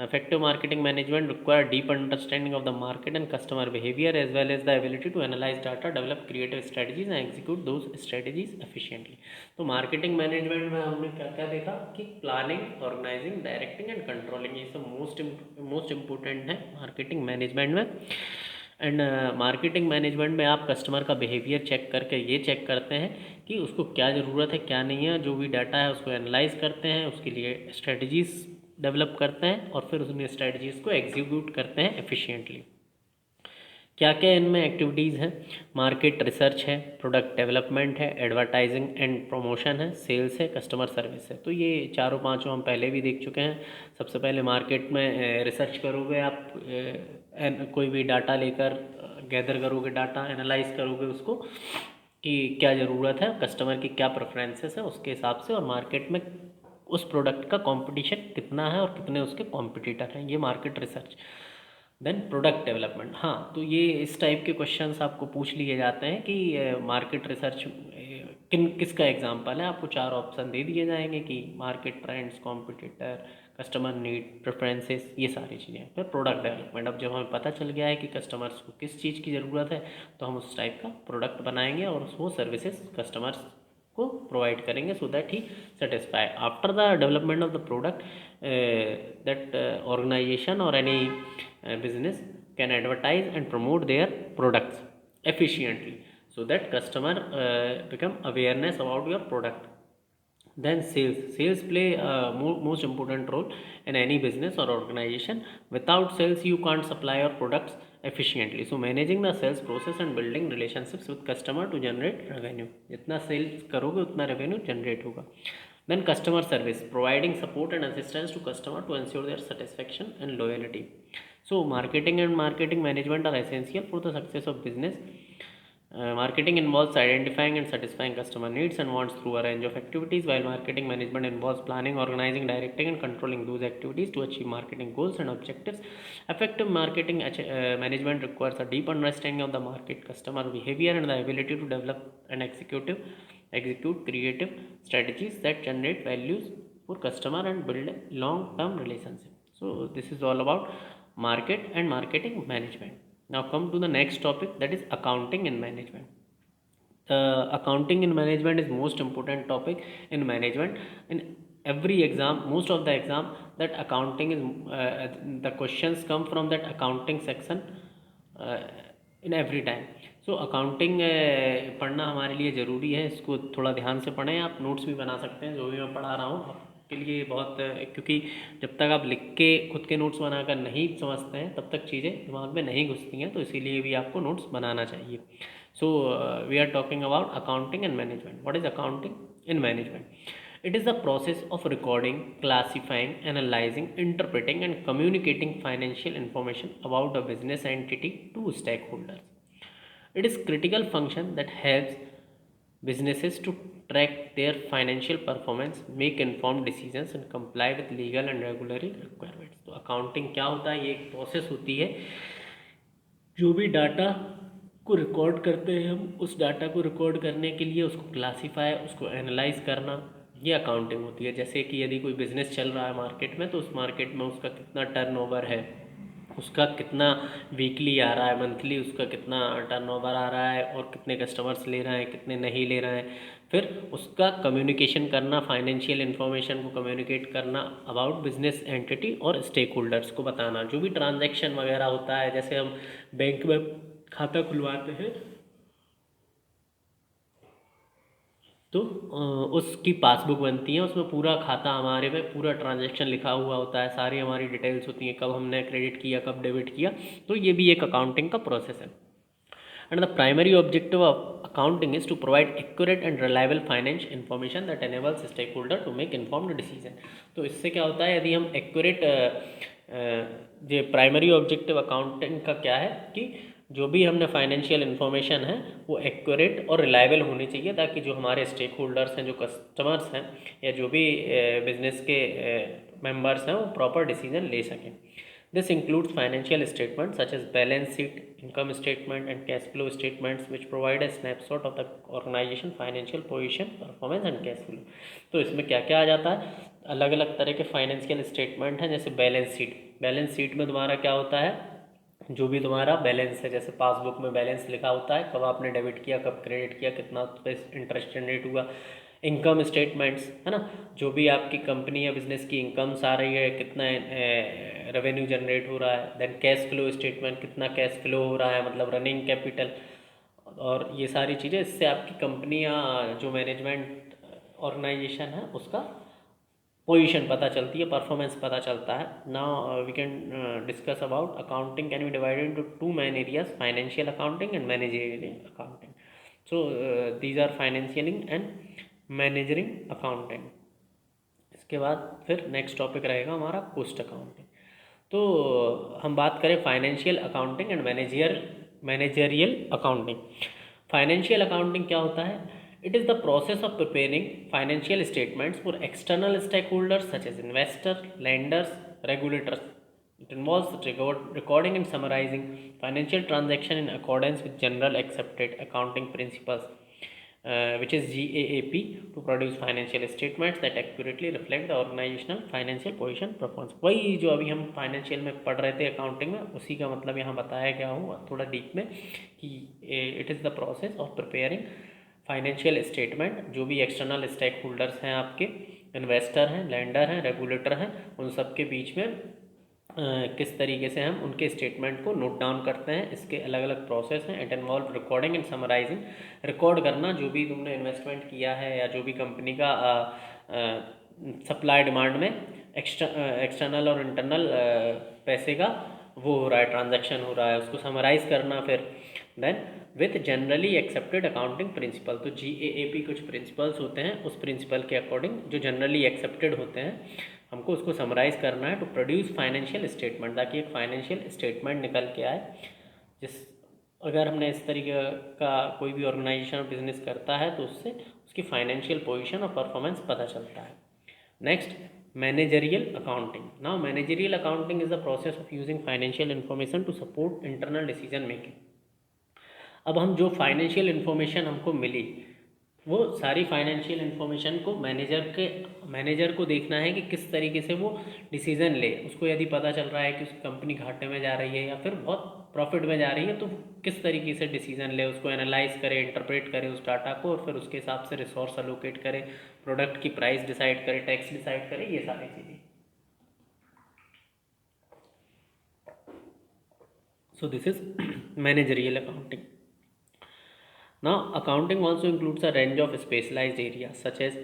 Effective marketing management require deep understanding of the market and customer behavior, as well as the ability to analyze data, develop creative strategies and execute those strategies efficiently. तो marketing management में हमने क्या क्या देखा कि planning, organising, directing and controlling, ये सब most important है मार्केटिंग मैनेजमेंट में। एंड मार्केटिंग मैनेजमेंट में आप कस्टमर का बिहेवियर चेक करके ये चेक करते हैं कि उसको क्या ज़रूरत है, क्या नहीं है, जो भी डाटा है उसको एनालाइज करते हैं, उसके लिए स्ट्रेटजीज डेवलप करते हैं और फिर उसमें स्ट्रेटजीज़ को एग्जीक्यूट करते हैं एफिशिएंटली। क्या क्या इनमें एक्टिविटीज़ हैं? मार्केट रिसर्च है, प्रोडक्ट डेवलपमेंट है, एडवर्टाइजिंग एंड प्रमोशन है, सेल्स है, कस्टमर सर्विस है। तो ये चारों पांचों हम पहले भी देख चुके हैं। सबसे पहले मार्केट में रिसर्च करोगे आप, कोई भी डाटा लेकर गैदर करोगे, डाटा एनालाइज करोगे उसको कि क्या ज़रूरत है कस्टमर की, क्या प्रेफरेंसेस है, उसके हिसाब से, और मार्केट में उस प्रोडक्ट का कंपटीशन कितना है और कितने उसके कॉम्पिटिटर हैं, ये market research. Then product development, हाँ, तो ये इस टाइप के क्वेश्चंस आपको पूछ लिए जाते हैं कि मार्केट रिसर्च किसका एग्जांपल है। आपको चार ऑप्शन दे दिए जाएंगे कि market trends, competitor, customer need, preferences, ये सारी चीज़ें। फिर प्रोडक्ट डेवलपमेंट, अब जब हमें पता चल गया है कि कस्टमर्स को किस चीज़ की ज़रूरत है तो हम उस टाइप का प्रोडक्ट बनाएंगे और वो सर्विसेज कस्टमर्स को प्रोवाइड करेंगे so that he satisfy. After the development of the product, that organisation और any business can advertise and promote their products efficiently so that customer become awareness about your product. Then sales play a most important role in any business or organization. Without sales you can't supply your products efficiently. So managing the sales process and building relationships with customer to generate revenue, जितना sales करोगे उतना revenue generate होगा. Then customer service, providing support and assistance to customer to ensure their satisfaction and loyalty. So marketing and marketing management are essential for the success of business. Marketing involves identifying and satisfying customer needs and wants through a range of activities, while marketing management involves planning, organizing, directing and controlling those activities to achieve marketing goals and objectives. Effective marketing management requires a deep understanding of the market, customer behavior and the ability to develop and execute creative strategies that generate values for customer and build a long-term relationship. So this is all about market and marketing management. Now come to the next topic, that is accounting and management. Accounting in management is most important topic in management. In every exam, most of the exam, that accounting is the questions come from that accounting section. In every time. So accounting पढ़ना हमारे लिए ज़रूरी है, इसको थोड़ा ध्यान से पढ़ें। आप नोट्स भी बना सकते हैं, जो भी मैं पढ़ा रहा हूँ आपके लिए बहुत क्योंकि जब तक आप लिख के खुद के नोट्स बनाकर नहीं समझते हैं तब तक चीज़ें दिमाग में नहीं घुसती हैं, तो इसीलिए भी आपको नोट्स बनाना चाहिए। So we are talking about accounting and management. What is accounting in management? It is the process of recording, classifying, analyzing, interpreting, and communicating financial information about a business entity to stakeholders. It is critical function that helps businesses to track their financial performance, make informed decisions, and comply with legal and regulatory requirements. तो accounting क्या होता है? ये एक process होती है, जो भी डाटा को रिकॉर्ड करते हैं हम, उस डाटा को रिकॉर्ड करने के लिए उसको क्लासीफाई, उसको एनालाइज करना, ये अकाउंटिंग होती है। जैसे कि यदि कोई बिजनेस चल रहा है मार्केट में, तो उस मार्केट में उसका कितना टर्नओवर है, उसका कितना वीकली आ रहा है, मंथली उसका कितना टर्नओवर आ रहा है, और कितने कस्टमर्स ले रहे हैं, कितने नहीं ले रहे हैं। फिर उसका कम्युनिकेशन करना, फाइनेंशियल इन्फॉर्मेशन को कम्युनिकेट करना अबाउट बिजनेस एंटिटी और स्टेक होल्डर्स को बताना। जो भी ट्रांजैक्शन वगैरह होता है, जैसे हम बैंक में खाता खुलवाते हैं तो उसकी पासबुक बनती है, उसमें पूरा खाता हमारे में पूरा ट्रांजैक्शन लिखा हुआ होता है, सारी हमारी डिटेल्स होती हैं, कब हमने क्रेडिट किया, कब डेबिट किया। तो ये भी एक अकाउंटिंग का प्रोसेस है। And the primary objective of accounting is to provide accurate and reliable financial information that enables stakeholder to make informed decision। तो इससे क्या होता है, यदि हम accurate जो प्राइमरी ऑब्जेक्टिव अकाउंटिंग का क्या है कि जो भी हमने फाइनेंशियल इन्फॉर्मेशन है वो एक्यूरेट और रिलायबल होनी चाहिए, ताकि जो हमारे स्टेक होल्डर्स हैं, जो कस्टमर्स हैं, या जो भी बिजनेस के मेंबर्स हैं, वो प्रॉपर डिसीजन ले सकें। This includes financial statements such as balance sheet, income statement, and cash flow statements, which provide a snapshot of the organization financial position, performance, and cash flow। तो इसमें क्या क्या आ जाता है? अलग अलग तरह के फाइनेंशियल स्टेटमेंट हैं, जैसे बैलेंस शीट। बैलेंस शीट में तुम्हारा क्या होता है, जो भी तुम्हारा बैलेंस है, जैसे पासबुक में बैलेंस लिखा होता है, कब आपने डेबिट किया, कब क्रेडिट किया, कितना इंटरेस्ट जनरेट हुआ। इनकम स्टेटमेंट्स है ना, जो भी आपकी कंपनी या बिजनेस की इनकम्स आ रही है, कितना रेवेन्यू जनरेट हो रहा है। देन कैश फ्लो स्टेटमेंट, कितना कैश फ्लो हो रहा है, मतलब रनिंग कैपिटल, और ये सारी चीज़ें, इससे आपकी कंपनी या जो मैनेजमेंट ऑर्गेनाइजेशन है उसका पोजीशन पता चलती है, परफॉर्मेंस पता चलता है। Now we can discuss about accounting can be divided into two main areas, financial accounting and managerial accounting. So these are financial and managerial accounting. इसके बाद फिर नेक्स्ट टॉपिक रहेगा हमारा कॉस्ट अकाउंटिंग। तो हम बात करें financial accounting and managerial accounting. Financial accounting क्या होता है? It is the process of preparing financial statements for external stake holders such as investor, lenders, regulators. It involves recording and summarizing financial transaction in accordance with general accepted accounting principles, which is GAAP, to produce financial statements that accurately reflect the organizational financial position performance। वही जो अभी हम financial में पढ़ रहे थे accounting में, उसी का मतलब यहाँ बताया गया हुआ थोड़ा डीप में कि it is the process of preparing financial statement. जो भी एक्सटर्नल स्टेक होल्डर्स हैं, आपके इन्वेस्टर हैं, लेंडर हैं, रेगुलेटर हैं, उन सब के बीच में किस तरीके से हम उनके स्टेटमेंट को नोट डाउन करते हैं, इसके अलग अलग प्रोसेस हैं। It involve recording and summarising, record करना जो भी तुमने इन्वेस्टमेंट किया है, या जो भी कंपनी का सप्लाई डिमांड में एक्सटर्नल और इंटरनल पैसे का वो हो रहा है, ट्रांजैक्शन हो रहा है, उसको समराइज करना। फिर then with generally accepted accounting principle. तो GAAP कुछ प्रिंसिपल्स होते हैं, उस प्रिंसिपल के अकॉर्डिंग जो जनरली एक्सेप्टेड होते हैं, हमको उसको समराइज करना है टू प्रोड्यूस फाइनेंशियल स्टेटमेंट, ताकि एक फाइनेंशियल स्टेटमेंट निकल के आए। जिस अगर हमने इस तरीके का कोई भी ऑर्गेनाइजेशन बिजनेस करता है तो उससे उसकी फाइनेंशियल पोजीशन और परफॉर्मेंस पता चलता है। Next, managerial accounting. Now managerial accounting is the process of using financial information to support internal decision making. अब हम जो फाइनेंशियल इन्फॉर्मेशन हमको मिली, वो सारी फाइनेंशियल इन्फॉर्मेशन को मैनेजर को देखना है कि किस तरीके से वो डिसीज़न ले। उसको यदि पता चल रहा है कि उसकी कंपनी घाटे में जा रही है या फिर बहुत प्रॉफिट में जा रही है, तो किस तरीके से डिसीज़न ले, उसको एनालाइज करे, इंटरप्रेट करे उस डाटा को, और फिर उसके हिसाब से रिसोर्स अलोकेट करे, प्रोडक्ट की प्राइस डिसाइड करे, टैक्स डिसाइड करे, ये सारी चीज़ें। सो this is managerial accounting. Now, accounting also includes a range of specialized areas such as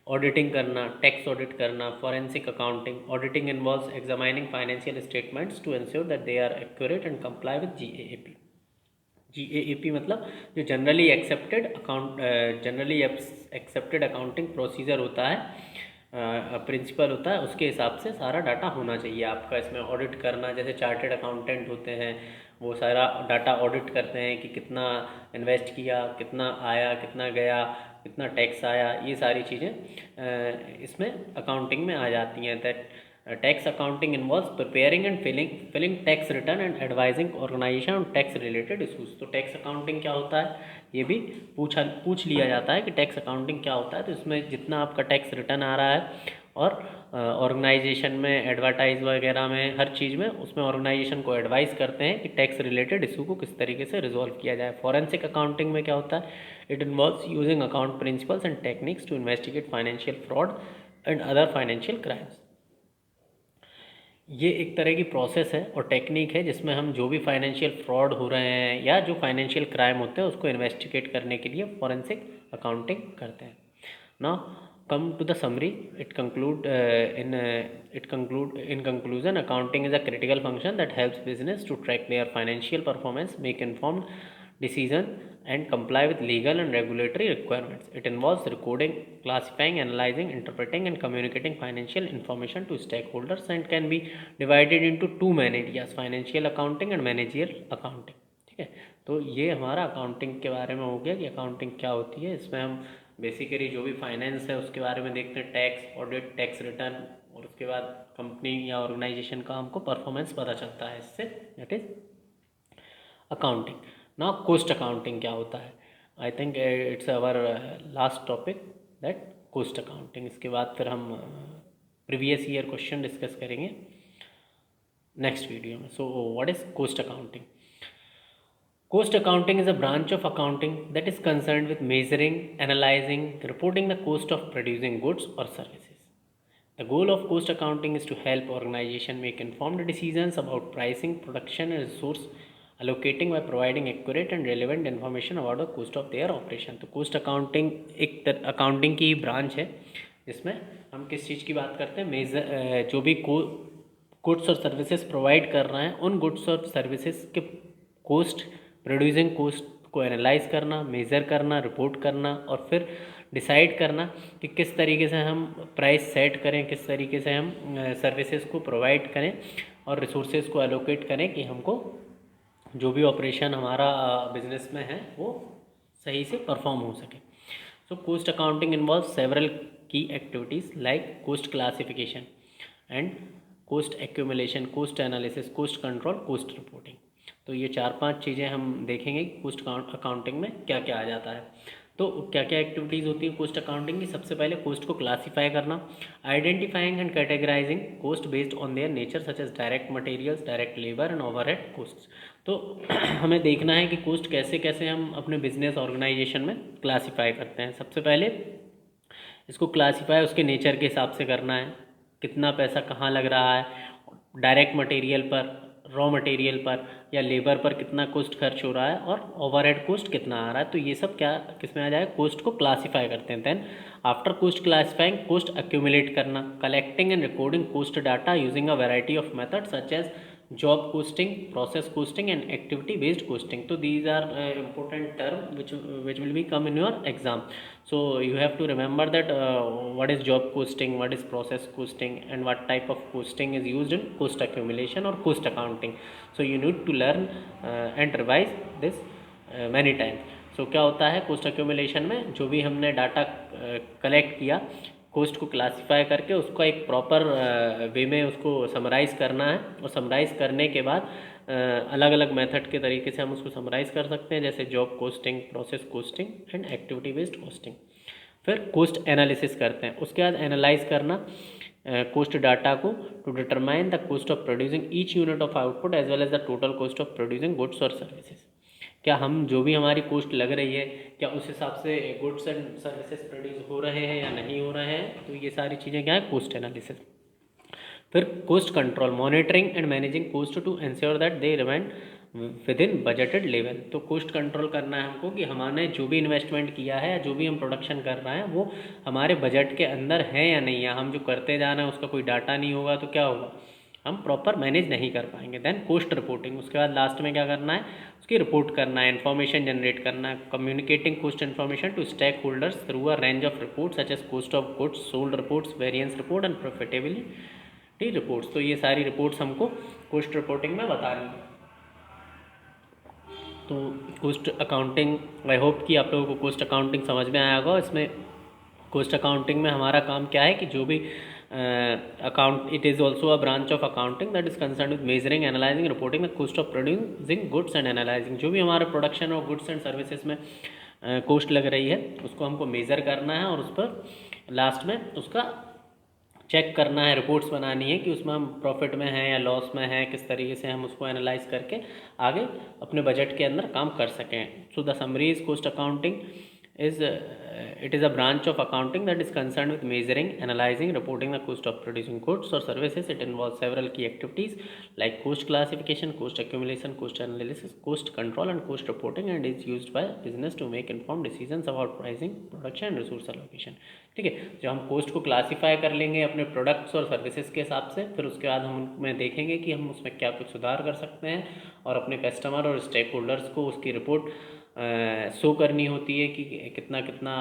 auditing करना, tax audit करना, forensic accounting. Auditing involves examining financial statements to ensure that they are accurate and comply with GAAP. GAAP मतलब जो generally accepted accounting procedure होता है, principal होता है, उसके हिसाब से सारा डाटा होना चाहिए आपका। इसमें ऑडिट करना, जैसे चार्टेड अकाउंटेंट होते हैं वो सारा डाटा ऑडिट करते हैं कि कितना इन्वेस्ट किया, कितना आया, कितना गया, कितना टैक्स आया, ये सारी चीज़ें इसमें अकाउंटिंग में आ जाती हैं। That tax accounting involves preparing and filing tax return and advising organisation on tax related issues. तो टैक्स अकाउंटिंग क्या होता है ये भी पूछ लिया जाता है कि टैक्स अकाउंटिंग क्या होता है। तो इसमें जितना आपका टैक्स रिटर्न आ रहा है और ऑर्गेनाइजेशन में, एडवर्टाइज वगैरह में, हर चीज़ में, उसमें ऑर्गेनाइजेशन को एडवाइस करते हैं कि टैक्स रिलेटेड इशू को किस तरीके से रिजॉल्व किया जाए। फॉरेंसिक अकाउंटिंग में क्या होता है, it involves using account principles and techniques to investigate financial fraud and other financial crimes. ये एक तरह की प्रोसेस है और टेक्निक है जिसमें हम जो भी फाइनेंशियल फ्रॉड हो रहे हैं या जो फाइनेंशियल क्राइम होते हैं उसको इन्वेस्टिगेट करने के लिए फॉरेंसिक अकाउंटिंग करते हैं। Now come to the summary, in conclusion, accounting is a critical function that helps business to track their financial performance, make informed decision and comply with legal and regulatory requirements. It involves recording, classifying, analyzing, interpreting and communicating financial information to stakeholders and can be divided into two main areas, financial accounting and managerial accounting. ठीक है, तो ये हमारा accounting के बारे में हो गया कि अकाउंटिंग क्या होती है। इसमें हम बेसिकली जो भी फाइनेंस है उसके बारे में देखते हैं, टैक्स ऑडिट, टैक्स रिटर्न, और उसके बाद कंपनी या ऑर्गेनाइजेशन का हमको परफॉर्मेंस पता चलता है इससे, that is accounting. Now cost accounting क्या होता है, I think it's our last topic, that cost accounting. इसके बाद फिर हम प्रीवियस ईयर क्वेश्चन डिस्कस करेंगे नेक्स्ट वीडियो में। So what is cost accounting? Cost accounting is a branch of accounting that is concerned with measuring, analyzing, reporting the cost of producing goods or services. The goal of cost accounting is to help organization make informed decisions about pricing, production and resource allocating by providing accurate and relevant information about the cost of their operation. तो cost accounting एक accounting की branch है जिसमें हम किस चीज़ की बात करते हैं, जो भी गुड्स और सर्विसेज प्रोवाइड कर रहे हैं उन गुड्स और सर्विसेज के कोस्ट, प्रोड्यूसिंग कोस्ट को एनालाइज करना, मेज़र करना, रिपोर्ट करना और फिर डिसाइड करना कि किस तरीके से हम प्राइस सेट करें, किस तरीके से हम सर्विसेज को प्रोवाइड करें और रिसोर्सेज को एलोकेट करें कि हमको जो भी ऑपरेशन हमारा बिजनेस में है वो सही से परफॉर्म हो सके। So cost accounting involve several key activities like cost classification and cost accumulation, cost analysis, cost control, cost reporting. तो ये 4-5 चीज़ें हम देखेंगे कि कोस्ट अकाउंटिंग में क्या क्या आ जाता है। तो क्या क्या एक्टिविटीज़ होती है कोस्ट अकाउंटिंग की? सबसे पहले कोस्ट को क्लासीफाई करना, identifying and categorising cost based on their nature such as direct materials, direct labour and overhead cost. तो हमें देखना है कि कोस्ट कैसे कैसे हम अपने बिजनेस ऑर्गेनाइजेशन में क्लासीफाई करते हैं। सबसे पहले इसको क्लासीफाई उसके नेचर के हिसाब से करना है, कितना पैसा कहाँ लग रहा है, डायरेक्ट मटेरियल पर, रॉ मटेरियल पर या लेबर पर कितना कॉस्ट खर्च हो रहा है और ओवरहेड कॉस्ट कितना आ रहा है। तो ये सब क्या किस में आ जाएगा, कोस्ट को क्लासीफाई करते हैं। Then after cost classifying, cost accumulate करना, collecting and recording cost data using a variety of method such as job costing, process costing and activity based costing. So these are important term which will be come in your exam. So you have to remember that what is job costing, what is process costing and what type of costing is used in cost accumulation or cost accounting. So you need to learn and revise this many times. So क्या होता है coast accumulation में, जो भी हमने data collect किया, coast को classify करके उसको एक प्रॉपर वे में उसको समराइज़ करना है और समराइज़ करने के बाद अलग अलग मेथड के तरीके से हम उसको समराइज़ कर सकते हैं, जैसे job costing, process costing and activity based costing. फिर कोस्ट एनालिसिस करते हैं, उसके बाद एनालाइज करना कोस्ट डाटा को to determine the cost of producing each unit of output as well as the total cost of producing goods और services. क्या हम जो भी हमारी कॉस्ट लग रही है क्या उस हिसाब से गुड्स एंड सर्विसेज प्रोड्यूस हो रहे हैं या नहीं हो रहे हैं। तो ये सारी चीज़ें क्या है, कोस्ट एनालिसिस। फिर cost control, monitoring and managing cost to ensure that they remain within budgeted level. तो कॉस्ट कंट्रोल करना है हमको कि हमने जो भी इन्वेस्टमेंट किया है या जो भी हम प्रोडक्शन कर रहे हैं वो हमारे बजट के अंदर है या नहीं है। हम जो करते जा रहे हैं उसका कोई डाटा नहीं होगा तो क्या होगा, हम प्रॉपर मैनेज नहीं कर पाएंगे। देन कॉस्ट रिपोर्टिंग, उसके बाद लास्ट में क्या करना है, उसकी रिपोर्ट करना है, इन्फॉर्मेशन जनरेट करना है, communicating cost information to stake holders through a range of report such as cost of goods sold reports, variance report and profitability reports. तो ये सारी रिपोर्ट्स हमको कॉस्ट रिपोर्टिंग में बतानी है। तो कॉस्ट अकाउंटिंग, आई होप कि आप लोगों को कॉस्ट अकाउंटिंग समझ में आया होगा। इसमें कॉस्ट अकाउंटिंग में हमारा काम क्या है कि जो भी account, it is also a branch of accounting that is concern with measuring, analysing, reporting the cost of producing goods and analysing. जो भी हमारे प्रोडक्शन और गुड्स एंड सर्विसेज में कॉस्ट लग रही है उसको हमको मेज़र करना है और उस पर लास्ट में उसका चेक करना है, रिपोर्ट्स बनानी है कि उसमें हम प्रॉफिट में हैं या लॉस में हैं, किस तरीके से हम उसको एनालाइज करके आगे अपने बजट के अंदर काम कर सकें। So the summary is cost accounting is it is a branch of accounting that is concerned with measuring, analyzing, reporting the cost of producing goods or services. It involves several key activities like cost classification, cost accumulation, cost analysis, cost control and cost reporting, and is used by business to make informed decisions about pricing, production and resource allocation। ठीक है, जब हम coast को classify कर लेंगे अपने products और services के हिसाब से, फिर उसके बाद हम उनमें देखेंगे कि हम उसमें क्या कुछ सुधार कर सकते हैं और अपने कस्टमर और स्टेक होल्डर्स को उसकी रिपोर्ट शो करनी होती है कि कितना कितना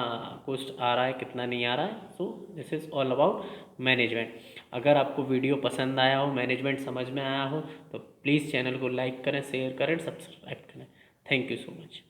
कॉस्ट आ रहा है, कितना नहीं आ रहा है। So this is all about management. अगर आपको वीडियो पसंद आया हो, मैनेजमेंट समझ में आया हो, तो प्लीज़ चैनल को लाइक करें, शेयर करें, सब्सक्राइब करें। Thank you so much.